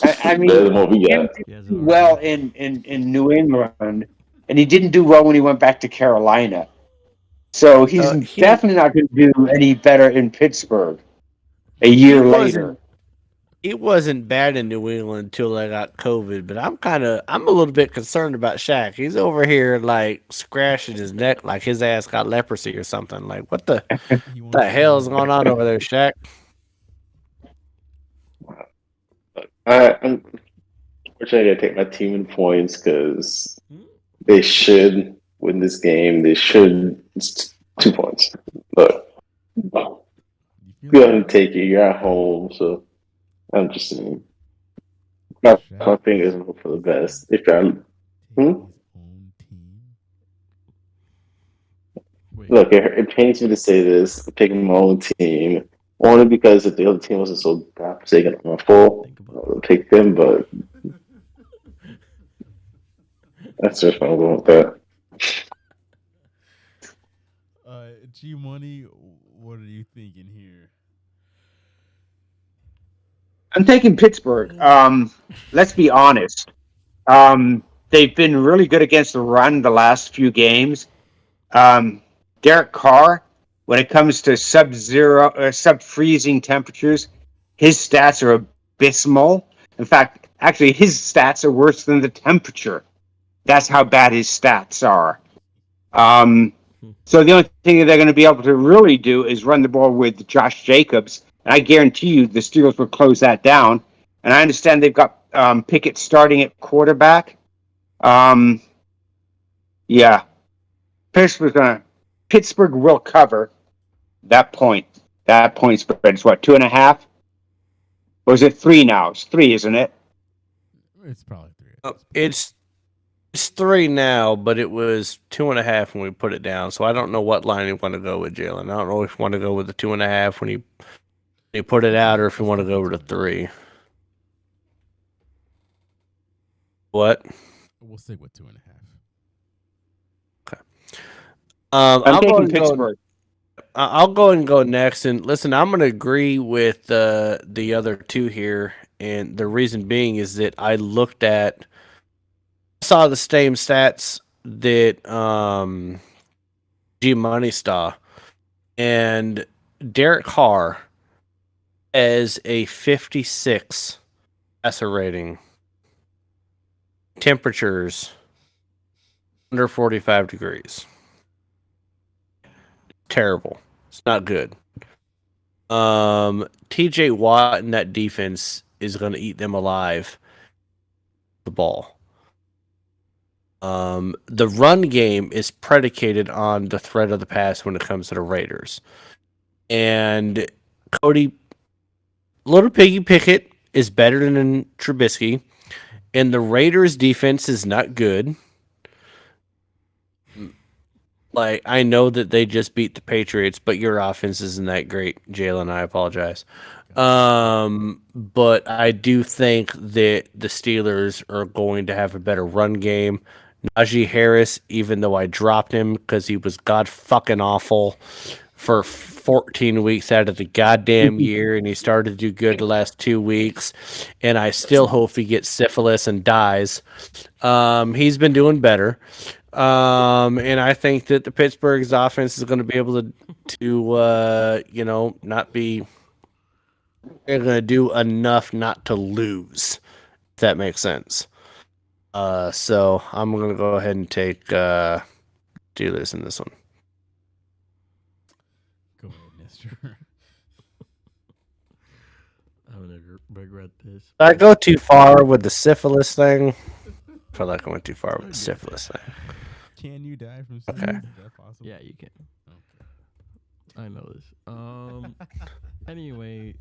I mean, he didn't do well in New England, and he didn't do well when he went back to Carolina. So he's definitely not going to do any better in Pittsburgh a year later. He wasn't bad in New England until I got COVID, but I'm a little bit concerned about Shaq. He's over here like scratching his neck like his ass got leprosy or something. Like, what the hell's going on over there, Shaq? I'm trying to take my team in points because they should win this game. They should. It's 2 points. But go ahead and take it. You're at home, so I'm just saying. My fingers hope for the best. If I'm. Look, it pains me to say this. I'm picking my own team. Only because if the other team wasn't so godforsaken on my full, I would pick them, but that's just what I'm going with that. G Money, what are you thinking here? I'm taking Pittsburgh. Let's be honest. They've been really good against the run the last few games. Derek Carr, when it comes to sub-freezing temperatures, his stats are abysmal. In fact, actually, his stats are worse than the temperature. That's how bad his stats are. So the only thing that they're going to be able to really do is run the ball with Josh Jacobs. And I guarantee you the Steelers will close that down. And I understand they've got Pickett starting at quarterback. Yeah. Pittsburgh will cover that point. That point spread is what, 2.5? Or is it 3 now? It's 3, isn't it? It's probably 3. It's 3 now, but it was 2.5 when we put it down. So I don't know what line you want to go with, Jalen. I don't know if you want to go with the 2.5 when you put it out, or if you want to go with the 3. What? We'll stick with 2.5. Okay. I'm taking Pittsburgh. I'll go and go next. And listen, I'm going to agree with the other two here. And the reason being is that I saw the same stats that G Money saw. And Derek Carr has a 56 passer rating. Temperatures under 45 degrees. Terrible. It's not good. TJ Watt and that defense is going to eat them alive. The ball. The run game is predicated on the threat of the pass when it comes to the Raiders. And Cody, Little Piggy Pickett is better than Trubisky. And the Raiders' defense is not good. Like, I know that they just beat the Patriots, but your offense isn't that great, Jalen. I apologize. But I do think that the Steelers are going to have a better run game. Najee Harris, even though I dropped him because he was god fucking awful for 14 weeks out of the goddamn year, and he started to do good the last 2 weeks, and I still hope he gets syphilis and dies. He's been doing better. And I think that the Pittsburgh's offense is going to be able to not be. They're going to do enough not to lose. If that makes sense. So I'm going to go ahead and take Steelers in this one. Go ahead, Nestor. I'm gonna regret this. Did I go too far with the syphilis thing? I feel like I went too far with the syphilis thing. Can you die from syphilis? Okay. Is that possible? Yeah, you can. Okay. I know this. Anyway.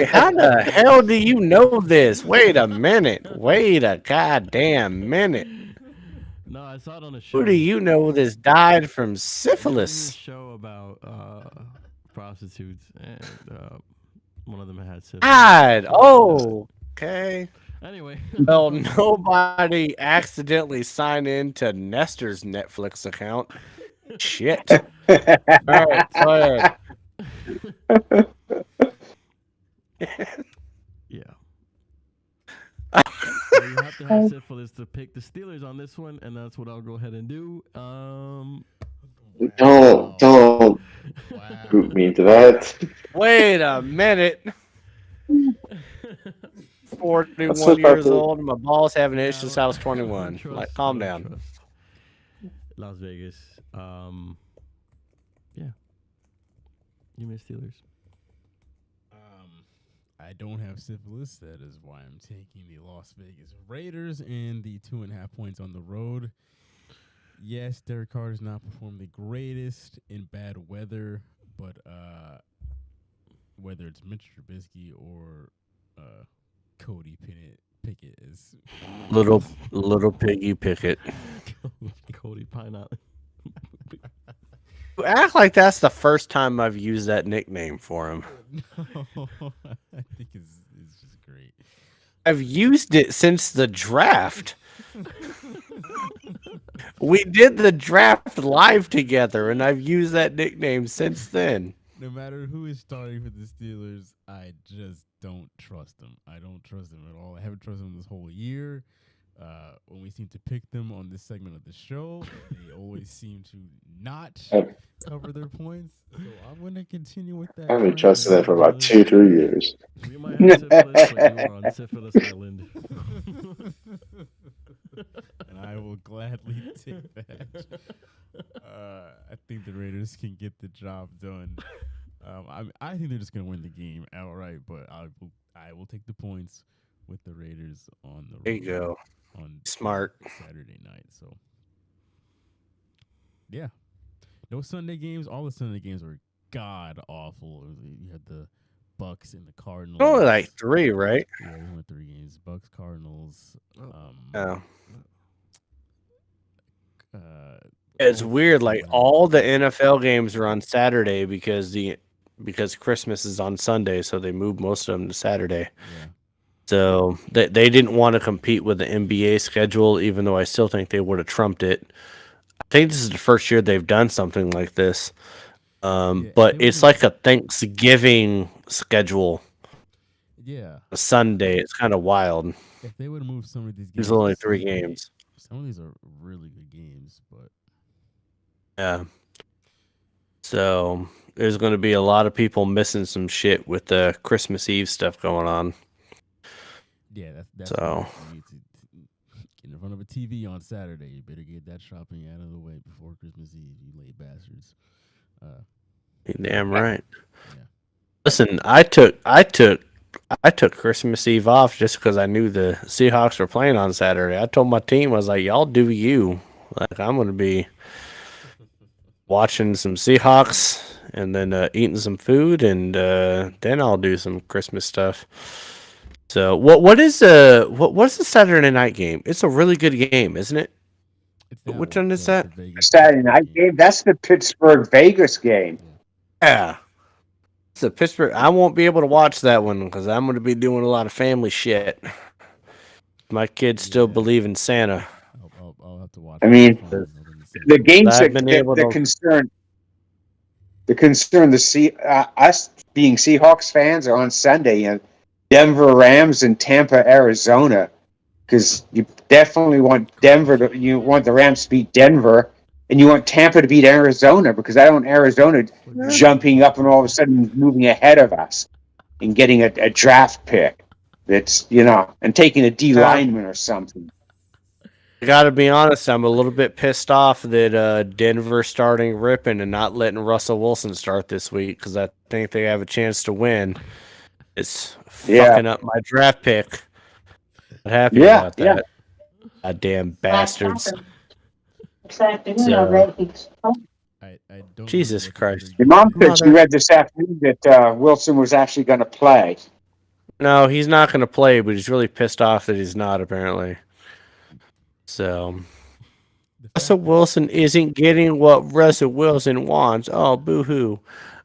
How the hell do you know this? Wait a minute. Wait a goddamn minute. No, I saw it on a show. Who do you know this died from There's a syphilis? show about prostitutes, and one of them had syphilis. Died. Oh, okay. Anyway. Well, nobody accidentally signed into Nestor's Netflix account. Shit. All right, go ahead. Yeah. So you have to have syphilis to pick the Steelers on this one, and that's what I'll go ahead and do. Don't group me into that. Wait a minute. 41 That's what years I thought. old. My balls having issues since I was 21. Like, calm down. Las Vegas. Yeah. You miss Steelers. I don't have syphilis. That is why I'm taking the Las Vegas Raiders and the 2.5 points on the road. Yes, Derek Carr does not perform the greatest in bad weather, but whether it's Mitch Trubisky or Cody Pickett is Little piggy Pickett. Cody Pineapple. You act like that's the first time I've used that nickname for him. No, I think it's just great. I've used it since the draft. We did the draft live together, and I've used that nickname since then. No matter who is starting for the Steelers, I just don't trust them. I don't trust them at all. I haven't trusted them this whole year. When we seem to pick them on this segment of the show, they always seem to not cover their points. So I'm going to continue with that. I haven't trusted that for about 2-3 years. We might have syphilis, but you are on Syphilis Island. And I will gladly take that. I think the Raiders can get the job done. I think they're just going to win the game outright, but I will take the points with the Raiders on the road. There you go. On Smart. Saturday night. So, yeah. No Sunday games. All the Sunday games were god awful. You had the Bucks and the Cardinals. Only like 3, right? Yeah, we went 3 games. Bucks, Cardinals. Oh. It's weird. Like all the NFL games are on Saturday because Christmas is on Sunday, so they moved most of them to Saturday. Yeah. So they didn't want to compete with the NBA schedule, even though I still think they would have trumped it. I think this is the first year they've done something like this. But it's like a Thanksgiving schedule. Yeah. A Sunday. It's kind of wild. If they would have moved some of these games. There's only 3 games. Some of these are really good games, but. Yeah. So there's going to be a lot of people missing some shit with the Christmas Eve stuff going on. Yeah, that's so. You need to get in front of a TV on Saturday. You better get that shopping out of the way before Christmas Eve, you late bastards. You're damn right. Yeah. Listen, I took Christmas Eve off just because I knew the Seahawks were playing on Saturday. I told my team, I was like, y'all do you. Like, I'm going to be watching some Seahawks and then eating some food, and then I'll do some Christmas stuff. So what's the Saturday night game? It's a really good game, isn't it? Which one is that? Saturday night game. That's the Pittsburgh Vegas game. Yeah. It's a Pittsburgh. I won't be able to watch that one because I'm going to be doing a lot of family shit. My kids still believe in Santa. I'll have to watch. I mean, the games that concern us being Seahawks fans are on Sunday. Denver Rams and Tampa, Arizona, because definitely want Denver to. You want the Rams to beat Denver, and you want Tampa to beat Arizona because I don't want Arizona jumping up and all of a sudden moving ahead of us and getting a draft pick. That's and taking a D lineman or something. I gotta be honest, I'm a little bit pissed off that Denver starting Rippon and not letting Russell Wilson start this week because I think they have a chance to win. It's fucking up my draft pick. Not happy about that. Goddamn bastards. I don't Jesus Christ. Your mom said she read this afternoon that Wilson was actually going to play. No, he's not going to play, but he's really pissed off that he's not, apparently. So, Russell Wilson isn't getting what Russell Wilson wants. Oh, boo-hoo.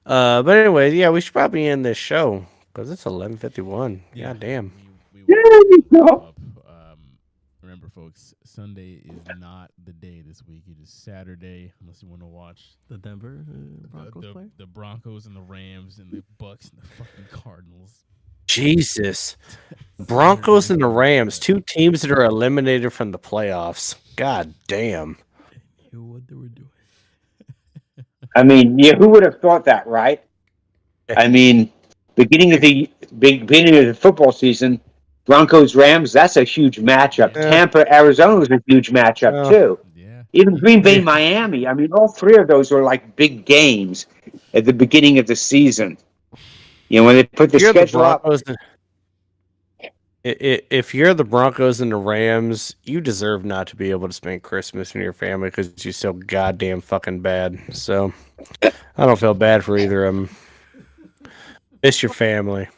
But anyway, yeah, we should probably end this show because it's 11:51. Yeah. God damn. Remember, folks, Sunday is not the day this week. It is Saturday, unless you want to watch the Denver Broncos play. The Broncos and the Rams and the Bucks and the fucking Cardinals. Jesus. Broncos and the Rams, two teams that are eliminated from the playoffs. God damn. They knew what they were doing. I mean, who would have thought that, right? I mean, beginning of the football season, Broncos Rams, that's a huge matchup. Yeah. Tampa Arizona was a huge matchup too. Yeah. Even Green Bay Miami. I mean, all three of those were like big games at the beginning of the season. When they put the schedule up. If you're the Broncos and the Rams, you deserve not to be able to spend Christmas with your family because you're so goddamn fucking bad. So I don't feel bad for either of them. Miss your family.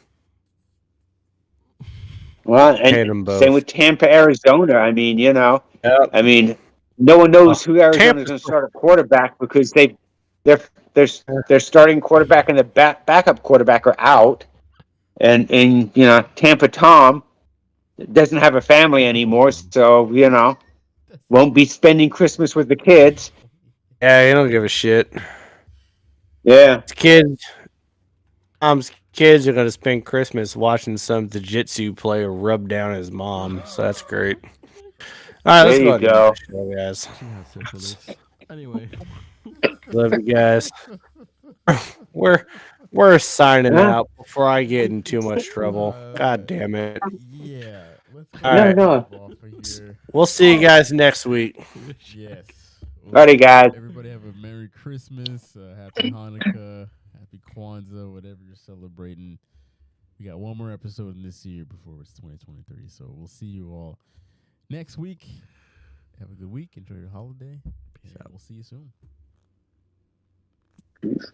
Well, and same with Tampa, Arizona. I mean, I mean, no one knows who Arizona's going to start a quarterback because their starting quarterback and the backup quarterback are out, and Tampa Tom doesn't have a family anymore, so won't be spending Christmas with the kids. Yeah, he don't give a shit. Yeah, Tom's kids are gonna spend Christmas watching some jiu-jitsu player rub down his mom, so that's great. All right, let's go. Show, guys. Anyway, love you guys. We're signing out before I get in too much trouble. God damn it. Yeah. All right. We'll see you guys next week. Yes. Alrighty, guys. Everybody have a Merry Christmas, Happy Hanukkah, Happy Kwanzaa, whatever you're celebrating. We got one more episode in this year before it's 2023, so we'll see you all next week. Have a good week. Enjoy your holiday. Peace out. We'll see you soon. Peace.